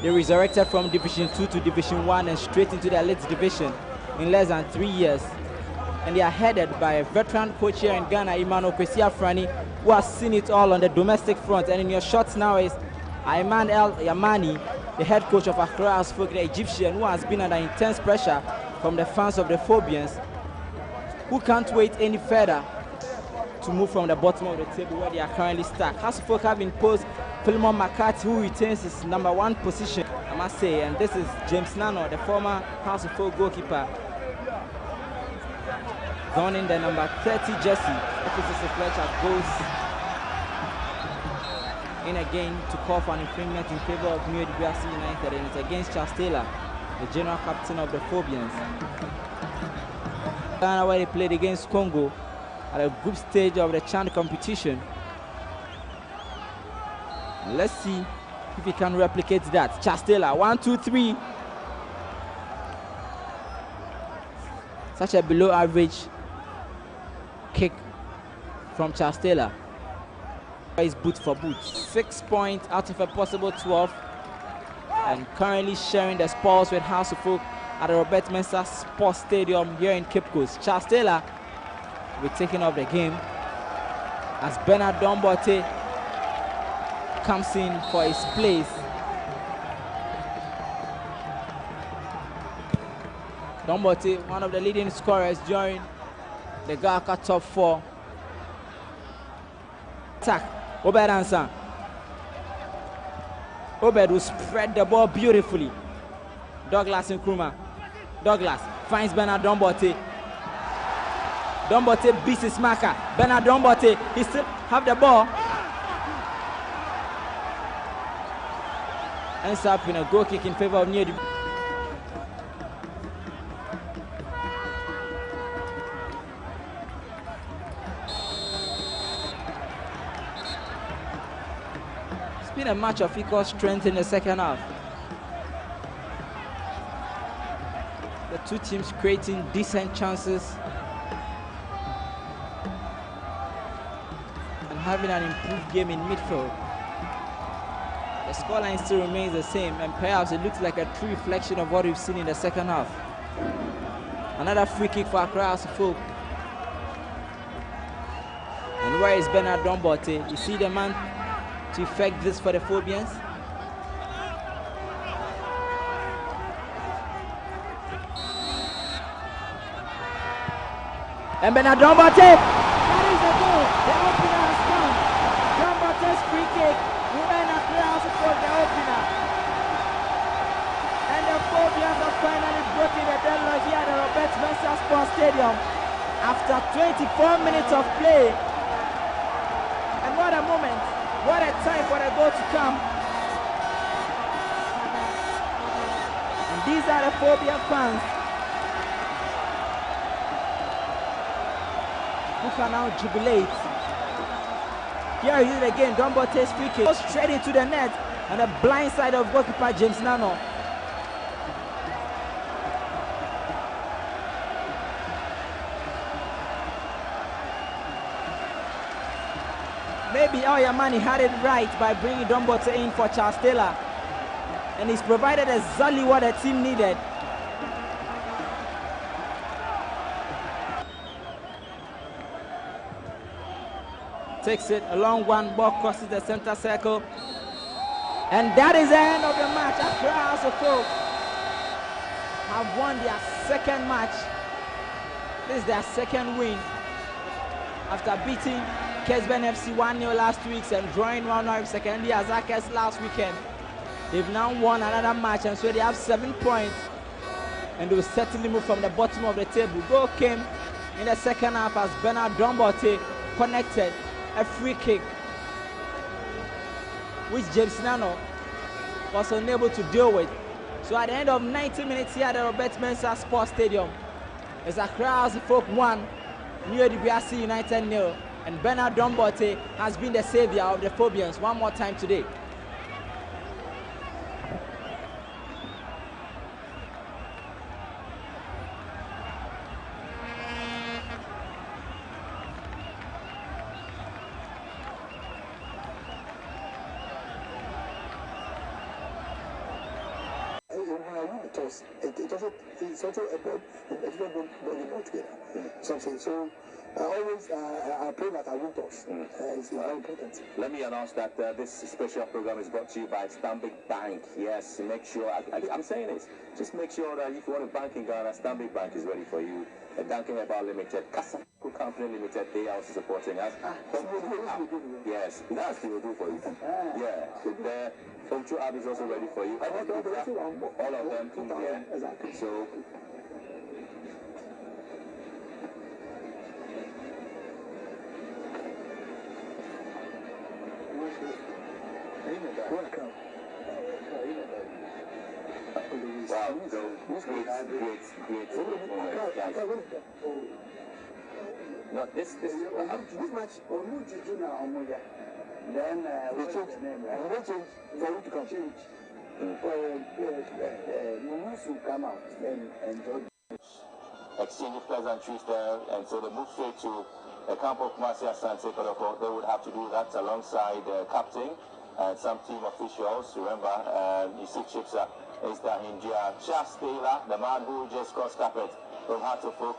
they resurrected from Division 2 to Division 1 and straight into the elite division in less than 3 years. And they are headed by a veteran coach here in Ghana, Emmanuel Kwesi Afrani, who has seen it all on the domestic front. And in your shots now is Ayman El Yamani, the head coach of Accra House of Oak, the Egyptian, who has been under intense pressure from the fans of the Phobians who can't wait any further to move from the bottom of the table where they are currently stuck. House of Folk have imposed Philemon McCarthy, who retains his #1 position, I must say, and this is James Nano, the former House of Folk goalkeeper, donning the number 30 jersey. Officer Fletcher goes in again to call for an infringement in favor of New Edibiasi United, and it's against Charles Taylor, the general captain of the Phobians. Ghana, where they played against Congo at a group stage of the Chan competition. Let's see if he can replicate that. Charles Taylor, 1, 2, 3. Such a below average kick from Charles Taylor. Is boot for boot. 6 points out of a possible 12. And currently sharing the spoils with House of Folk at the Robert Mensah Sports Stadium here in Cape Coast. Charles Taylor will be taking off the game as Bernard Dombote comes in for his place. Dombote, one of the leading scorers during the Gaka top 4. Attack, Obed Ansan. Obed will spread the ball beautifully. Douglas Nkrumah. Douglas finds Bernard Dombote. Dombote beats his marker. Bernard Dombote, he still have the ball. Ends up in a goal kick in favor of New Edibiasi. It's been a match of equal strength in the second half. The two teams creating decent chances and having an improved game in midfield. The scoreline still remains the same, and perhaps it looks like a true reflection of what we've seen in the second half. Another free kick for Accra House of Folk. And where is Bernard Dombote? You see the man to effect this for the Phobians? And Bernard Dombote! That is a goal! The opener has come! Dombote's free kick will end Accra House of Folk the opener. And the Phobians have finally broken the deadlock here at the Robert Mensah Sports Stadium after 24 minutes of play. And what a moment! What a time for the goal to come. And these are the Phobia fans who can now jubilate. Here he is again, Dombote's free kick. Goes straight into the net and the blind side of goalkeeper James Nano. Maybe Oyamani had it right by bringing Dombote in for Charles Taylor, and he's provided exactly what the team needed. Takes it, a long one, ball crosses the center circle, and that is the end of the match. Accra House of Folk have won their second match. This is their second win after beating Kesben FC 1-0 last week and drawing 1-0 with Sekendi Azakes last weekend. They've now won another match, and so they have 7 points, and they will certainly move from the bottom of the table. Goal came in the second half as Bernard Dombote connected a free kick, which James Nano was unable to deal with. So at the end of 90 minutes here at the Robert Mensah Sports Stadium, it's Accra House of Folk 1, New Edibiasi United 0. And Bernard Dombote has been the savior of the Phobians one more time today. because it's also a different body altogether. Something so. I pray that I win toss. It's very important. Let me announce that this special program is brought to you by Stanbic Bank. Yes, make sure, I'm saying this, just make sure that if you want to bank in Ghana, Stanbic Bank is ready for you. Duncan Herbal Limited, Casa Company Limited, they are also supporting us. Yes, that's what we do for you. Yeah, the Control app is also ready for you. All of them in here. Exactly. So, welcome. wow, so great moment. No, this match, then we change the name. We change for you to come. Change. Mumus will come out and enjoy. Exchange pleasantries there, and so they move straight to the camp of Marcia Sante Kotoko. They would have to do that alongside the captain and some team officials. Remember, Yusuf Chipsa is the India. Charles Taylor, the man who just crossed carpet from Hartlepool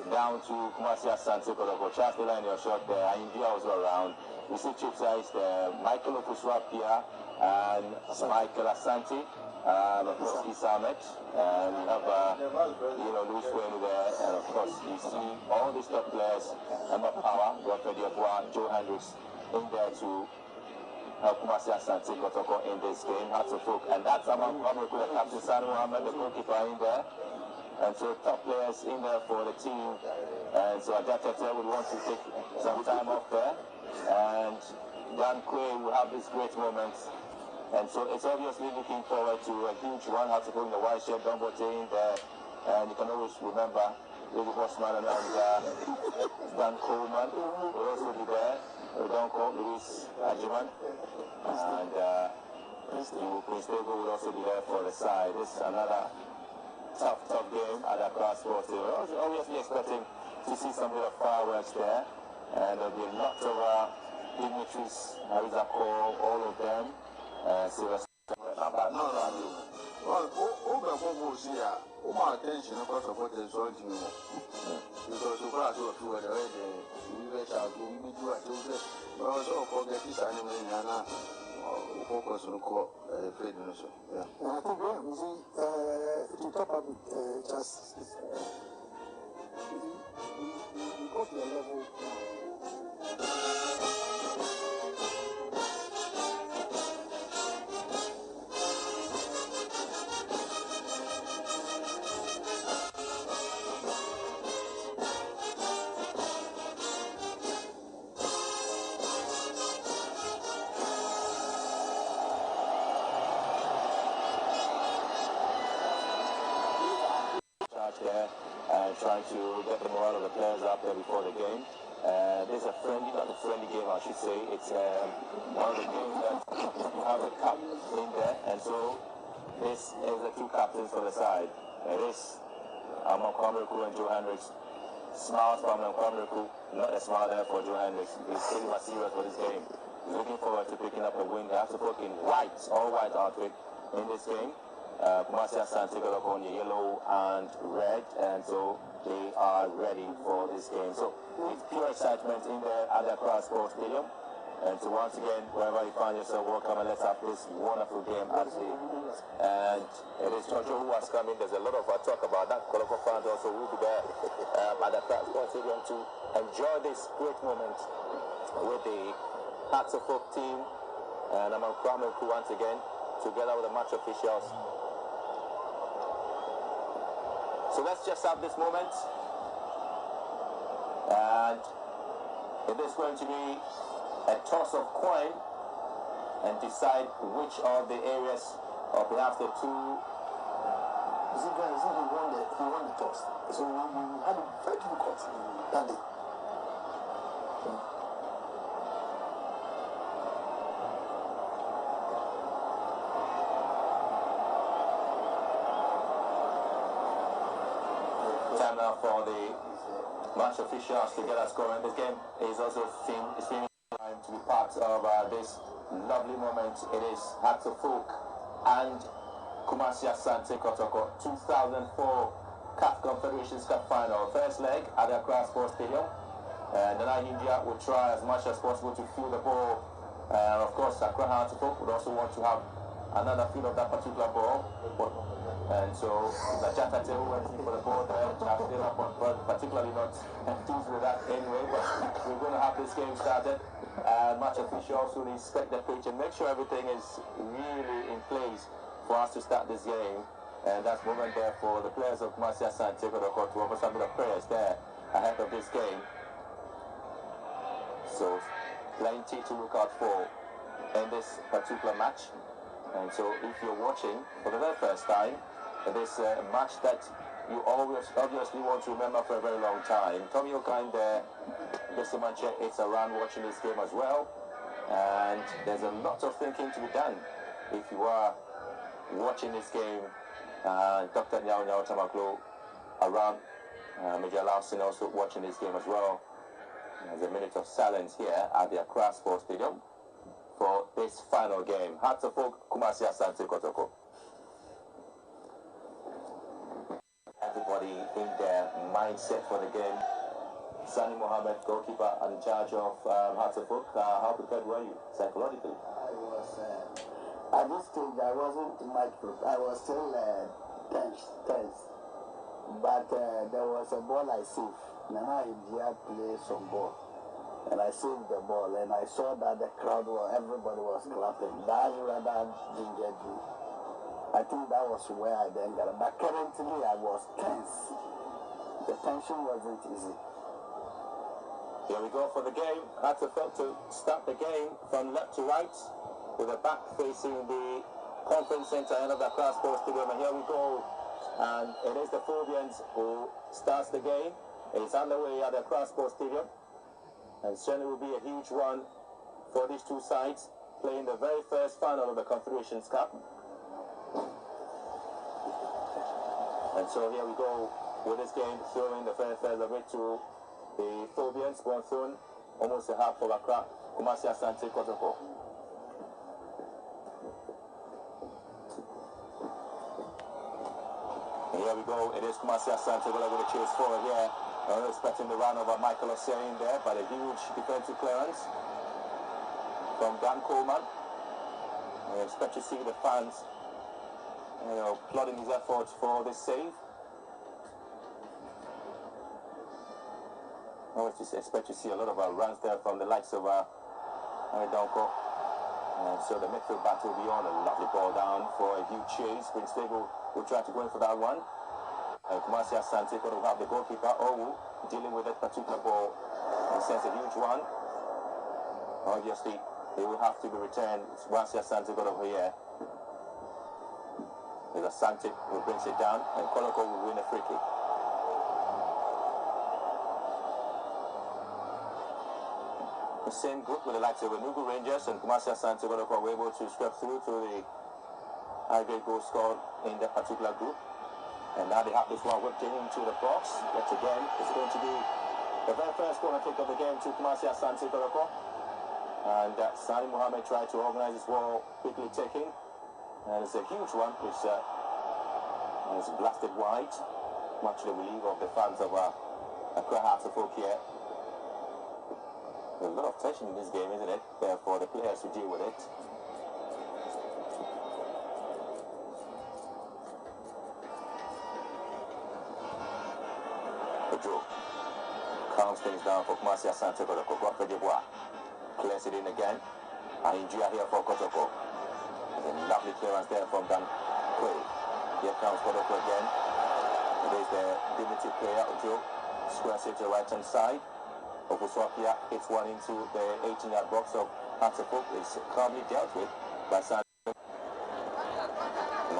down to Marcia Sante Kotoko. Charles Taylor in your shot there. India also around. Yusuf Chipsa is the Michael Okuswapia and Michael Asante. Of course, Isamet, and you have, Louis Wayne there, and of course, you see all these top players, Emma Power, Godfrey Diakwa, Joe Hendricks, in there to help Kumasi Asante Kotoko in this game. Hearts of Folk, and that's among the captain, Sanu Ahmed, the goalkeeper in there, and so top players in there for the team, and so Ajatete would want to take some time off there, and Dan Quay will have this great moment. And so it's obviously looking forward to a huge one. Have to put in the white shirt, Dombote in there. And you can always remember Lady Horseman and Dan Coleman will also be there. Don't call Luis Ajiman. And Prince Tego will also be there for the side. This is another tough game at Accra Sports. We're obviously expecting to see some bit of fireworks there. And there'll be a lot of dignitaries, Arizako, all of them. Silver. Attention, of course, of what is wrong to me. Because of course, you were already, we shall go, we do it, but also forget this animal in Ghana, focus on the federation. Yeah. I think, you see, to top up just we go to a level. There and trying to get the morale of the players up there before the game. This is a friendly, not a friendly game, I should say. It's one of the games that you have a cup in there, and so this is the two captains for the side. It is Amon Kwamreku and Joe Hendricks. Smiles for Amon Kwamreku, not a smile there for Joe Hendricks. He's pretty much serious for this game. He's looking forward to picking up a win. They have to put in white, all white outfit in this game. Kumasi Asante Kotoko on yellow and red, and so they are ready for this game. So it's pure excitement in there at the Accra Sports Stadium. And so once again, wherever you find yourself, welcome and let's have this wonderful game at the. And it is Jojo who has come in. There's a lot of talk about that. Kotoko fans also will be there at the Accra Sports Stadium to enjoy this great moment with the Hearts of Folk team and Amon Kwamreku once again, together with the match officials. So let's just have this moment, and it is going to be a toss of coin and decide which of the areas, or perhaps the two. He won the toss. So we had a very difficult that day. Time now for the match officials to get us going. This game is also time to be part of this lovely moment. It is Hearts of Folk and Kumasi Asante Kotoko 2004 CAF Confederations Cup final. First leg at the Accra Sports Stadium. Nana India will try as much as possible to field the ball. Of course, Accra Hearts of Oak would also want to have another field of that particular ball. And so the Jatate who went in for the ball there, but particularly not enthused with that anyway. But we're going to have this game started. Match officials will inspect the pitch and make sure everything is really in place for us to start this game. And that's moment there for the players of Kumasi Asante Kotoko to offer some of the prayers there ahead of this game. So plenty to look out for in this particular match. And so if you're watching for the very first time, this match that you always obviously want to remember for a very long time. Tommy O'Kine there, Mr. Manche, it's around watching this game as well. And there's a lot of thinking to be done if you are watching this game. Dr. Nyao Nyao Tamaklo around, Major Lawson also watching this game as well. There's a minute of silence here at the Accra Sports Stadium for this final game. Hearts of Oak, Kumasi Asante Kotoko. Everybody in their mindset for the game. Sani Mohammed, goalkeeper and in charge of Hearts of Oak. How prepared were you psychologically? I was, at this stage, I wasn't much prepared. I was still tense. But there was a ball I saved. Nana India played some ball. And I saved the ball, and I saw that the crowd, everybody was clapping. That rather gingered me. I think that was where I then got it. But currently, I was tense. The tension wasn't easy. Here we go for the game. Had to start the game from left to right with a back facing the conference center end of the Accra Sports Stadium. And here we go. And it is the Phobians who starts the game. It's underway at the Accra Sports Stadium. And certainly will be a huge one for these two sides playing the very first final of the Confederations Cup. And so here we go with this game, throwing the first of it to the Phobians, one thrown almost a half of Accra, Kumasi Asante Kotoko. And here we go, it is Kumasi Asante going to chase forward here. I'm expecting the run over Michael Osei there, but a huge defensive clearance from Dan Coleman. I expect to see the fans, applauding his efforts for this save. I expect to see a lot of runs there from the likes of Donko. And so the midfield battle will be on. A lovely ball down for a huge chase. Prince Lego will try to go in for that one. Kumasi Asante will have the goalkeeper, Owu, dealing with that particular ball. He sends a huge one. Obviously, they will have to be returned. Kumasi Asante got over here. There's Asante who brings it down, and Kotoko will win a free kick. The same group with the likes of Enugu Rangers and Kumasi Asante were able to scrap through to the high-grade goal scored in that particular group. And now they have this one whipped into the box. Yet again, it's going to be the very first corner kick of the game to Kumasi Asante Kotoko. And Sani Mohammed tried to organize his ball, quickly taking. And it's a huge one, which is blasted wide. Much to the relief of the fans of Accra Hearts of Oak here. There's a lot of tension in this game, isn't it? For the players to deal with it. Joe calms things down for Kumasi Asante Kotoko. Godfrey Dubois clears it in again. And India here for Kotoko. There's a lovely clearance there from Dan Quay. Here comes Kotoko again. It is the diminutive player, Joe. Squares it to the right hand side. Opuswapia hits one into the 18-yard box of Hearts of Oak. It's calmly dealt with by Sani.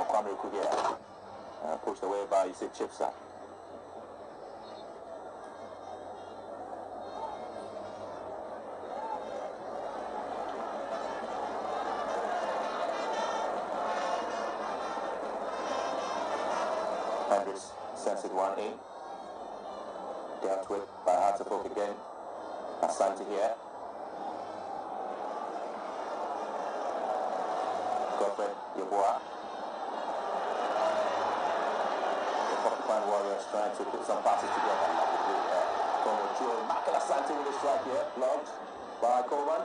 Kwame Kudia. Pushed away by Yusuf Chipsa. Hendricks sends it one in. Dealt with by Hearts of Oak again. Asante here. Godfrey Yeboah. just trying to put some passes together. From Joe Michael Asante with a strike here, blocked by Coleman.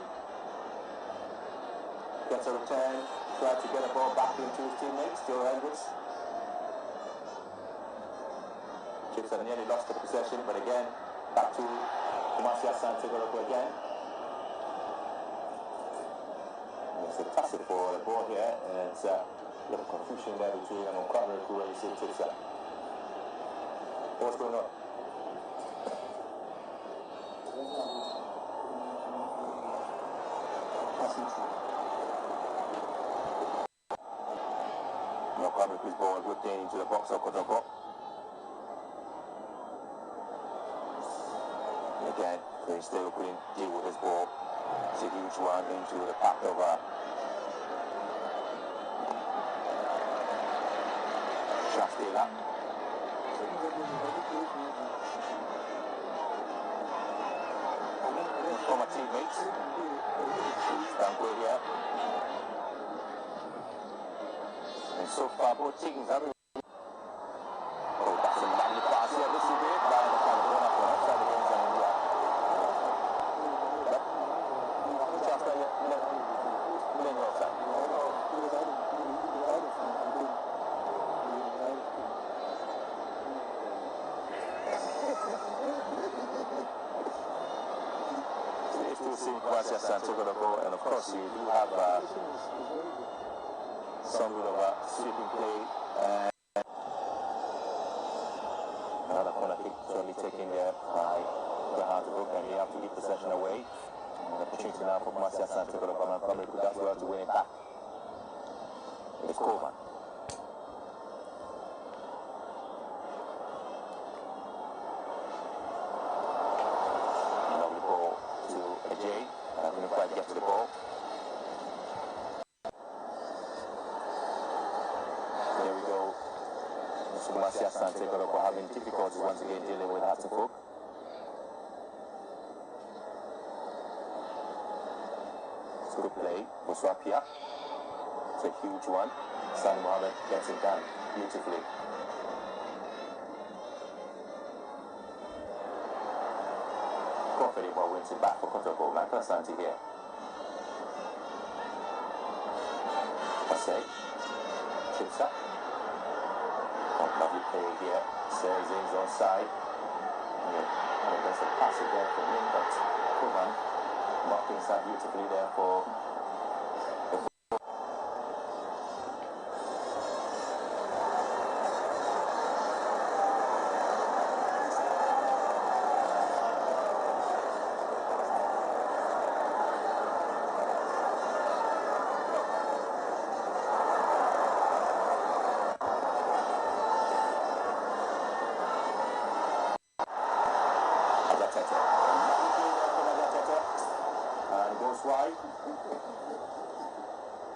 Gets a return, tries to get a ball back into his teammates, Joe Edwards. Chiefs have nearly lost the possession, but again, back to Kumasi Asante again. It's a tussle for the ball here, and it's a little confusion there between Kotoko and Chiefs. What's going on? Kotoko ball whipped into the box of Kotoko. Again, they still couldn't deal with his ball. It's a huge one into the path of Shastila. Former teammates. Stand good here. And so far, both teams have. Oh, that's a lovely pass here. This is it. By the California for outside the games and India. And of course you do have some bit of a sweeping play and another corner kick certainly taken there by Graham and they have to give possession away. And the opportunity now for Marcia Santos to come and probably could as well to win it back. It's Coleman. Get to the ball. There we go. Sumasia Sante Kotoko having difficulties once again dealing with Hatterfolk. It's good play for Swapia. It's a huge one. Sani Mohammed gets it done beautifully. Confident ball wins it back for Kotoko. Michael Asante here. Say, chips up. Lovely play here. Says is onside. And there's a pass again for him, but Kuman knocked inside beautifully there for the wide.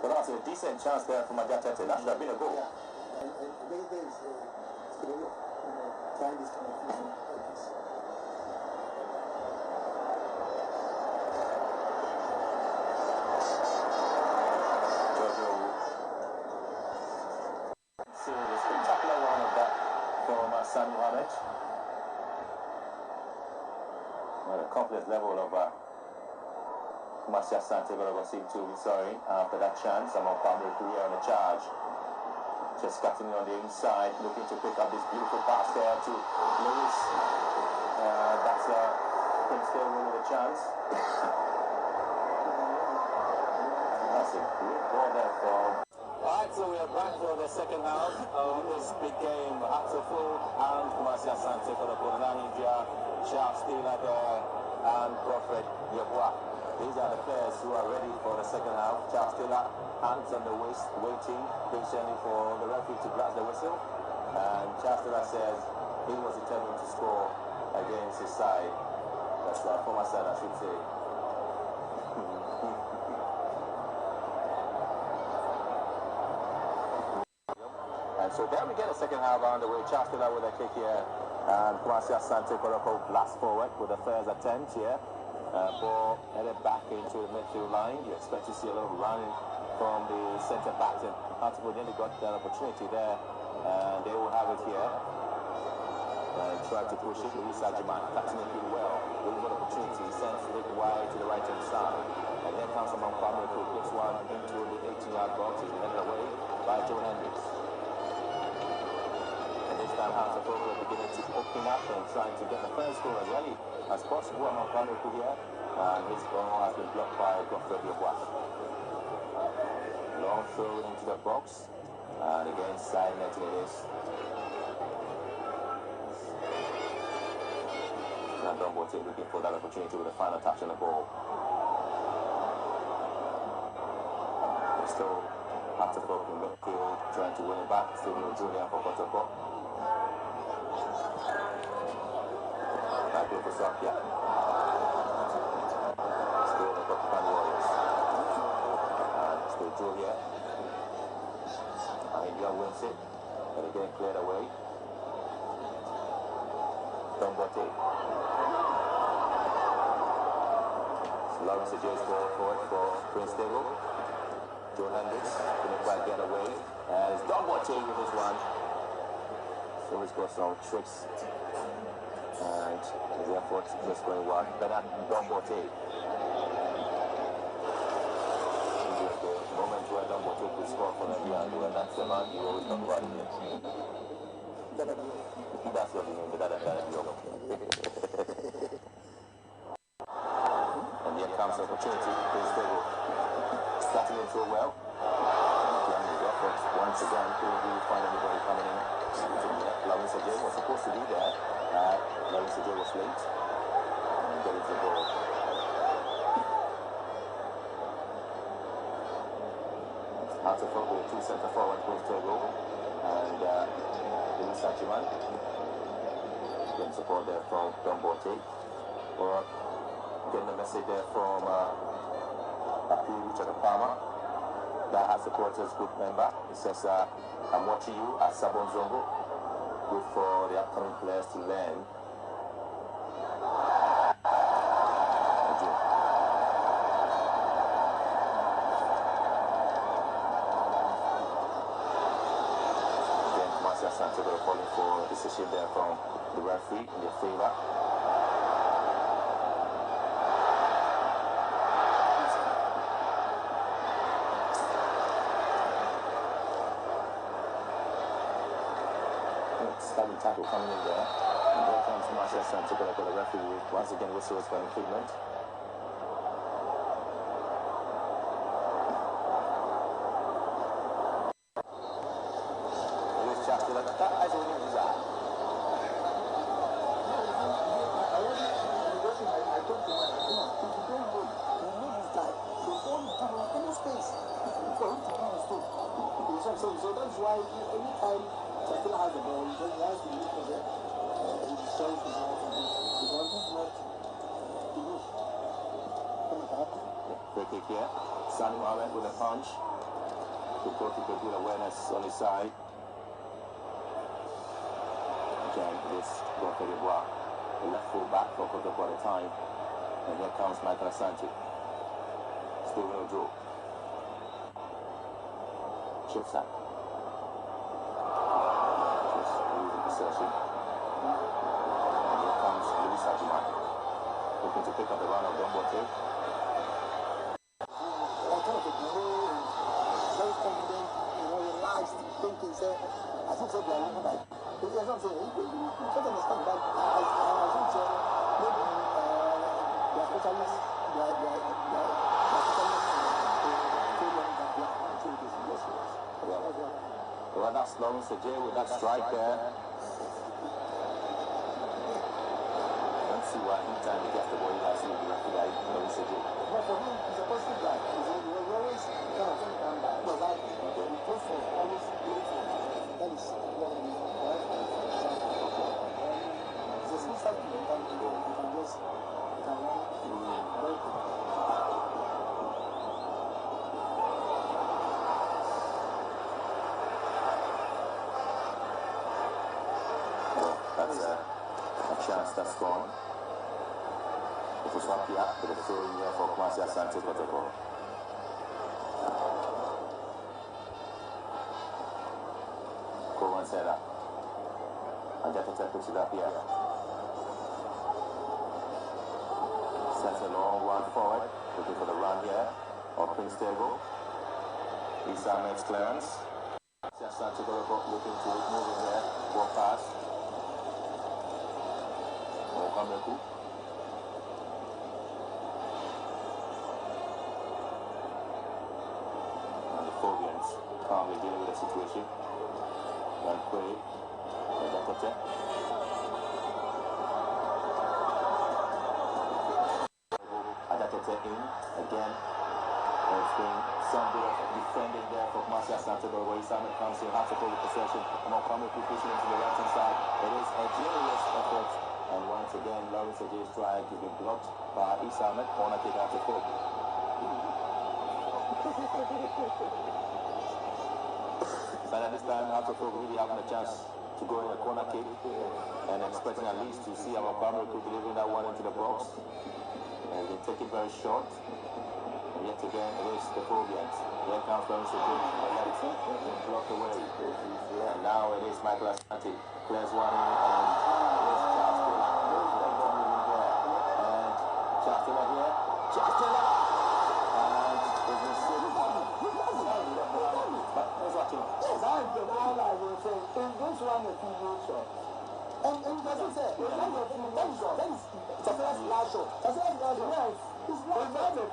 But that's a decent chance there for Majatete. That should have been a goal. Yeah. And there is trying this kind of thing like this. See the spectacular one of that from Sani Mohammed. Well, a complex level of Marcia Sante seemed to be sorry after that chance. Among Pablo Kuya on the charge. Just cutting on the inside, looking to pick up this beautiful pass there to Lewis. That's can still win with a chance. That's a great ball there from. Alright, so we are back for the second half of this big game. Hatterfolk and Marcia Sante for the India, Charles Taylor there, and Prophet Yeboah. These are the players who are ready for the second half. Charles Taylor, hands on the waist, waiting patiently for the referee to blast the whistle. And Charles Taylor says he was determined to score against his side. That's the former side, I should say. And so there we get the second half on the way. Charles Taylor with a kick here. And Kumasi Asante Kotoko blast forward with the first attempt here. Ball headed back into the midfield line. You expect to see a little running from the centre back, and Hatterfolk nearly got that opportunity there, and they will have it here. Tried to push it. Luis Ajiman cutting it really well. Really good opportunity. Sends it wide to the right hand side. And here comes Amon Kwame who gets one into the 18-yard box. He's headed away by Joe Hendricks. And this time Hansa Fogo beginning to open up and trying to get the first goal as early as possible. Amon Kwame here. And his ball has been blocked by Godfrey Yeboah. Long throw into the box. And again, side netting it is. And Dombote looking for that opportunity with a final touch on the ball. Still after in midfield, trying to win it back. Still no Julian for Kotoko. Back over Sapia. Still the Kotokan Warriors. Still Julia. And India wins it. And again cleared away. Dombote. Lawrence Ajay's ball forward for Prince Dego. Joe Hendricks couldn't quite get away. And it's Dombote with this one. So he's got some tricks. And his efforts just going well. Better Dombote. The moment where Dombote could score for Nigeria, and that's the man you always talk about it. That's what you mean, but that's and here comes the opportunity. Prince Dego starting it so well. His efforts once again couldn't really find anybody coming in. Lawrence Ajay was supposed to be there. Lawrence Ajay was late. And got into the goal. Out of front with two centre forward, Prince Dego and Luis Ajiman. Getting support there from Dombote. Or getting a message there from Richard Palmer. That has supporters group member. It says, I'm watching you at Sabon Zongo. Good for the upcoming players to learn. Again, Marcia Santiago calling for a decision there from the referee in their favor. Standing tackle coming in there. And here comes Marcia Santiago for the referee. Once again, whistles for improvement. So that's why anytime Chastela has the ball, he has to look for it. He destroys the ball from it. Because it's not to lose. Free kick here. Sani Mohammed with a punch. The Kotoko good awareness on his side. Again, this Godfrey Yeboah, the left full back for Kotoko at a time. And here comes Michael Asante. Still no draw. Chips up. Just losing possession. And here comes Luis Ajiman. Looking to pick up the run of Dombote. Very confident, relaxed, thinking, say, I think so, they are looking like, you can't understand that, maybe, maybe, they are specialists, they are Well, that's Lawrence Ajay with that strike there. Let's see why anytime he gets the ball, he has to be like Lawrence Ajay. But for him, he's a positive guy. He was always kind of come back. He was like, he goes for always playful. That is what he is. It's a smooth start to the time. You can just, you can run very quick. That's a chance that's gone. It was Swapia with a throw in here for Kwasi Asante Kotoko. Coleman's header. Ajatete puts it up here. Sends a long one forward, looking for the run here. Or Prince Table. Issa makes clearance. Kotoko looking to move in there. Ball pass. Okameku. And the Phobians calmly dealing with the situation. One play. Ajatete. Ajatete in again. There's been some bit of defending there for Marcia Santiago where Simon comes in, has to go with possession. Mokameku pushing into the right hand side. It is a genius effort. And once again, Lawrence Ajay's strike has been blocked by Isamet. Corner kick out to Folk. But at this time, out of Folk really having a chance to go in a corner kick and expecting at least to see our Mokameku delivering that one into the box. And they take it very short. And yet again, it is the Phobians. Here comes Lawrence Ajay from the left, blocked away. And now it is Michael Asante. Clears one in and it is Charles Taylor. And Charles Taylor here. Charles Taylor! And it's been saved. But who's watching? Yes, I have the ball, I will say. In this one, a few shot. And doesn't say, it's not a few shot. It's a first last shot. It's a first last shot. Yes. It's not a few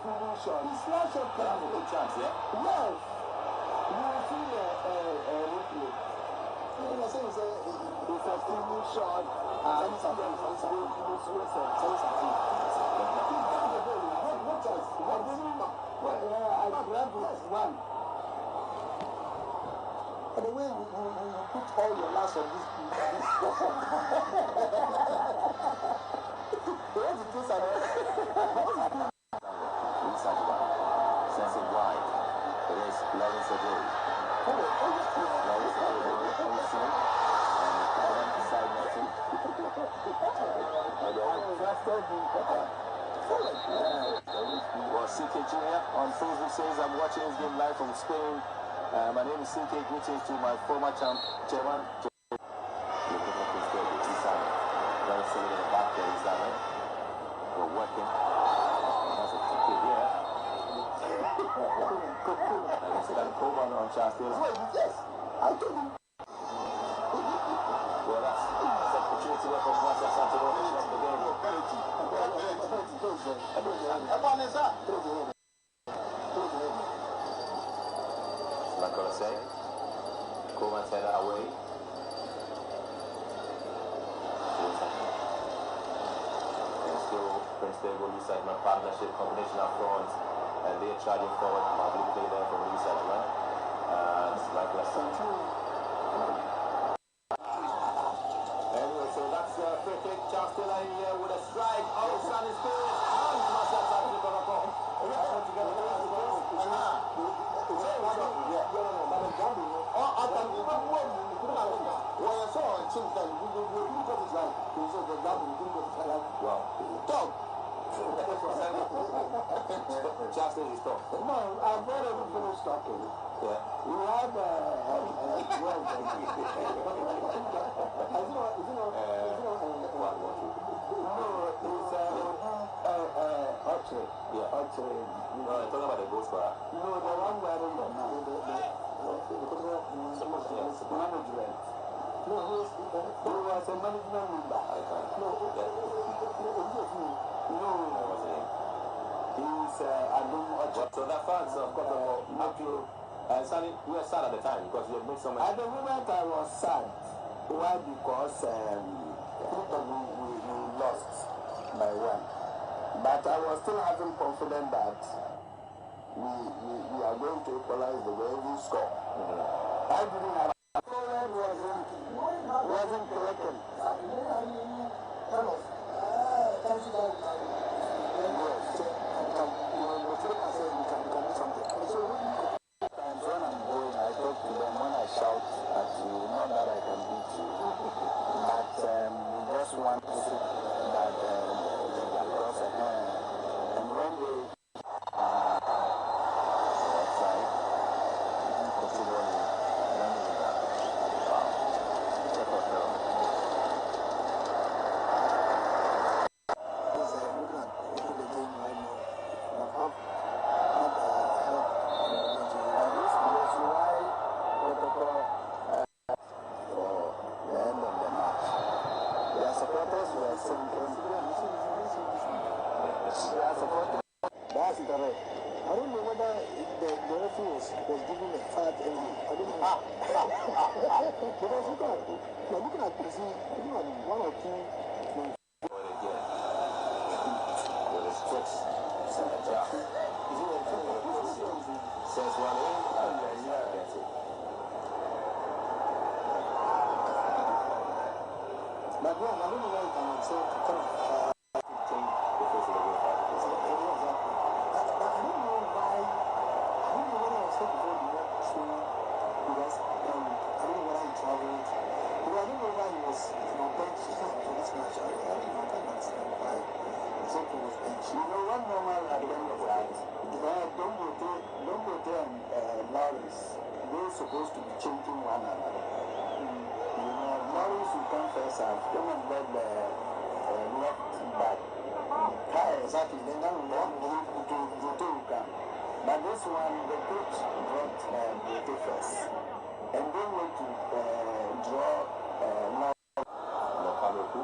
shot. It's not a good chance, yeah? Yes. You will see the replay. I say it's a few shot. And it's a I grabbed one. And the way you put all your last on this they want to do something. Inside one. Sends it wide. It is Lawrence Ajay. Lawrence Ajay also. And inside netting. Well, CK Jr. on Facebook says, I'm watching this game live from Spain. My name is CK. Greetings to my former chairman. Looking for Prince David. Very solid in the back there. We're working. That's a ticket here. And it's got Coleman on Charles Taylor. Yes, I told him. Well, that's an opportunity there for Marcia Santiago to stop the game. Not going to say. Coleman's header away. And still, Prince David, Lee Sedgman partnership combination up front. And they're charging forward. Lovely play there from Lee Sedgman. And Michael Asante. Anyway, so that's the free kick. Charles Taylor in here with a strike. Outstanding spirit. And Marcia Santiago Kotoko. Everyone together. Just as you stop. No, I've already finished talking. Yeah. We have Archery. Yeah. Archery. No, I'm talking about the goal scorer. No, the one where I don't know now. Management. No, he was a management member. No, he's So that fans of Kotoko have to. Sally, we were sad at the time because you had made so much. At the moment I was sad. Why? Because we lost by one. But I was still having confidence that we are going to equalize the way we score. I didn't have wasn't corrected. When I'm going, I talk to them. When I shout at you, not that I can beat you, but just want to see that because and when they outside, considering direct. I don't know whether the referee was given a 5 MD. I don't know. Because looking at you see, looking at one or two. Says one in, but yeah, I don't know why you can observe to come. Supposed to be changing one another. You know, Lawrence will come first half, come and let the left back. Exactly, then that will come. But this one, the coach dropped Bote first. And they went to draw Lokamoku.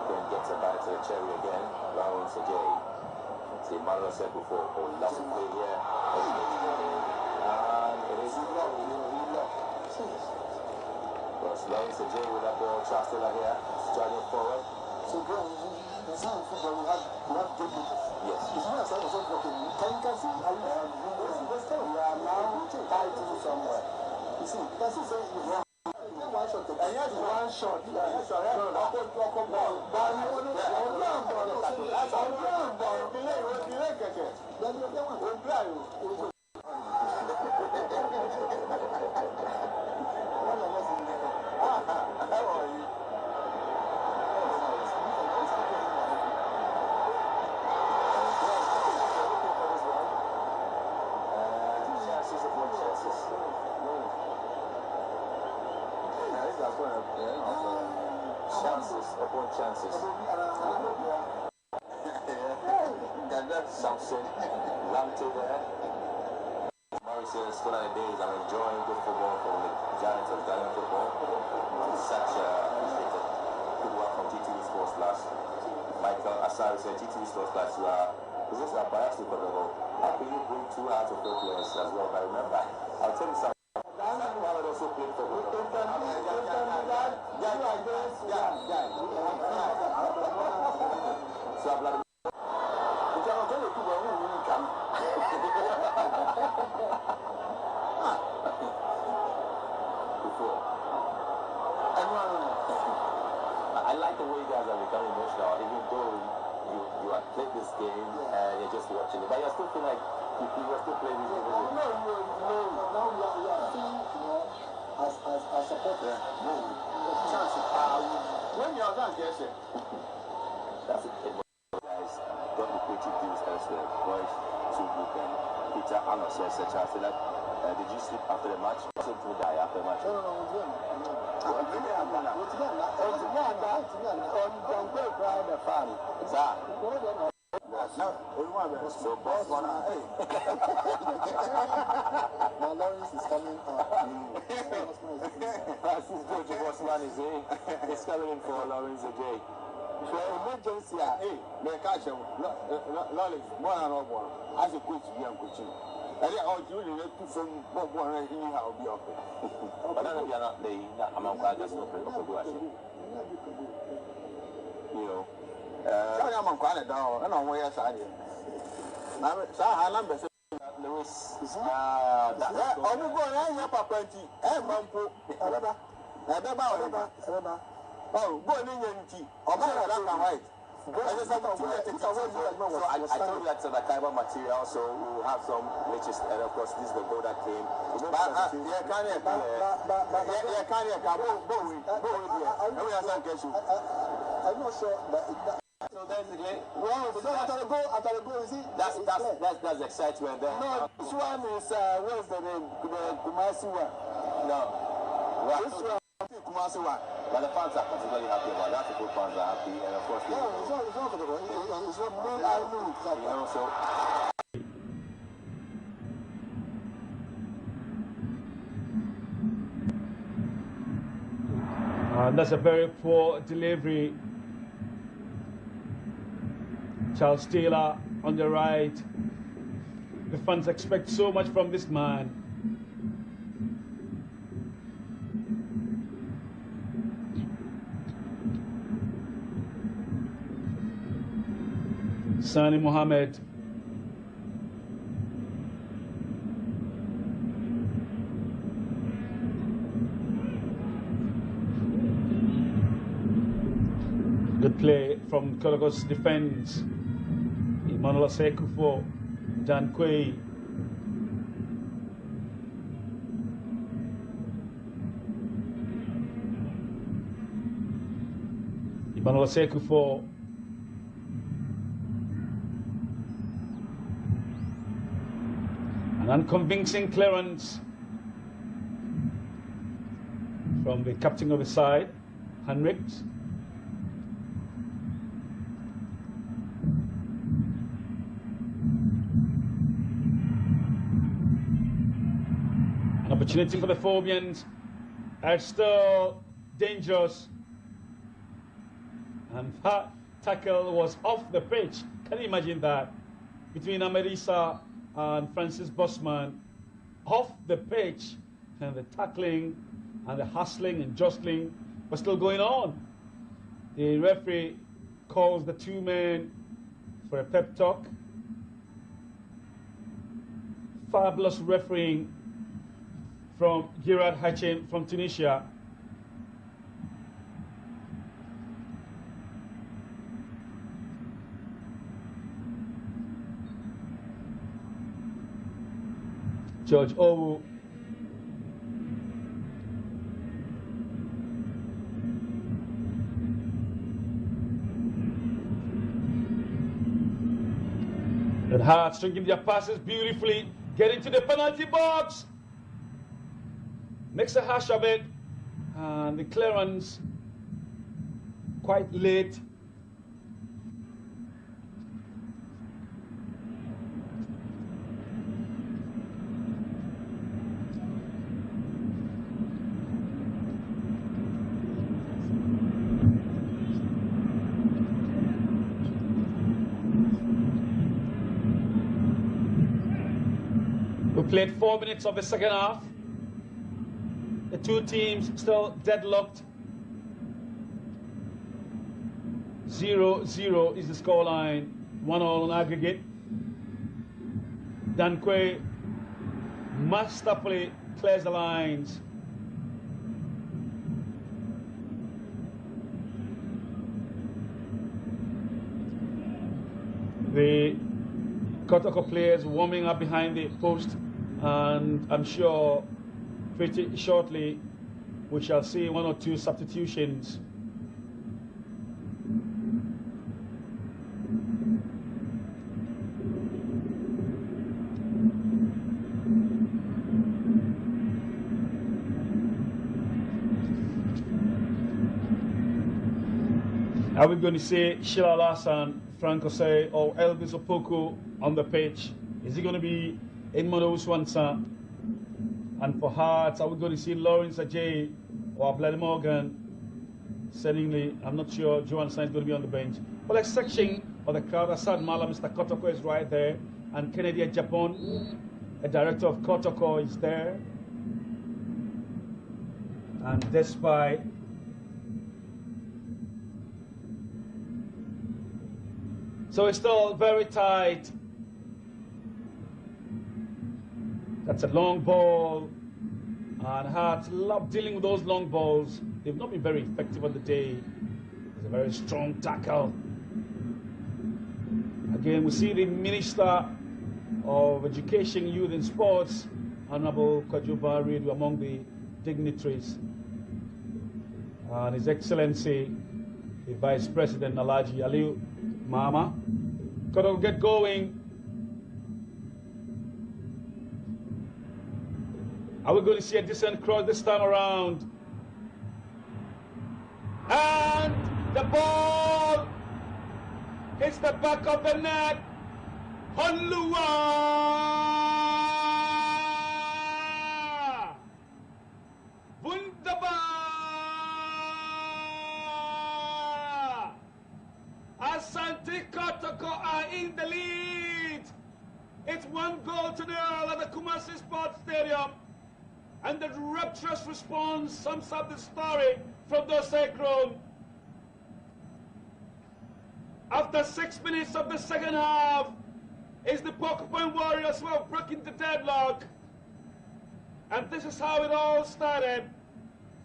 Then gets a bite to the cherry again. Lawrence again. See, Manuel said before, lovely play here. Lawrence Ajay with that ball, Charles Taylor here, striding forward. So, that's how football we have good people. Yes. It's not as I was talking. Can you see? We are now tighten somewhere. You see, you can see wrong. One shot. And yes, one shot. Chances. Samson, Lante there. Murray says, "Good on the days. I'm enjoying good football from the giants of Ghana football." Such a good work from TTV Sports Plus. Michael Asari said, "TTV Sports Plus, you are. Is this a bias to Kotoko? How can you bring 2 out of 4 players as well?" But remember, I'll tell you something. That also played for I like the way you guys are becoming emotional, even though you have played this game and you're just watching it, but you still feel like you are still playing this game. Now we are seeing, as supporters, chance when you are done, yes, that's it, guys. Don't be creative deals elsewhere. Boys, Subuk and Peter Arnold says, did you sleep after the match? Also, to die after the match? No. So, boss, now Lawrence is coming Francis George Bossman is in. He's coming in for Lawrence Ajay. So emergency, may catch him. Lawrence, more and more. As a coach, we are coaching. And they are doing it from one and anyhow be okay. But none of you are not the among guys no you know. I'm on quite down and on where I said. Now, Lewis. I'm going to Papa and Mampo. Oh, go in tea. I'm black and white. So I told you that's a Kaiba material, so we'll have some latest, and of course this is the goal that came. I'm not sure, but so basically, after the goal, you see, that's excitement there. No, this one is what's the name? The Kumasi one. No, this one Kumasi one. But the fans are particularly happy about that. The good fans are happy, and of course, it's not for the goal. It's not me. I know. You know, so. And that's a very poor delivery. Charles Taylor on the right. The fans expect so much from this man. Sani Mohammed. Good play from Kotoko's defense. Emmanuel Sekufo, Dan Quay. Emmanuel Sekufo. An unconvincing clearance from the captain of the side, Henriks. An opportunity for the Phobians. It's still dangerous. And that tackle was off the pitch. Can you imagine that? Between Amerisa and Francis Bosman, off the pitch, and the tackling and the hustling and jostling was still going on. The referee calls the two men for a pep talk. Fabulous refereeing from Gerard Hachem from Tunisia. George Owu. And Hart stringing their passes beautifully, getting to the penalty box. Makes a hash of it, and the clearance quite late. We played 4 minutes of the second half. The two teams still deadlocked. 0-0 is the scoreline. 1-1 on aggregate. Dan Quay masterfully clears the lines. The Kotoko players warming up behind the post, and I'm sure pretty shortly we shall see 1 or 2 substitutions. Are we going to see Sheila Larson, Frank Osei, or Elvis Opoku on the pitch? Is it going to be Edmondo Uswansa? And for Hearts, are we going to see Lawrence Ajay or Bloody Morgan? Certainly, I'm not sure Joan Sainz is going to be on the bench. But a section of the crowd, Asad Mala, Mr. Kotoko is right there, and Kennedy Japan, a director of Kotoko, is there. And despite so it's still very tight. That's a long ball, and Hearts love dealing with those long balls. They've not been very effective on the day. It's a very strong tackle. Again, we see the Minister of Education, Youth and Sports, Honorable Kajuba Redu, among the dignitaries. And His Excellency, the Vice President, Alaji Aliu Mama. Gotta get going. Are we going to see a decent cross this time around? And the ball hits the back of the net. Holua! Wunderbar! Asante Kotoko are in the lead. It's 1-0 at the Kumasi Sports Stadium. And the rapturous response sums up the story from those grown. After 6 minutes of the second half, is the Porcupine Warriors who have broken the deadlock. And this is how it all started.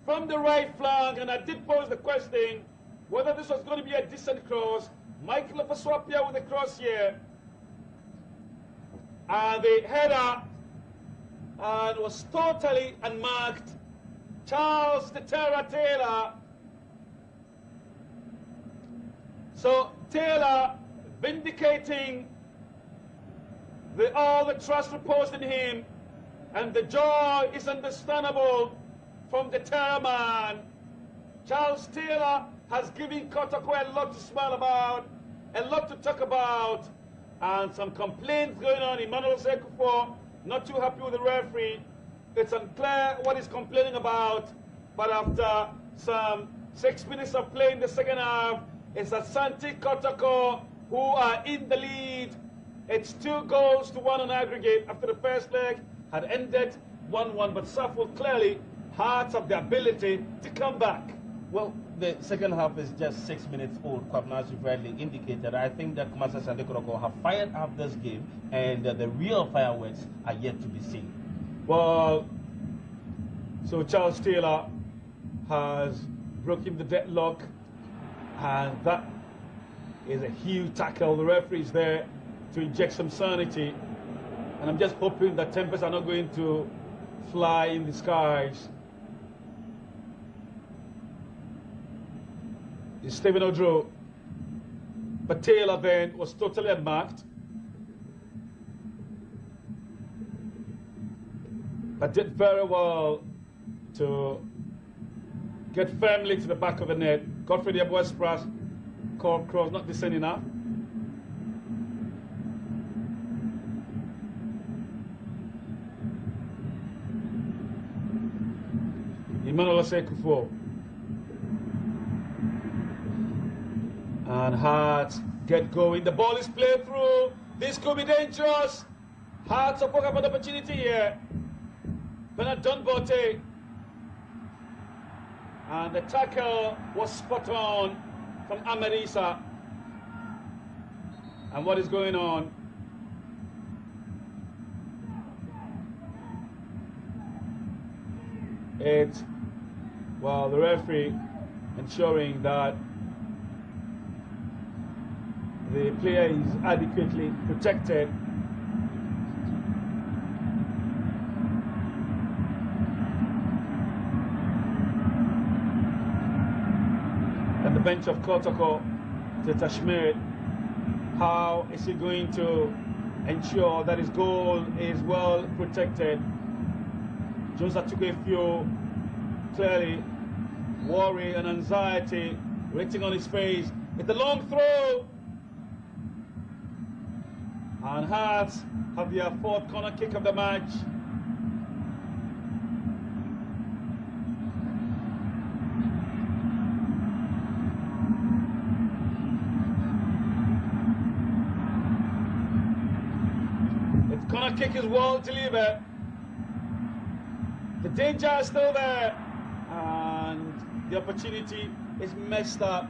From the right flank, and I did pose the question whether this was going to be a decent cross. Michael Opaswapia with the cross here. And the header was totally unmarked. Charles the Terror Taylor. So Taylor vindicating all the trust reposed in him, and the joy is understandable from the Terror man. Charles Taylor has given Kotoko a lot to smile about, a lot to talk about, and some complaints going on. Emmanuel Sekufo not too happy with the referee. It's unclear what he's complaining about, but after some 6 minutes of play in the second half, it's Asante Kotoko who are in the lead. It's 2-1 on aggregate after the first leg had ended 1-1, but Suffolk clearly hearts of the ability to come back. Well, the second half is just 6 minutes old, Kwabnas rightly indicated. I think that Kumasi Asante Kotoko have fired up this game, and the real fireworks are yet to be seen. Well, so Charles Taylor has broken the deadlock, and that is a huge tackle. The referee is there to inject some sanity, and I'm just hoping that tempers are not going to fly in the skies. It's Stephen Odro, but Taylor then was totally unmarked, but did very well to get firmly to the back of the net. Godfrey Diabo-Express called cross, not decent enough. Emmanuel Sekufo. And Hearts get going. The ball is played through. This could be dangerous. Hearts have up an opportunity here. Bernard Dunbote. And the tackle was spot on from Amarisa. And what is going on? Well, the referee ensuring that the player is adequately protected. And the bench of Kotoko, Teta Schmidt, how is he going to ensure that his goal is well protected? Jones Atukefio, clearly worry and anxiety written on his face. It's a long throw. And Hearts have their fourth corner kick of the match. Its corner kick is well delivered. The danger is still there, and the opportunity is messed up.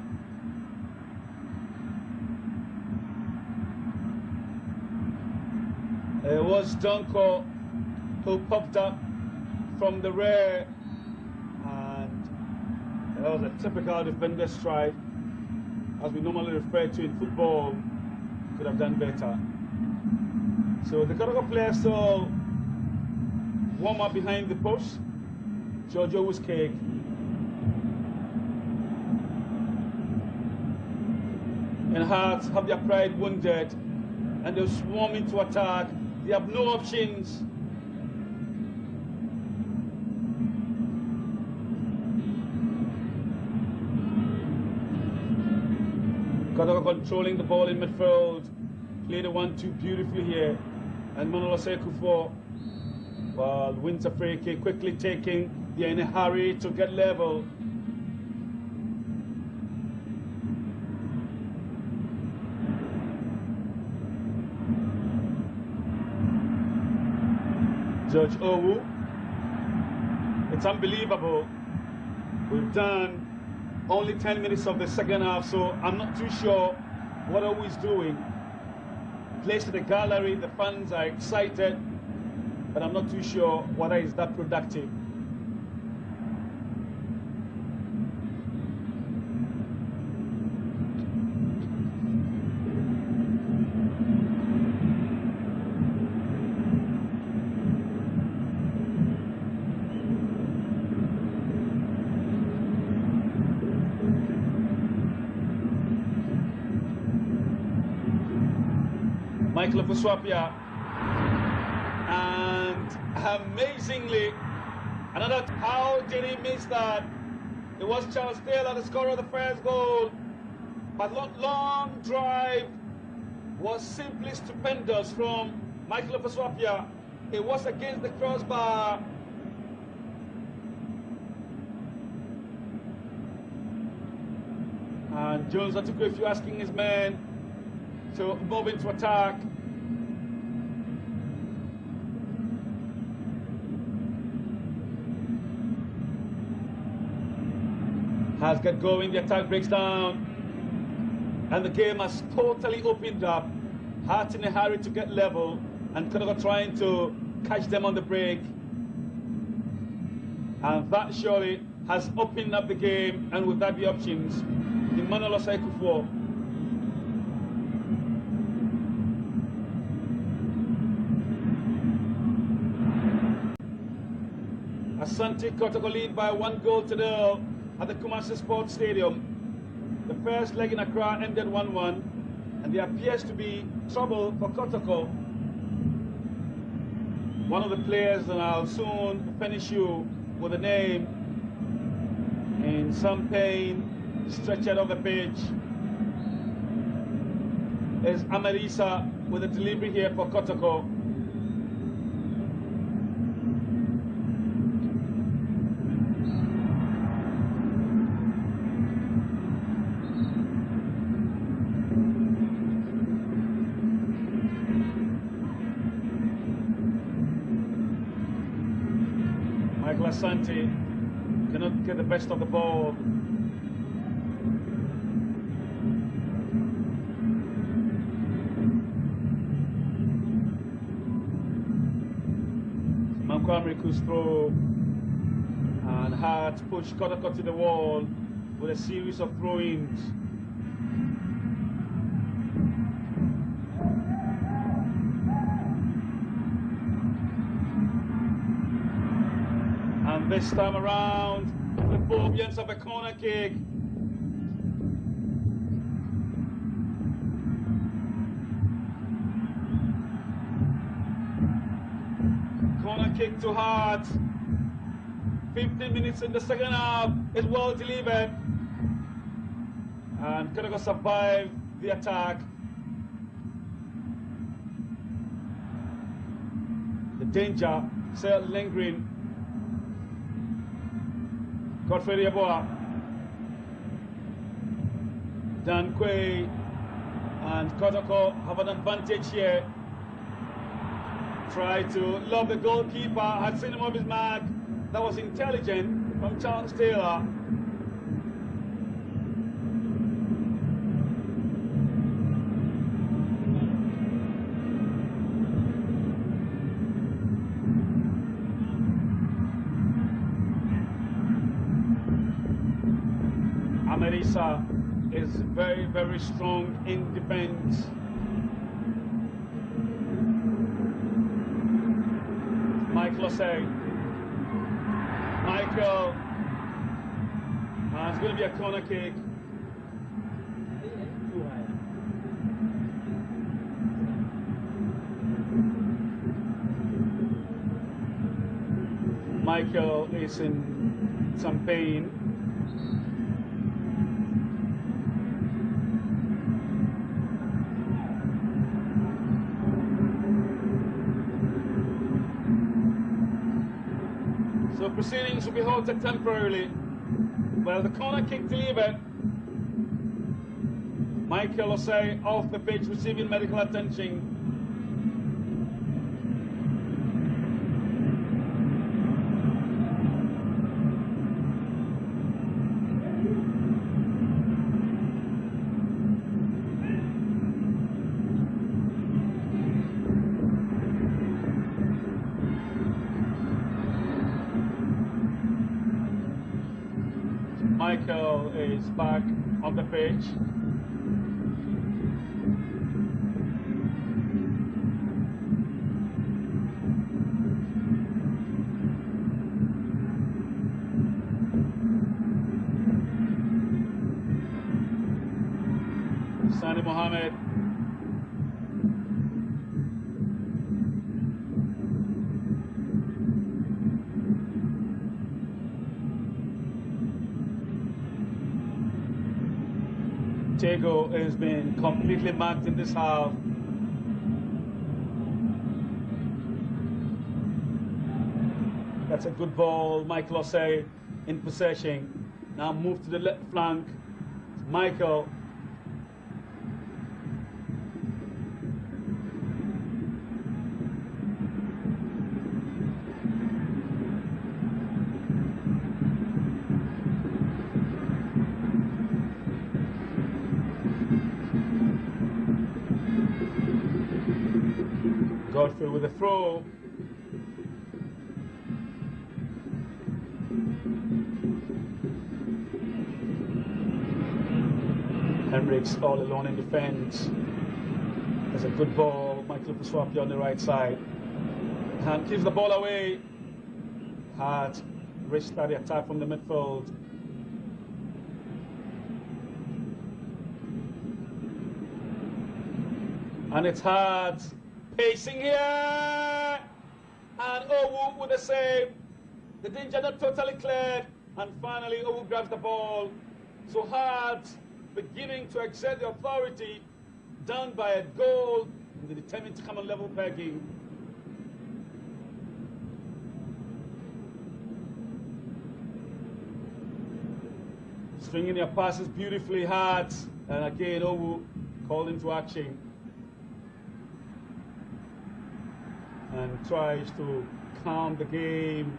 It was Donko who popped up from the rear, and that was a typical defender strike, as we normally refer to in football. Could have done better. So the Kotoko players still warm up behind the post. Giorgio was kicked. And Hearts have their pride wounded, and they're swarming to attack. They have no options. Kotoko controlling the ball in midfield. Played a 1-2 beautifully here. And Manuel Sekufo, well, wins a free kick, quickly taking. They're in a hurry to get level. Judge Owu. It's unbelievable. We've done only 10 minutes of the second half, so I'm not too sure what Owu is doing. Place to the gallery, the fans are excited, but I'm not too sure whether it's that productive. Michael Fuswapia, and amazingly, how did he miss that? It was Charles Taylor, the scorer of the first goal, but long drive was simply stupendous from Michael Fuswapia. It was against the crossbar. And Jones Atuku, if you're asking his men to move into attack. Has got going, the attack breaks down, and the game has totally opened up. Heart in a hurry to get level, and Kotoko trying to catch them on the break. And that surely has opened up the game, and with that the options, Emmanuel Osei-Kuffour. Asante Kotoko lead by 1-0 at the Kumasi Sports Stadium. The first leg in Accra ended 1-1, and there appears to be trouble for Kotoko. One of the players, and I'll soon finish you with a name, in some pain, stretched on the pitch, is Amarisa with a delivery here for Kotoko. Asante cannot get the best of the ball. Mankwamriku's throw, and Hart pushed Kotoko to the wall with a series of throw-ins. This time around, the Bobians of a corner kick. Corner kick to Hart. 15 minutes in the second half, is well delivered. And Kotoko survived the attack. The danger still lingering. Godfrey Yeboah, Dan Quay, and Kotoko have an advantage here. Try to lob the goalkeeper, had seen him off his mark. That was intelligent from Charles Taylor. Amarisa is very, very strong in defense. Michael Osei. Michael. It's going to be a corner kick. Michael is in some pain. So proceedings will be halted temporarily. Well, the corner kick delivered. Michael Osei off the pitch, receiving medical attention. Michael is back on the pitch. Sani Mohammed. Kotoko has been completely marked in this half. That's a good ball. Michael Osei in possession. Now move to the left flank. Michael. Godfrey with a throw. Henriks all alone in defense. There's a good ball. Michael Puswapi on the right side. And gives the ball away. Hart restart the attack from the midfield. And it's Hart. Pacing here, and Owu with a save. The danger not totally cleared, and finally Owu grabs the ball. So Hart beginning to exert the authority, done by a goal, and they're determined to come on level pegging. Stringing their passes beautifully, Hart, and again Owu called into action. And tries to calm the game.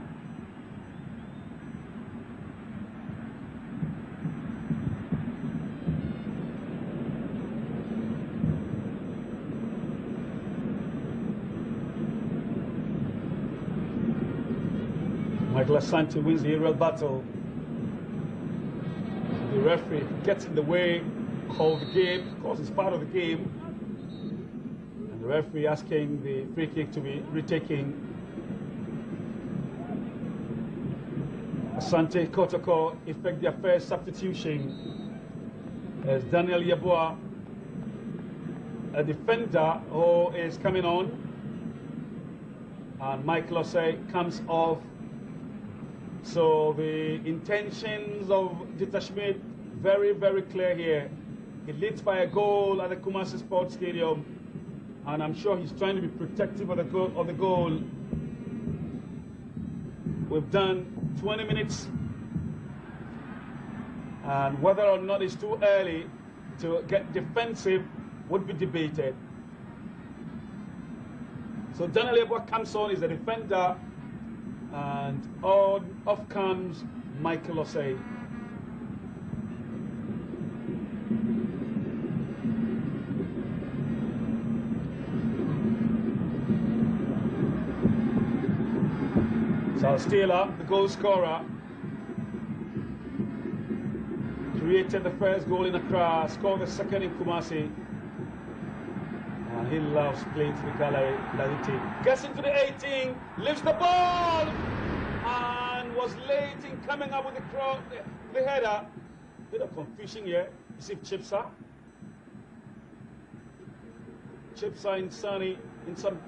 Michael Asante wins the aerial battle. The referee gets in the way of the game, because it's part of the game. The referee asking the free kick to be retaken. Asante Kotoko effect their first substitution as Daniel Yeboah, a defender who is coming on, and Michael Osei comes off. So the intentions of Dita Schmidt very, very clear here. He leads by a goal at the Kumasi Sports Stadium. And I'm sure he's trying to be protective of the goal. We've done 20 minutes, and whether or not it's too early to get defensive would be debated. So Daniel Yeboah comes on, is a defender, and off comes Michael Osei. Salstila, the goal scorer, created the first goal in Accra, scored the second in Kumasi. And he loves playing to the gallery. Gets into the 18, lifts the ball, and was late in coming up with the header. Bit of confusion here. You see Chipsa. Chipsa and Sani in some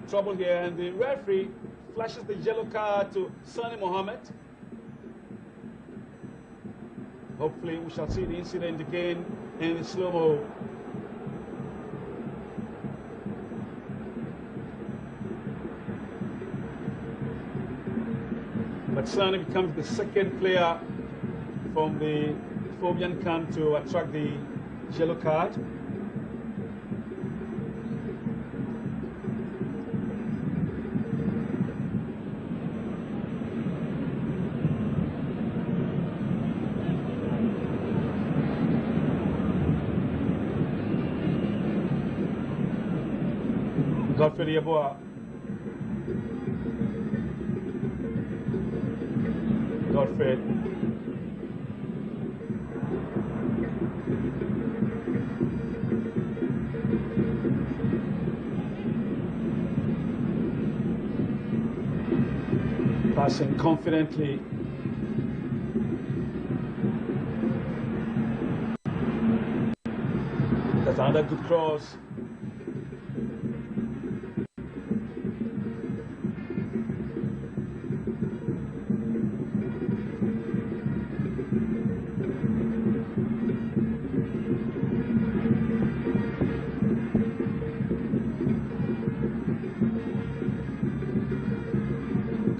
trouble here, and the referee flashes the yellow card to Sani Mohammed. Hopefully we shall see the incident again in the slow-mo. But Sani becomes the second player from the Phobian camp to attract the yellow card. Godfrey Yeboah. Godfrey passing confidently. That's another good cross.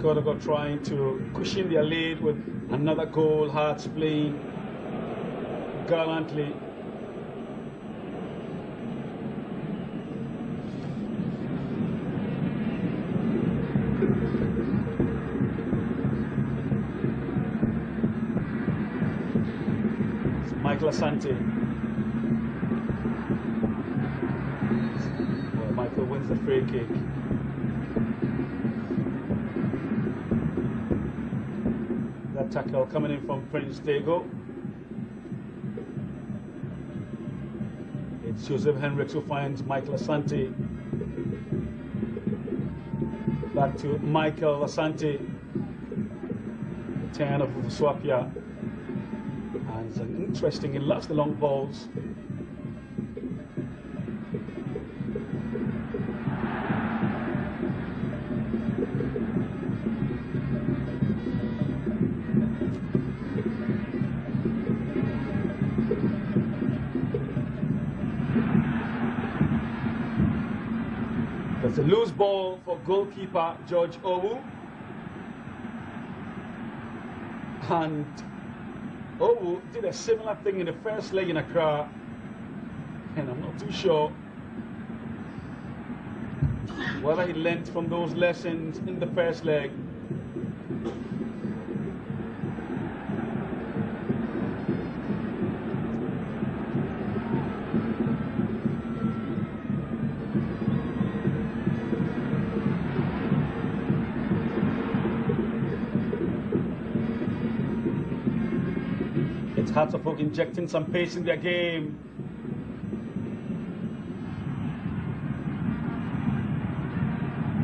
Kotoko trying to cushion their lead with another goal. Hearts playing gallantly. It's Michael Asante. Well, Michael wins the free kick. Tackle coming in from Prince Tego. It's Joseph Henriks who finds Michael Asante. Back to Michael Asante. Turn of Swapia. And it's an interesting, he loves the long balls. It's a loose ball for goalkeeper George Owu. And Owu did a similar thing in the first leg in Accra. And I'm not too sure whether he learned from those lessons in the first leg. Hearts of Oak injecting some pace in their game.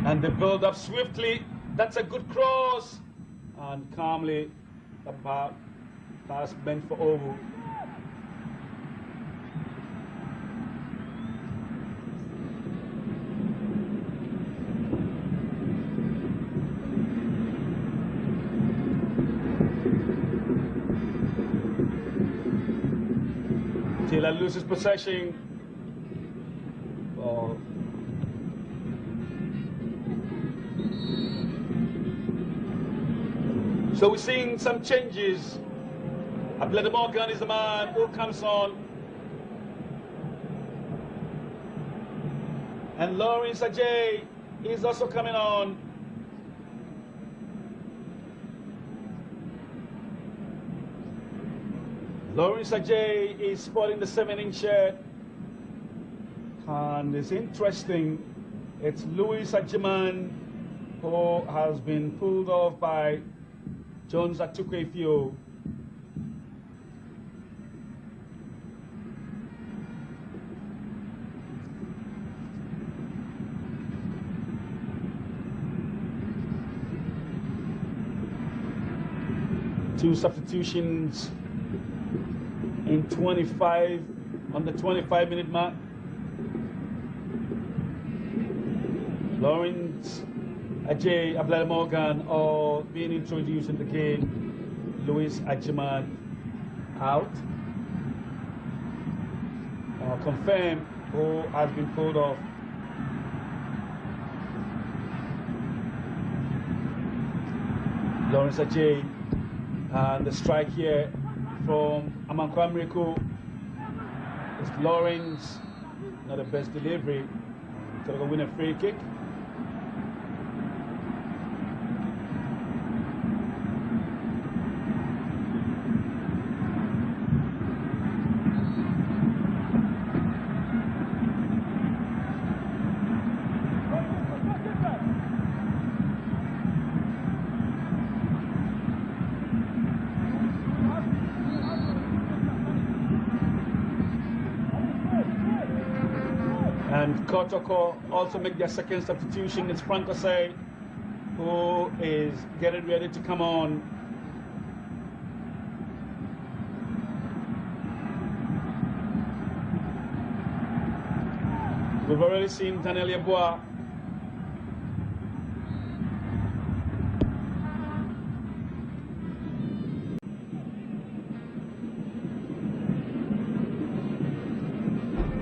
And they build up swiftly. That's a good cross. And calmly, the pass bent for Owu. Taylor loses possession. Oh. So we're seeing some changes. Abdullah Morgan is the man who comes on. And Lawrence Ajay is also coming on. Lawrence Ajay is sporting the 7-inch shirt. And it's interesting, it's Louis Ajiman who has been pulled off by Jones Atukwefio. Two substitutions in 25, on the 25-minute mark. Lawrence Ajay, Abdullah Morgan all being introduced in the game. Louis Ajiman out. Confirm who has been pulled off. Lawrence Ajay, and the strike here from Amankwa Miracle. It's Lawrence, not the best delivery. Kotoko win a free kick. And Kotoko also make their second substitution. It's Franco Say. who is getting ready to come on. We've already seen Daniel Yeboah